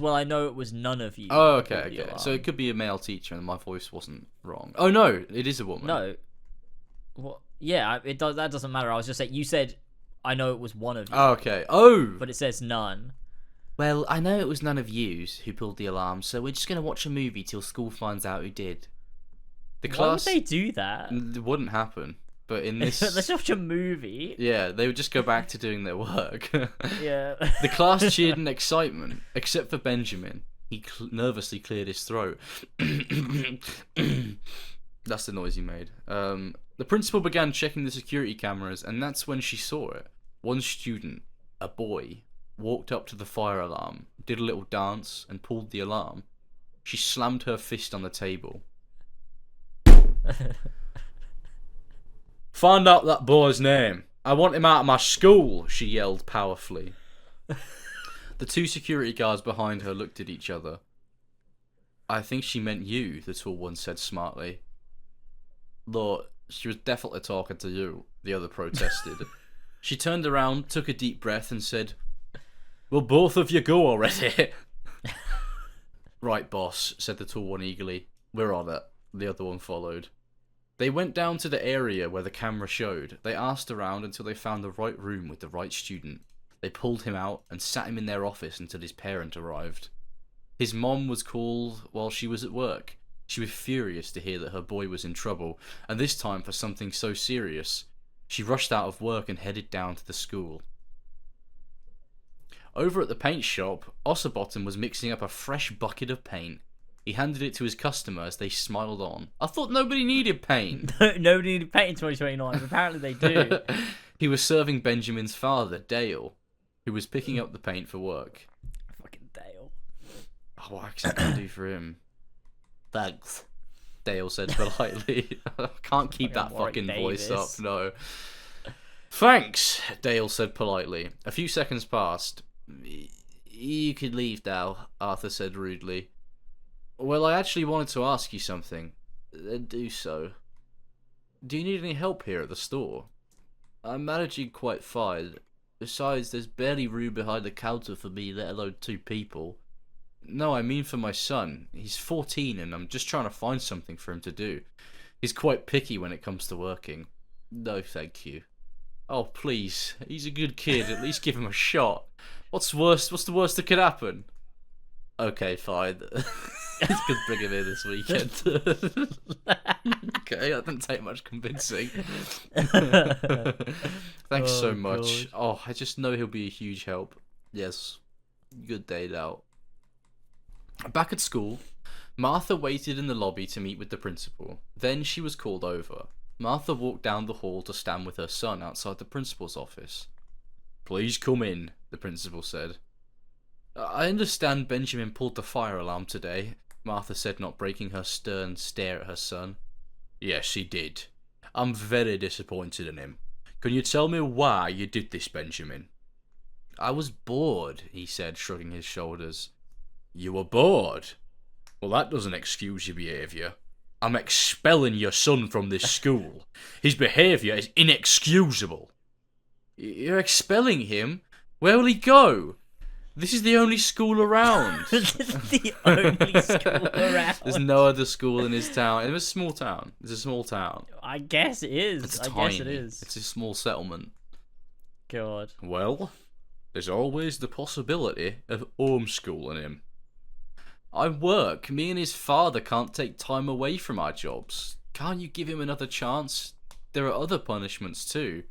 well, I know it was none of you. Oh, okay. So it could be a male teacher and my voice wasn't wrong. Oh, no, it is a woman. No. What? Yeah, that doesn't matter. I was just saying, you said... I know it was one of you. Oh, okay. Oh! But it says none. Well, I know it was none of yous who pulled the alarm, so we're just going to watch a movie till school finds out who did. Why would they do that? It wouldn't happen. But in this... Let's watch a movie. Yeah, they would just go back to doing their work. Yeah. The class cheered in excitement, except for Benjamin. He nervously cleared his throat. That's the noise he made. The principal began checking the security cameras, and that's when she saw it. One student, a boy, walked up to the fire alarm, did a little dance, and pulled the alarm. She slammed her fist on the table. "Find out that boy's name. I want him out of my school," she yelled powerfully. The two security guards behind her looked at each other. I think she meant you, the tall one said smartly. Though, she was definitely talking to you, the other protested. She turned around, took a deep breath, and said, "Well, both of you go already." "Right, boss," said the tall one eagerly. "We're on it." The other one followed. They went down to the area where the camera showed. They asked around until they found the right room with the right student. They pulled him out and sat him in their office until his parent arrived. His mom was called while she was at work. She was furious to hear that her boy was in trouble, and this time for something so serious. She rushed out of work and headed down to the school. Over at the paint shop, Osserbottom was mixing up a fresh bucket of paint. He handed it to his customer as they smiled on. "I thought nobody needed paint." Nobody needed paint in 2029, but apparently they do. He was serving Benjamin's father, Dale, who was picking up the paint for work. Fucking Dale. Oh, what can I do for him? "Thanks," Dale said politely. I can't keep that fucking voice up, no. "Thanks," Dale said politely. A few seconds passed. "You could leave now," Arthur said rudely. "Well, I actually wanted to ask you something." "Then do so." "Do you need any help here at the store?" "I'm managing quite fine. Besides, there's barely room behind the counter for me, let alone 2 people." "No, I mean for my son. He's 14 and I'm just trying to find something for him to do. He's quite picky when it comes to working." "No, thank you." "Oh, please. He's a good kid. At least give him a shot. What's the worst that could happen?" "Okay, fine." "You could bring him in this weekend." Okay, that didn't take much convincing. "Thanks so much. God. Oh, I just know he'll be a huge help." "Yes. Good day now." Back at school, Martha waited in the lobby to meet with the principal. Then she was called over. Martha walked down the hall to stand with her son outside the principal's office. "Please come in," the principal said. "I understand Benjamin pulled the fire alarm today," Martha said, not breaking her stern stare at her son. "Yes, he did. I'm very disappointed in him. Can you tell me why you did this, Benjamin?" "I was bored," he said, shrugging his shoulders. "You were bored? Well, that doesn't excuse your behaviour. I'm expelling your son from this school. His behaviour is inexcusable." "You're expelling him? Where will he go? This is the only school around." The only school around. There's no other school in his town. It's a small town. It's a small town. I guess it is. It's tiny. Guess it is. It's a small settlement. God. "Well, there's always the possibility of homeschooling him. I work. Me and his father can't take time away from our jobs. Can't you give him another chance? There are other punishments too."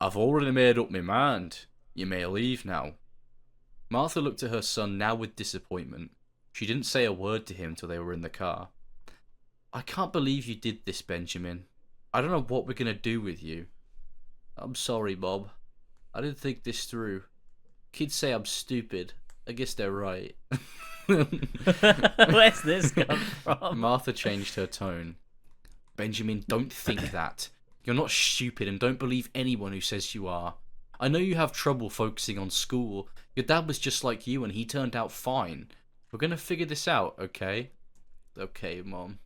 "I've already made up my mind. You may leave now." Martha looked at her son now with disappointment. She didn't say a word to him till they were in the car. "I can't believe you did this, Benjamin. I don't know what we're going to do with you." "I'm sorry, Bob. I didn't think this through. Kids say I'm stupid. I guess they're right." Where's this come from? Martha changed her tone. "Benjamin, don't think that. You're not stupid and don't believe anyone who says you are. I know you have trouble focusing on school. Your dad was just like you and he turned out fine. We're going to figure this out, okay?" "Okay, Mom."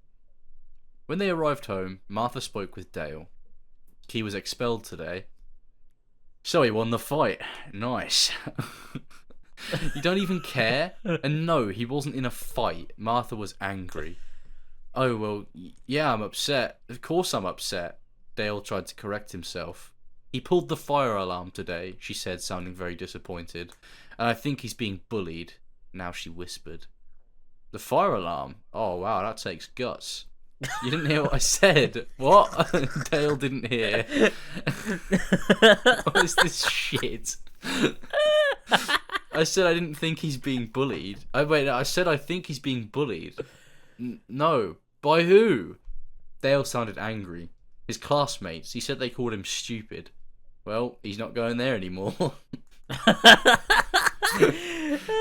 When they arrived home, Martha spoke with Dale. He was expelled today. "So he won the fight. Nice." "You don't even care?" And no, he wasn't in a fight. Martha was angry. "Oh, well, yeah, I'm upset. Of course I'm upset." Dale tried to correct himself. "He pulled the fire alarm today," she said, sounding very disappointed. "And I think he's being bullied." Now she whispered. "The fire alarm? Oh, wow, that takes guts." "You didn't hear what I said." "What?" Dale didn't hear. What is this shit? "I said I didn't think he's being bullied." I said I think he's being bullied. No. By who?" Dale sounded angry. "His classmates. He said they called him stupid." "Well, he's not going there anymore."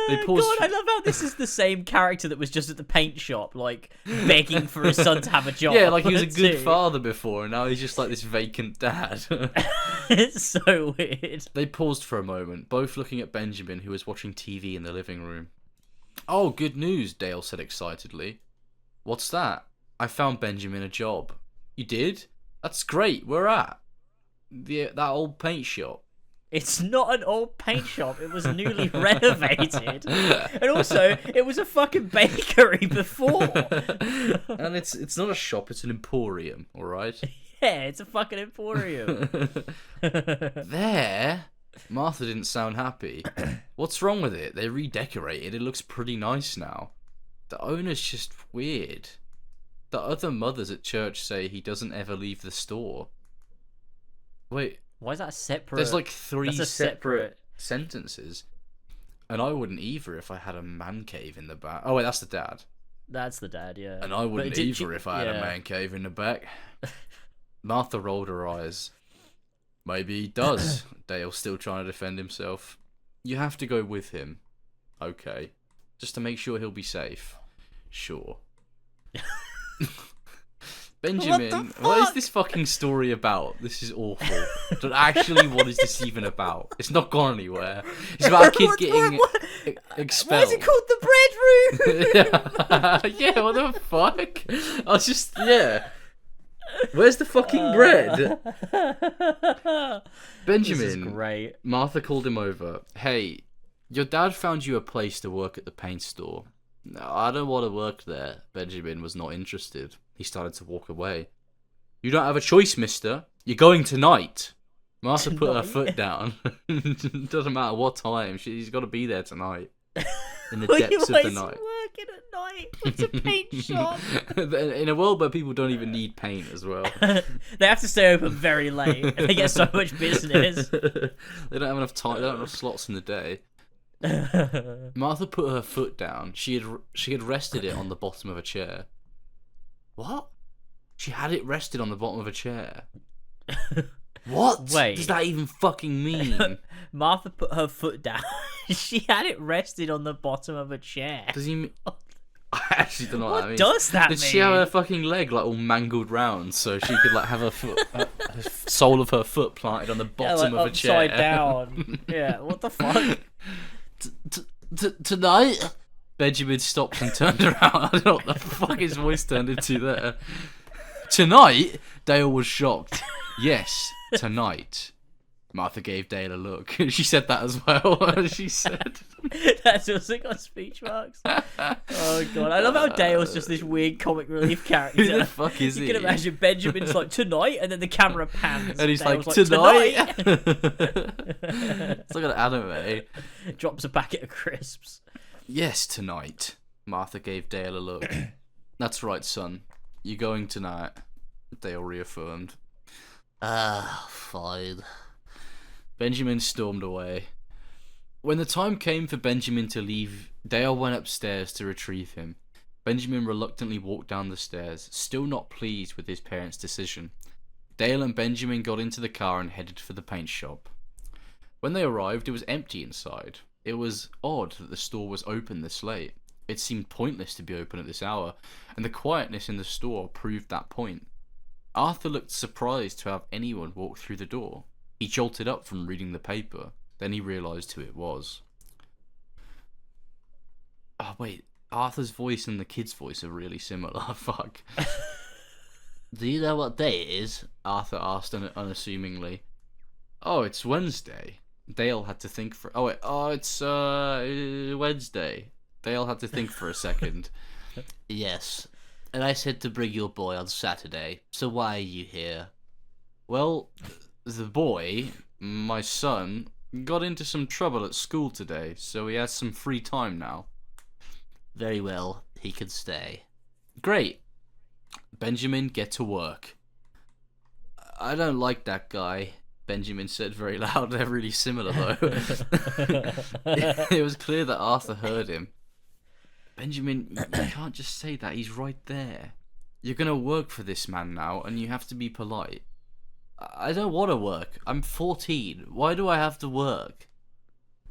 They paused. God, I love how this is the same character that was just at the paint shop, like, begging for his son to have a job. Yeah, like he was a good father before, and now he's just like this vacant dad. It's so weird. They paused for a moment, both looking at Benjamin, who was watching TV in the living room. Oh, good news, Dale said excitedly. What's that? I found Benjamin a job. You did? That's great. Where at? That old paint shop. It's not an old paint shop. It was newly renovated, and also it was a fucking bakery before. And it's not a shop. It's an emporium. All right. Yeah, it's a fucking emporium. There, Martha didn't sound happy. What's wrong with it? They redecorated. It looks pretty nice now. The owner's just weird. The other mothers at church say he doesn't ever leave the store. Wait. Why is that separate? There's like three That's a separate sentences. And I wouldn't either if I had a man cave in the back. Oh, wait, that's the dad. That's the dad, yeah. And I wouldn't either if I had a man cave in the back. Martha rolled her eyes. Maybe he does. Dale's still trying to defend himself. You have to go with him. Okay. Just to make sure he'll be safe. Sure. Benjamin, what is this fucking story about? This is awful. But actually, what is this even about? It's not gone anywhere. It's about a kid getting expelled. Why is it called the bread room? Yeah, what the fuck? I was just, yeah. Where's the fucking bread? Benjamin. This is great. Martha called him over. Hey, your dad found you a place to work at the paint store. No, I don't want to work there. Benjamin was not interested. He started to walk away. You don't have a choice, mister. You're going tonight. Martha put her foot down. Doesn't matter what time. She's got to be there tonight. In the depths of the night. Working at night. It's a paint shop. In a world where people don't even need paint as well. They have to stay open very late. They get so much business. They don't have enough time. They don't have enough slots in the day. Martha put her foot down. She had rested it on the bottom of a chair. What? She had it rested on the bottom of a chair. What? Wait. Does that even fucking mean? Martha put her foot down. She had it rested on the bottom of a chair. Does he mean... I actually don't know what that means. What does that mean? Did she have her fucking leg like all mangled round so she could like have her foot, her sole of her foot planted on the bottom of a chair? Upside down. Yeah, what the fuck? Tonight? Benjamin stopped and turned around. I don't know what the fuck his voice turned into there. Tonight? Dale was shocked. Yes, tonight. Martha gave Dale a look. She said that as well. She said... That's also got speech marks. Oh god, I love how Dale's just this weird comic relief character. Who the fuck is he? You can imagine Benjamin's like, tonight, and then the camera pans. And he's Dale's like, tonight? tonight. It's like an anime. Drops a packet of crisps. Yes, tonight. Martha gave Dale a look. That's right, son. You're going tonight. Dale reaffirmed. Fine. Benjamin stormed away. When the time came for Benjamin to leave, Dale went upstairs to retrieve him. Benjamin reluctantly walked down the stairs, still not pleased with his parents' decision. Dale and Benjamin got into the car and headed for the paint shop. When they arrived, it was empty inside. It was odd that the store was open this late. It seemed pointless to be open at this hour, and the quietness in the store proved that point. Arthur looked surprised to have anyone walk through the door. He jolted up from reading the paper. Then he realised who it was. Oh, wait. Arthur's voice and the kid's voice are really similar. Fuck. Do you know what day it is? Arthur asked unassumingly. Oh, it's Wednesday. Dale had to think for... Oh, wait. Oh, it's Wednesday. Dale had to think for a second. Yes. And I said to bring your boy on Saturday. So why are you here? Well, the boy, my son, got into some trouble at school today, so he has some free time now. Very well. He can stay. Great. Benjamin, get to work. I don't like that guy, Benjamin said very loud. They're really similar, though. It was clear that Arthur heard him. Benjamin, you can't just say that. He's right there. You're going to work for this man now, and you have to be polite. I don't want to work. I'm 14. Why do I have to work?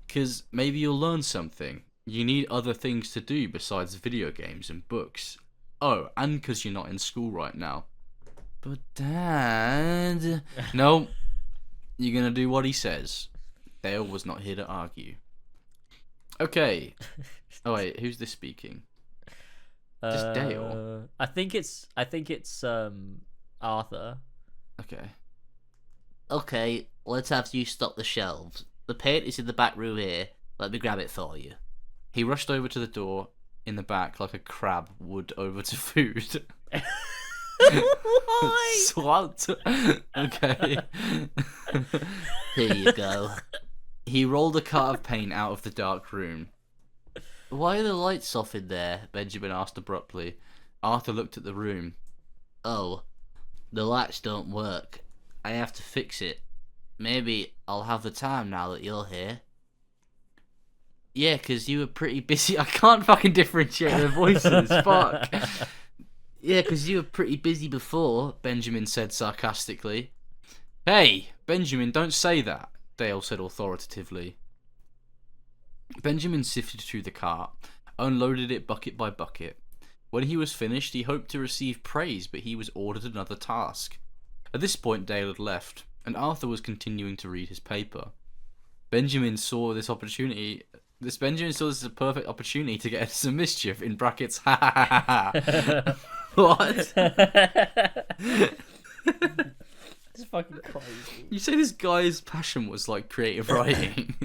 Because maybe you'll learn something. You need other things to do besides video games and books. Oh, and because you're not in school right now. But Dad... No, you're going to do what he says. Dale was not here to argue. Okay. Oh wait, who's this speaking? Just Dale. I think it's Arthur. Okay. Okay, let's have you stock the shelves. The paint is in the back room here. Let me grab it for you. He rushed over to the door in the back like a crab would over to food. Why? Swat. Okay. Here you go. He rolled a cart of paint out of the dark room. Why are the lights off in there? Benjamin asked abruptly. Arthur looked at the room. Oh, the lights don't work. I have to fix it. Maybe I'll have the time now that you're here. Yeah, 'cause you were pretty busy. I can't fucking differentiate their voices. Fuck. Yeah, 'cause you were pretty busy before, Benjamin said sarcastically. Hey, Benjamin, don't say that, Dale said authoritatively. Benjamin sifted through the cart, unloaded it bucket by bucket. When he was finished, he hoped to receive praise, but he was ordered another task. At this point, Dale had left, and Arthur was continuing to read his paper. Benjamin saw this opportunity. Benjamin saw this as a perfect opportunity to get into some mischief. In brackets, ha ha ha ha. What? It's fucking crazy. You say this guy's passion was like creative writing.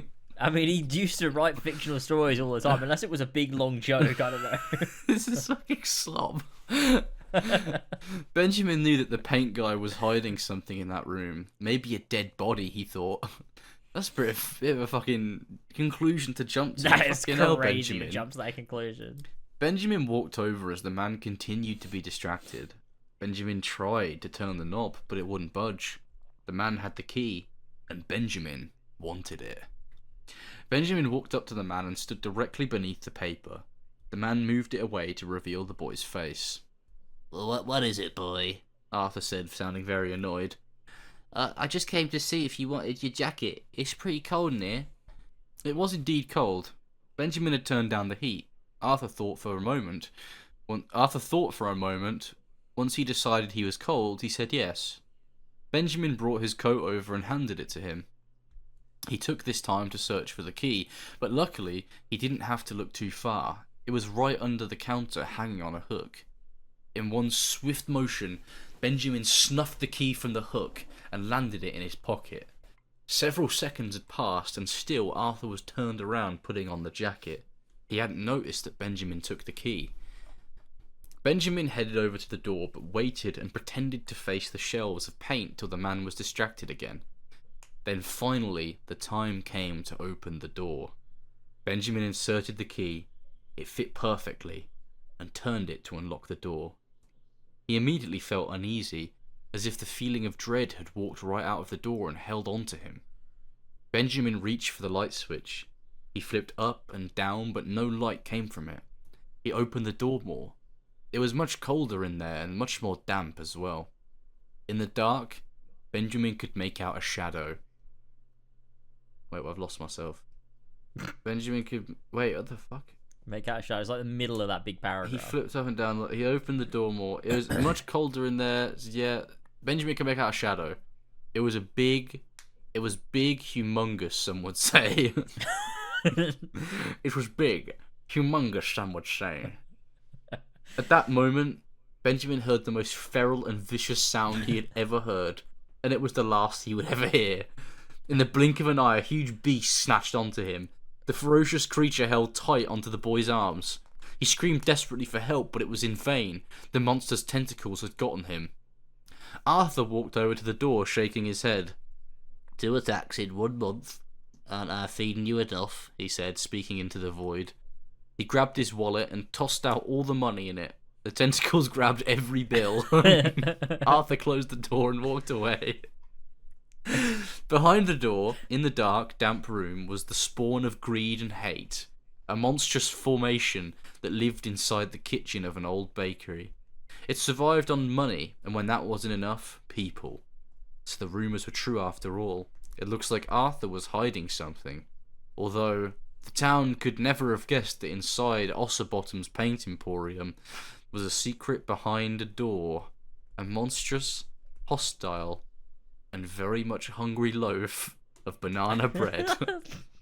I mean, he used to write fictional stories all the time, unless it was a big long joke. I don't know. This is fucking slob. Benjamin knew that the paint guy was hiding something in that room. Maybe a dead body, he thought. That's a bit of a fucking conclusion to jump to. That is Fucking hell, crazy to Benjamin. jump to that conclusion. Benjamin walked over as the man continued to be distracted. Benjamin tried to turn the knob, but it wouldn't budge. The man had the key, and Benjamin wanted it. Benjamin walked up to the man and stood directly beneath the paper. The man moved it away to reveal the boy's face. Well, what is it, boy? Arthur said, sounding very annoyed. I just came to see if you wanted your jacket. It's pretty cold in here. It was indeed cold. Benjamin had turned down the heat. Arthur thought for a moment. Once he decided he was cold, he said yes. Benjamin brought his coat over and handed it to him. He took this time to search for the key, but luckily he didn't have to look too far. It was right under the counter, hanging on a hook. In one swift motion, Benjamin snuffed the key from the hook and landed it in his pocket. Several seconds had passed, and still Arthur was turned around putting on the jacket. He hadn't noticed that Benjamin took the key. Benjamin headed over to the door, but waited and pretended to face the shelves of paint till the man was distracted again. Then finally, the time came to open the door. Benjamin inserted the key, it fit perfectly, and turned it to unlock the door. He immediately felt uneasy, as if the feeling of dread had walked right out of the door and held on to him. Benjamin reached for the light switch. He flipped up and down, but no light came from it. He opened the door more. It was much colder in there and much more damp as well. In the dark, Benjamin could make out a shadow. Wait, I've lost myself. Benjamin could... Wait, what the fuck? Make out a shadow. It's like the middle of that big paragraph. He flipped up and down. He opened the door more. It was much colder in there. Yeah, Benjamin could make out a shadow. It was big, humongous, some would say. It was big, humongous, some would say. At that moment, Benjamin heard the most feral and vicious sound he had ever heard, and it was the last he would ever hear. In the blink of an eye, a huge beast snatched onto him. The ferocious creature held tight onto the boy's arms. He screamed desperately for help, but it was in vain. The monster's tentacles had gotten him. Arthur walked over to the door, shaking his head. 2 attacks in 1 month. Aren't I feeding you enough? He said, speaking into the void. He grabbed his wallet and tossed out all the money in it. The tentacles grabbed every bill. Arthur closed the door and walked away. Behind the door, in the dark, damp room, was the spawn of greed and hate, a monstrous formation that lived inside the kitchen of an old bakery. It survived on money, and when that wasn't enough, people. So the rumours were true after all. It looks like Arthur was hiding something, although the town could never have guessed that inside Osserbottom's paint emporium was a secret behind a door, a monstrous, hostile, and very much hungry loaf of banana bread.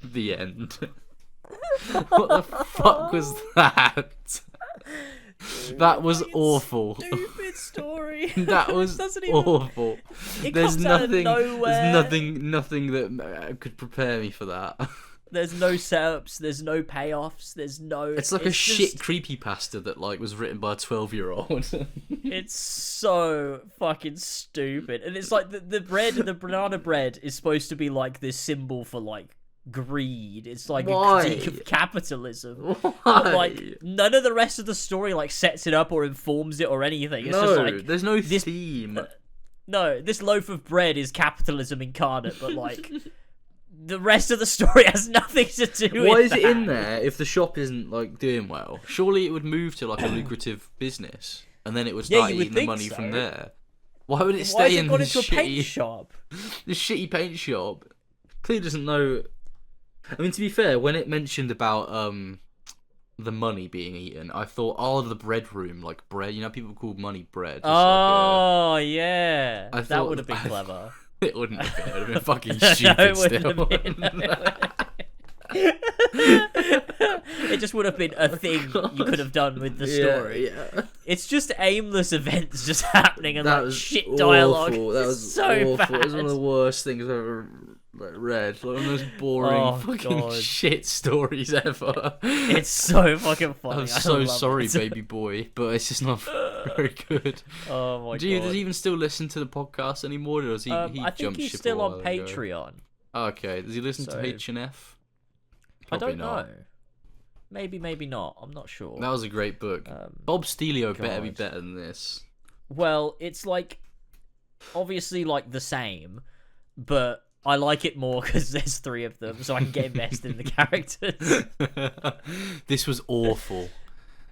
The end. What the fuck was that? That was Fucking awful. Stupid story. That was Doesn't even- awful. It There's comes out of nothing. nowhere. There's nothing that could prepare me for that. There's no setups. There's no payoffs. There's no. It's like a just- shit creepypasta that like was written by a 12-year-old. It's so fucking stupid, and it's like the bread, the banana bread, is supposed to be like this symbol for like greed. It's like Why? a critique of capitalism. Why? But, like none of the rest of the story like sets it up or informs it or anything. It's just No, like there's no this- theme. no, this loaf of bread is capitalism incarnate, but like the rest of the story has nothing to do with Why is that. it in there if the shop isn't like doing well? Surely it would move to like a lucrative business, and then it would Yeah, start you would eating the think money from so. there. Why would it Why stay has in it gone this into a paint shitty, shop? this shitty paint shop? Clearly doesn't know. I mean, to be fair, when it mentioned about the money being eaten, I thought, oh, the bread room, like bread. You know, people call money bread. It's Oh yeah, I that thought- would have been clever. It wouldn't have been. It would have been fucking No, stupid it still. wouldn't have been. It just would have been a thing you could have done with the story. Yeah. It's just aimless events just happening and That like was shit awful. dialogue. That It's was so awful. bad. It was one of the worst things I've ever read. Like one of the most boring Oh, fucking God. shit stories ever. It's so fucking funny. I'm I so love sorry, it. baby boy, but it's just not very good. Oh my Does he god. even still listen to the podcast anymore, or does he? He I think jumped he's ship a still on while ago? Patreon. Okay, does he listen So- to H&F? I Probably don't not. know. Maybe not. I'm not sure. That was a great book. Um, Bob Stelio better be God. better than this. Well, it's like obviously like the same, but I like it more because there's 3 of them, so I can get invested in the characters. This was awful.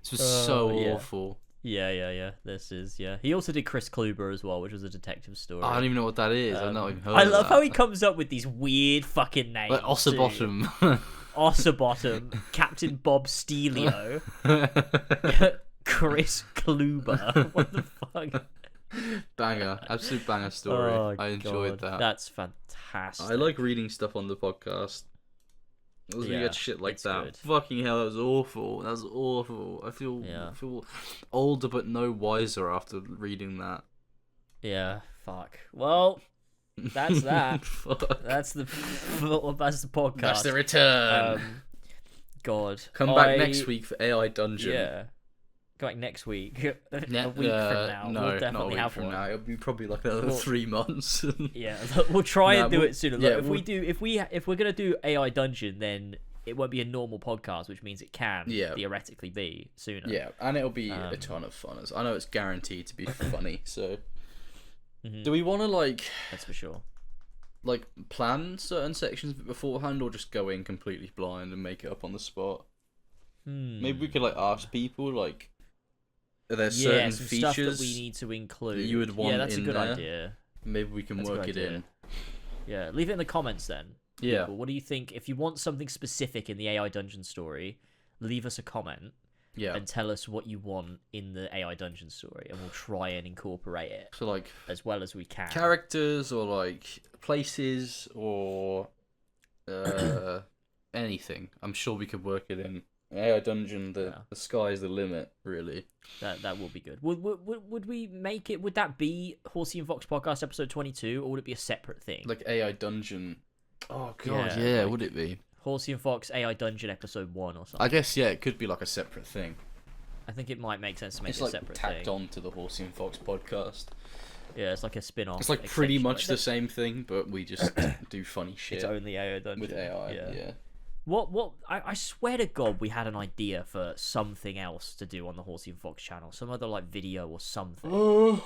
This was so yeah. awful. Yeah. This is He also did Chris Kluber as well, which was a detective story. I don't even know what that is. I've not even heard I of love that. how he comes up with these weird fucking names. Like Ossabottom. Ossabottom, Captain Bob Stelio, Chris Kluber. What the fuck? Banger. Absolute banger story. Oh, I enjoyed God, that. That's fantastic. I like reading stuff on the podcast. As we Yeah, get shit like it's that. good. Fucking hell, that was awful. That was awful. I feel older but no wiser after reading that. Yeah, fuck. Well, that's that. Fuck. That's the podcast. That's the return. God. Come back next week for AI Dungeon. Yeah. Come back next week. a week from now. No, we'll not a definitely week have from one. now. It'll be probably like another Well, 3 months. Yeah, we'll try Nah, and do we'll- it sooner. yeah, Look, if we're gonna do AI Dungeon, then it won't be a normal podcast, which means it can theoretically be sooner. Yeah, and it'll be a ton of fun. I know it's guaranteed to be funny. So, do we want to That's for sure. plan certain sections beforehand, or just go in completely blind and make it up on the spot? Maybe we could ask people are there certain some features stuff that we need to include. that you would want that's a in good there? idea. Maybe we can That's a work good it idea. in. Yeah, leave it in the comments then. Yeah. People. What do you think? If you want something specific in the AI Dungeon story, leave us a comment Yeah. and tell us what you want in the AI Dungeon story, and we'll try and incorporate it So as well as we can. characters or places or anything. I'm sure we could work it in. AI Dungeon, the sky's the limit, really. That will be good. Would we make it? Would that be Horsey and Fox podcast episode 22, or would it be a separate thing? AI Dungeon. Oh god, Yeah, would it be? Horsey and Fox AI Dungeon episode 1 or something. I guess it could be a separate thing. I think it might make sense to make It's it a separate tacked thing. on to the Horsey and Fox podcast. Yeah, it's like a spin-off. It's pretty extension. much the same thing, but we just do funny shit It's only AI Dungeon with AI. Yeah. What? I swear to God, we had an idea for something else to do on the Horsey and Fox channel, some other video or something,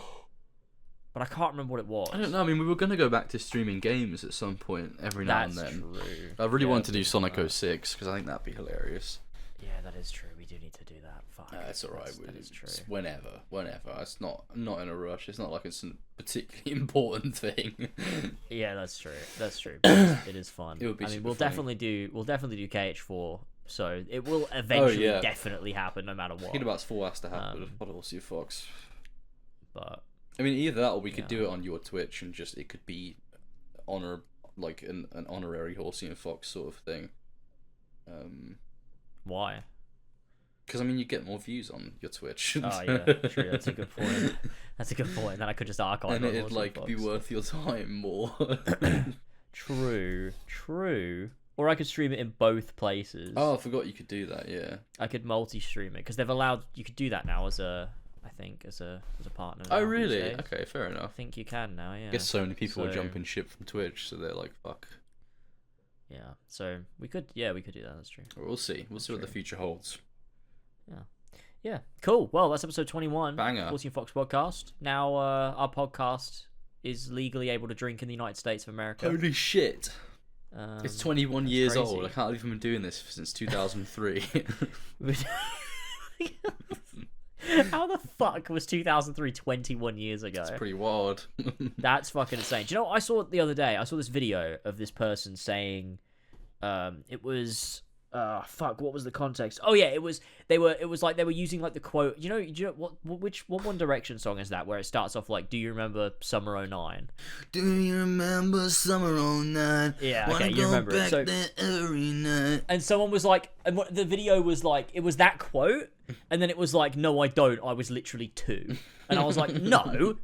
but I can't remember what it was. I don't know. I mean, we were gonna go back to streaming games at some point every now That's and then. true. I really Yeah, wanted to do we Sonic can, 06 because I think that'd be hilarious. Yeah, that is true. We do need to do that. Fuck. It's alright. That is true. It's whenever. It's I'm not in a rush. It's not like it's a particularly important thing. Yeah, that's true. That's true. But it is fun. It would be I mean, super we'll funny. definitely do KH4. So it will eventually yeah. definitely happen, no matter what. Thinking about 4 has to happen. But Horsey Fox. But I mean, either that or we could do it on your Twitch and just it could be an honorary Horsey and Fox sort of thing. Why? Because I mean, you get more views on your Twitch. Oh yeah, true. That's a good point. That's a good point. Then I could just archive. And it on it'd like be Box. worth your time more. True. Or I could stream it in both places. Oh, I forgot you could do that. Yeah. I could multi-stream it because they've allowed you could do that now as a partner. Oh now really? these days. Okay, fair I enough. think you can now. Yeah. I guess so many people are So- jumping ship from Twitch, so they're like, fuck. Yeah. So we could do that. That's true. We'll see. We'll see what the true. future holds. Yeah. Cool. Well, that's episode 21. Banger. 14 Fox podcast. Now our podcast is legally able to drink in the United States of America. Holy shit! It's 21 that's years crazy. old. I can't believe I've been doing this since 2003. How the fuck was 2003 21 years ago? It's pretty wild. That's fucking insane. Do you know what I saw the other day? I saw this video of this person saying, it was, fuck, what was the context? Oh yeah, it was like they were using like the quote. Do you know what One Direction song is that? Where it starts off like, "Do you remember Summer '09"? Do you remember Summer 09? Yeah, okay, Wanna you go remember it. back So- there every night. And someone was like, and what the video was like, it was that quote, and then it was like, "No, I don't. I was literally 2." And I was like, no,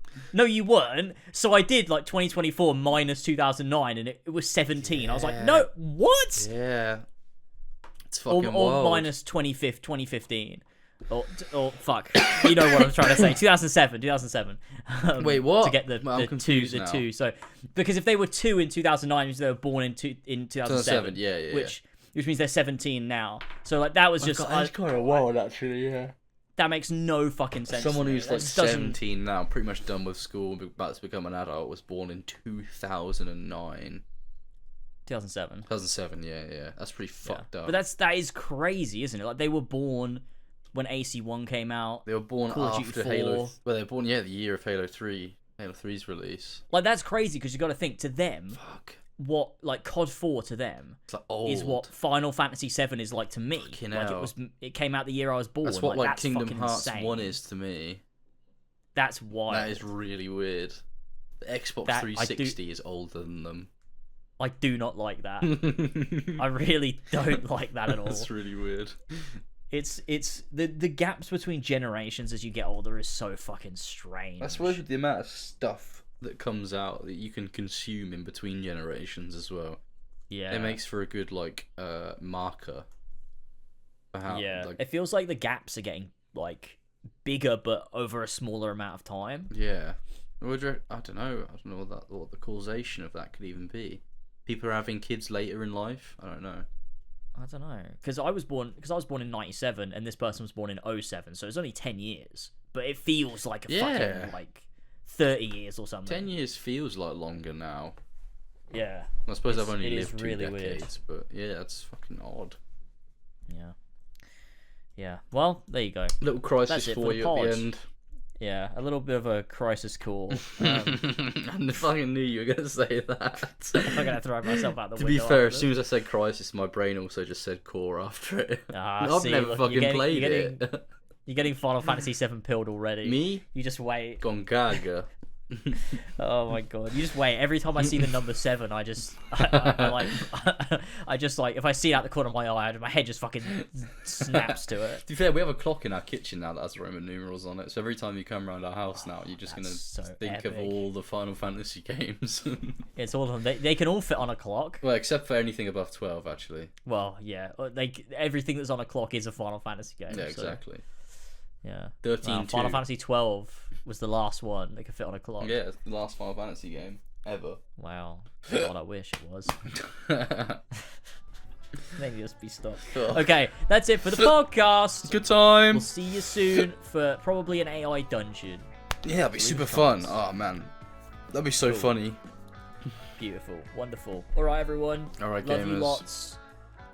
you weren't. So I did like 2024 minus 2009, and it was 17. I was like, no, what? Yeah. It's Or fucking wild. minus 2015. Or fuck, you know what I'm trying to say. 2007. Wait, what? To get the Well, I'm confused the now. 2. So because if they were 2 in 2009, means they were born in 2007. Yeah. Which means they're 17 now. So like that was just That's kind of wild, actually. Yeah. that makes no fucking sense. Someone to me. who's That like just doesn't- 17 now, pretty much done with school, about to become an adult, was born in 2009. 2007. 2007, yeah. That's pretty fucked up. But that is crazy, isn't it? Like they were born when AC1 came out. They were born Call of Duty after 4. Halo. Well, they were born, the year of Halo 3. Halo 3's release. Like that's crazy because you got to think to them Fuck. what like COD 4 to them It's like old. is what Final Fantasy 7 is like to me. Fucking Like hell. it came out the year I was born. That's what like that's Kingdom fucking Hearts insane. 1 is to me. That's wild. That is really weird. The Xbox That- 360 is older than them. I do not like that. I really don't like that at all. That's really weird. It's the gaps between generations as you get older is so fucking strange. I suppose with the amount of stuff that comes out that you can consume in between generations as well, Yeah. it makes for a good like marker for how. Yeah. Like, It feels like the gaps are getting like bigger but over a smaller amount of time. yeah. I don't know what the causation of that could even be. People are having kids later in life. I don't know. I don't know. Because I was born in 97 and this person was born in 07, so it's only 10 years. But it feels like a Yeah. fucking like 30 years or something. 10 years feels like longer now. Yeah. I suppose I've It only is lived 2 really weird. decades, but yeah, that's fucking odd. Yeah. Yeah. Well, there you go. Little crisis That's it for for the you pod. at the end. Yeah, a little bit of a crisis call. I fucking knew you were going to say that. I'm gonna throw myself out the To window. be fair, after as soon as I said crisis, my brain also just said core after it. Ah, I've see, never look, fucking you're getting- played you're it. You're getting Final Fantasy 7 pilled already. Me? You just wait. Gone gaga. Oh my god! You just wait. Every time I see the number 7, I like, I just like, if I see it out the corner of my eye, my head just fucking snaps to it. To be fair, we have a clock in our kitchen now that has Roman numerals on it. So every time you come around our house now, you're just gonna That's so think of epic. all the Final Fantasy games. It's all of them. They can all fit on a clock. Well, except for anything above 12, actually. Well, yeah. Everything that's on a clock is a Final Fantasy game. Yeah, so, exactly. yeah. 13 Final Fantasy 12 was the last one that could fit on a clock. Yeah, it's the last Final Fantasy game ever. Wow. God, I wish it was. Maybe just be stopped. Ugh. Okay, that's it for the podcast. Good time. We'll see you soon for probably an AI dungeon. Yeah, that'd be super fun. Oh man, that'd be so funny. Beautiful. Wonderful. Alright, everyone. All right, Love you gamers.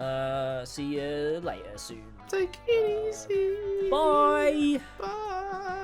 lots. See you later soon. Take it easy. Bye. Bye.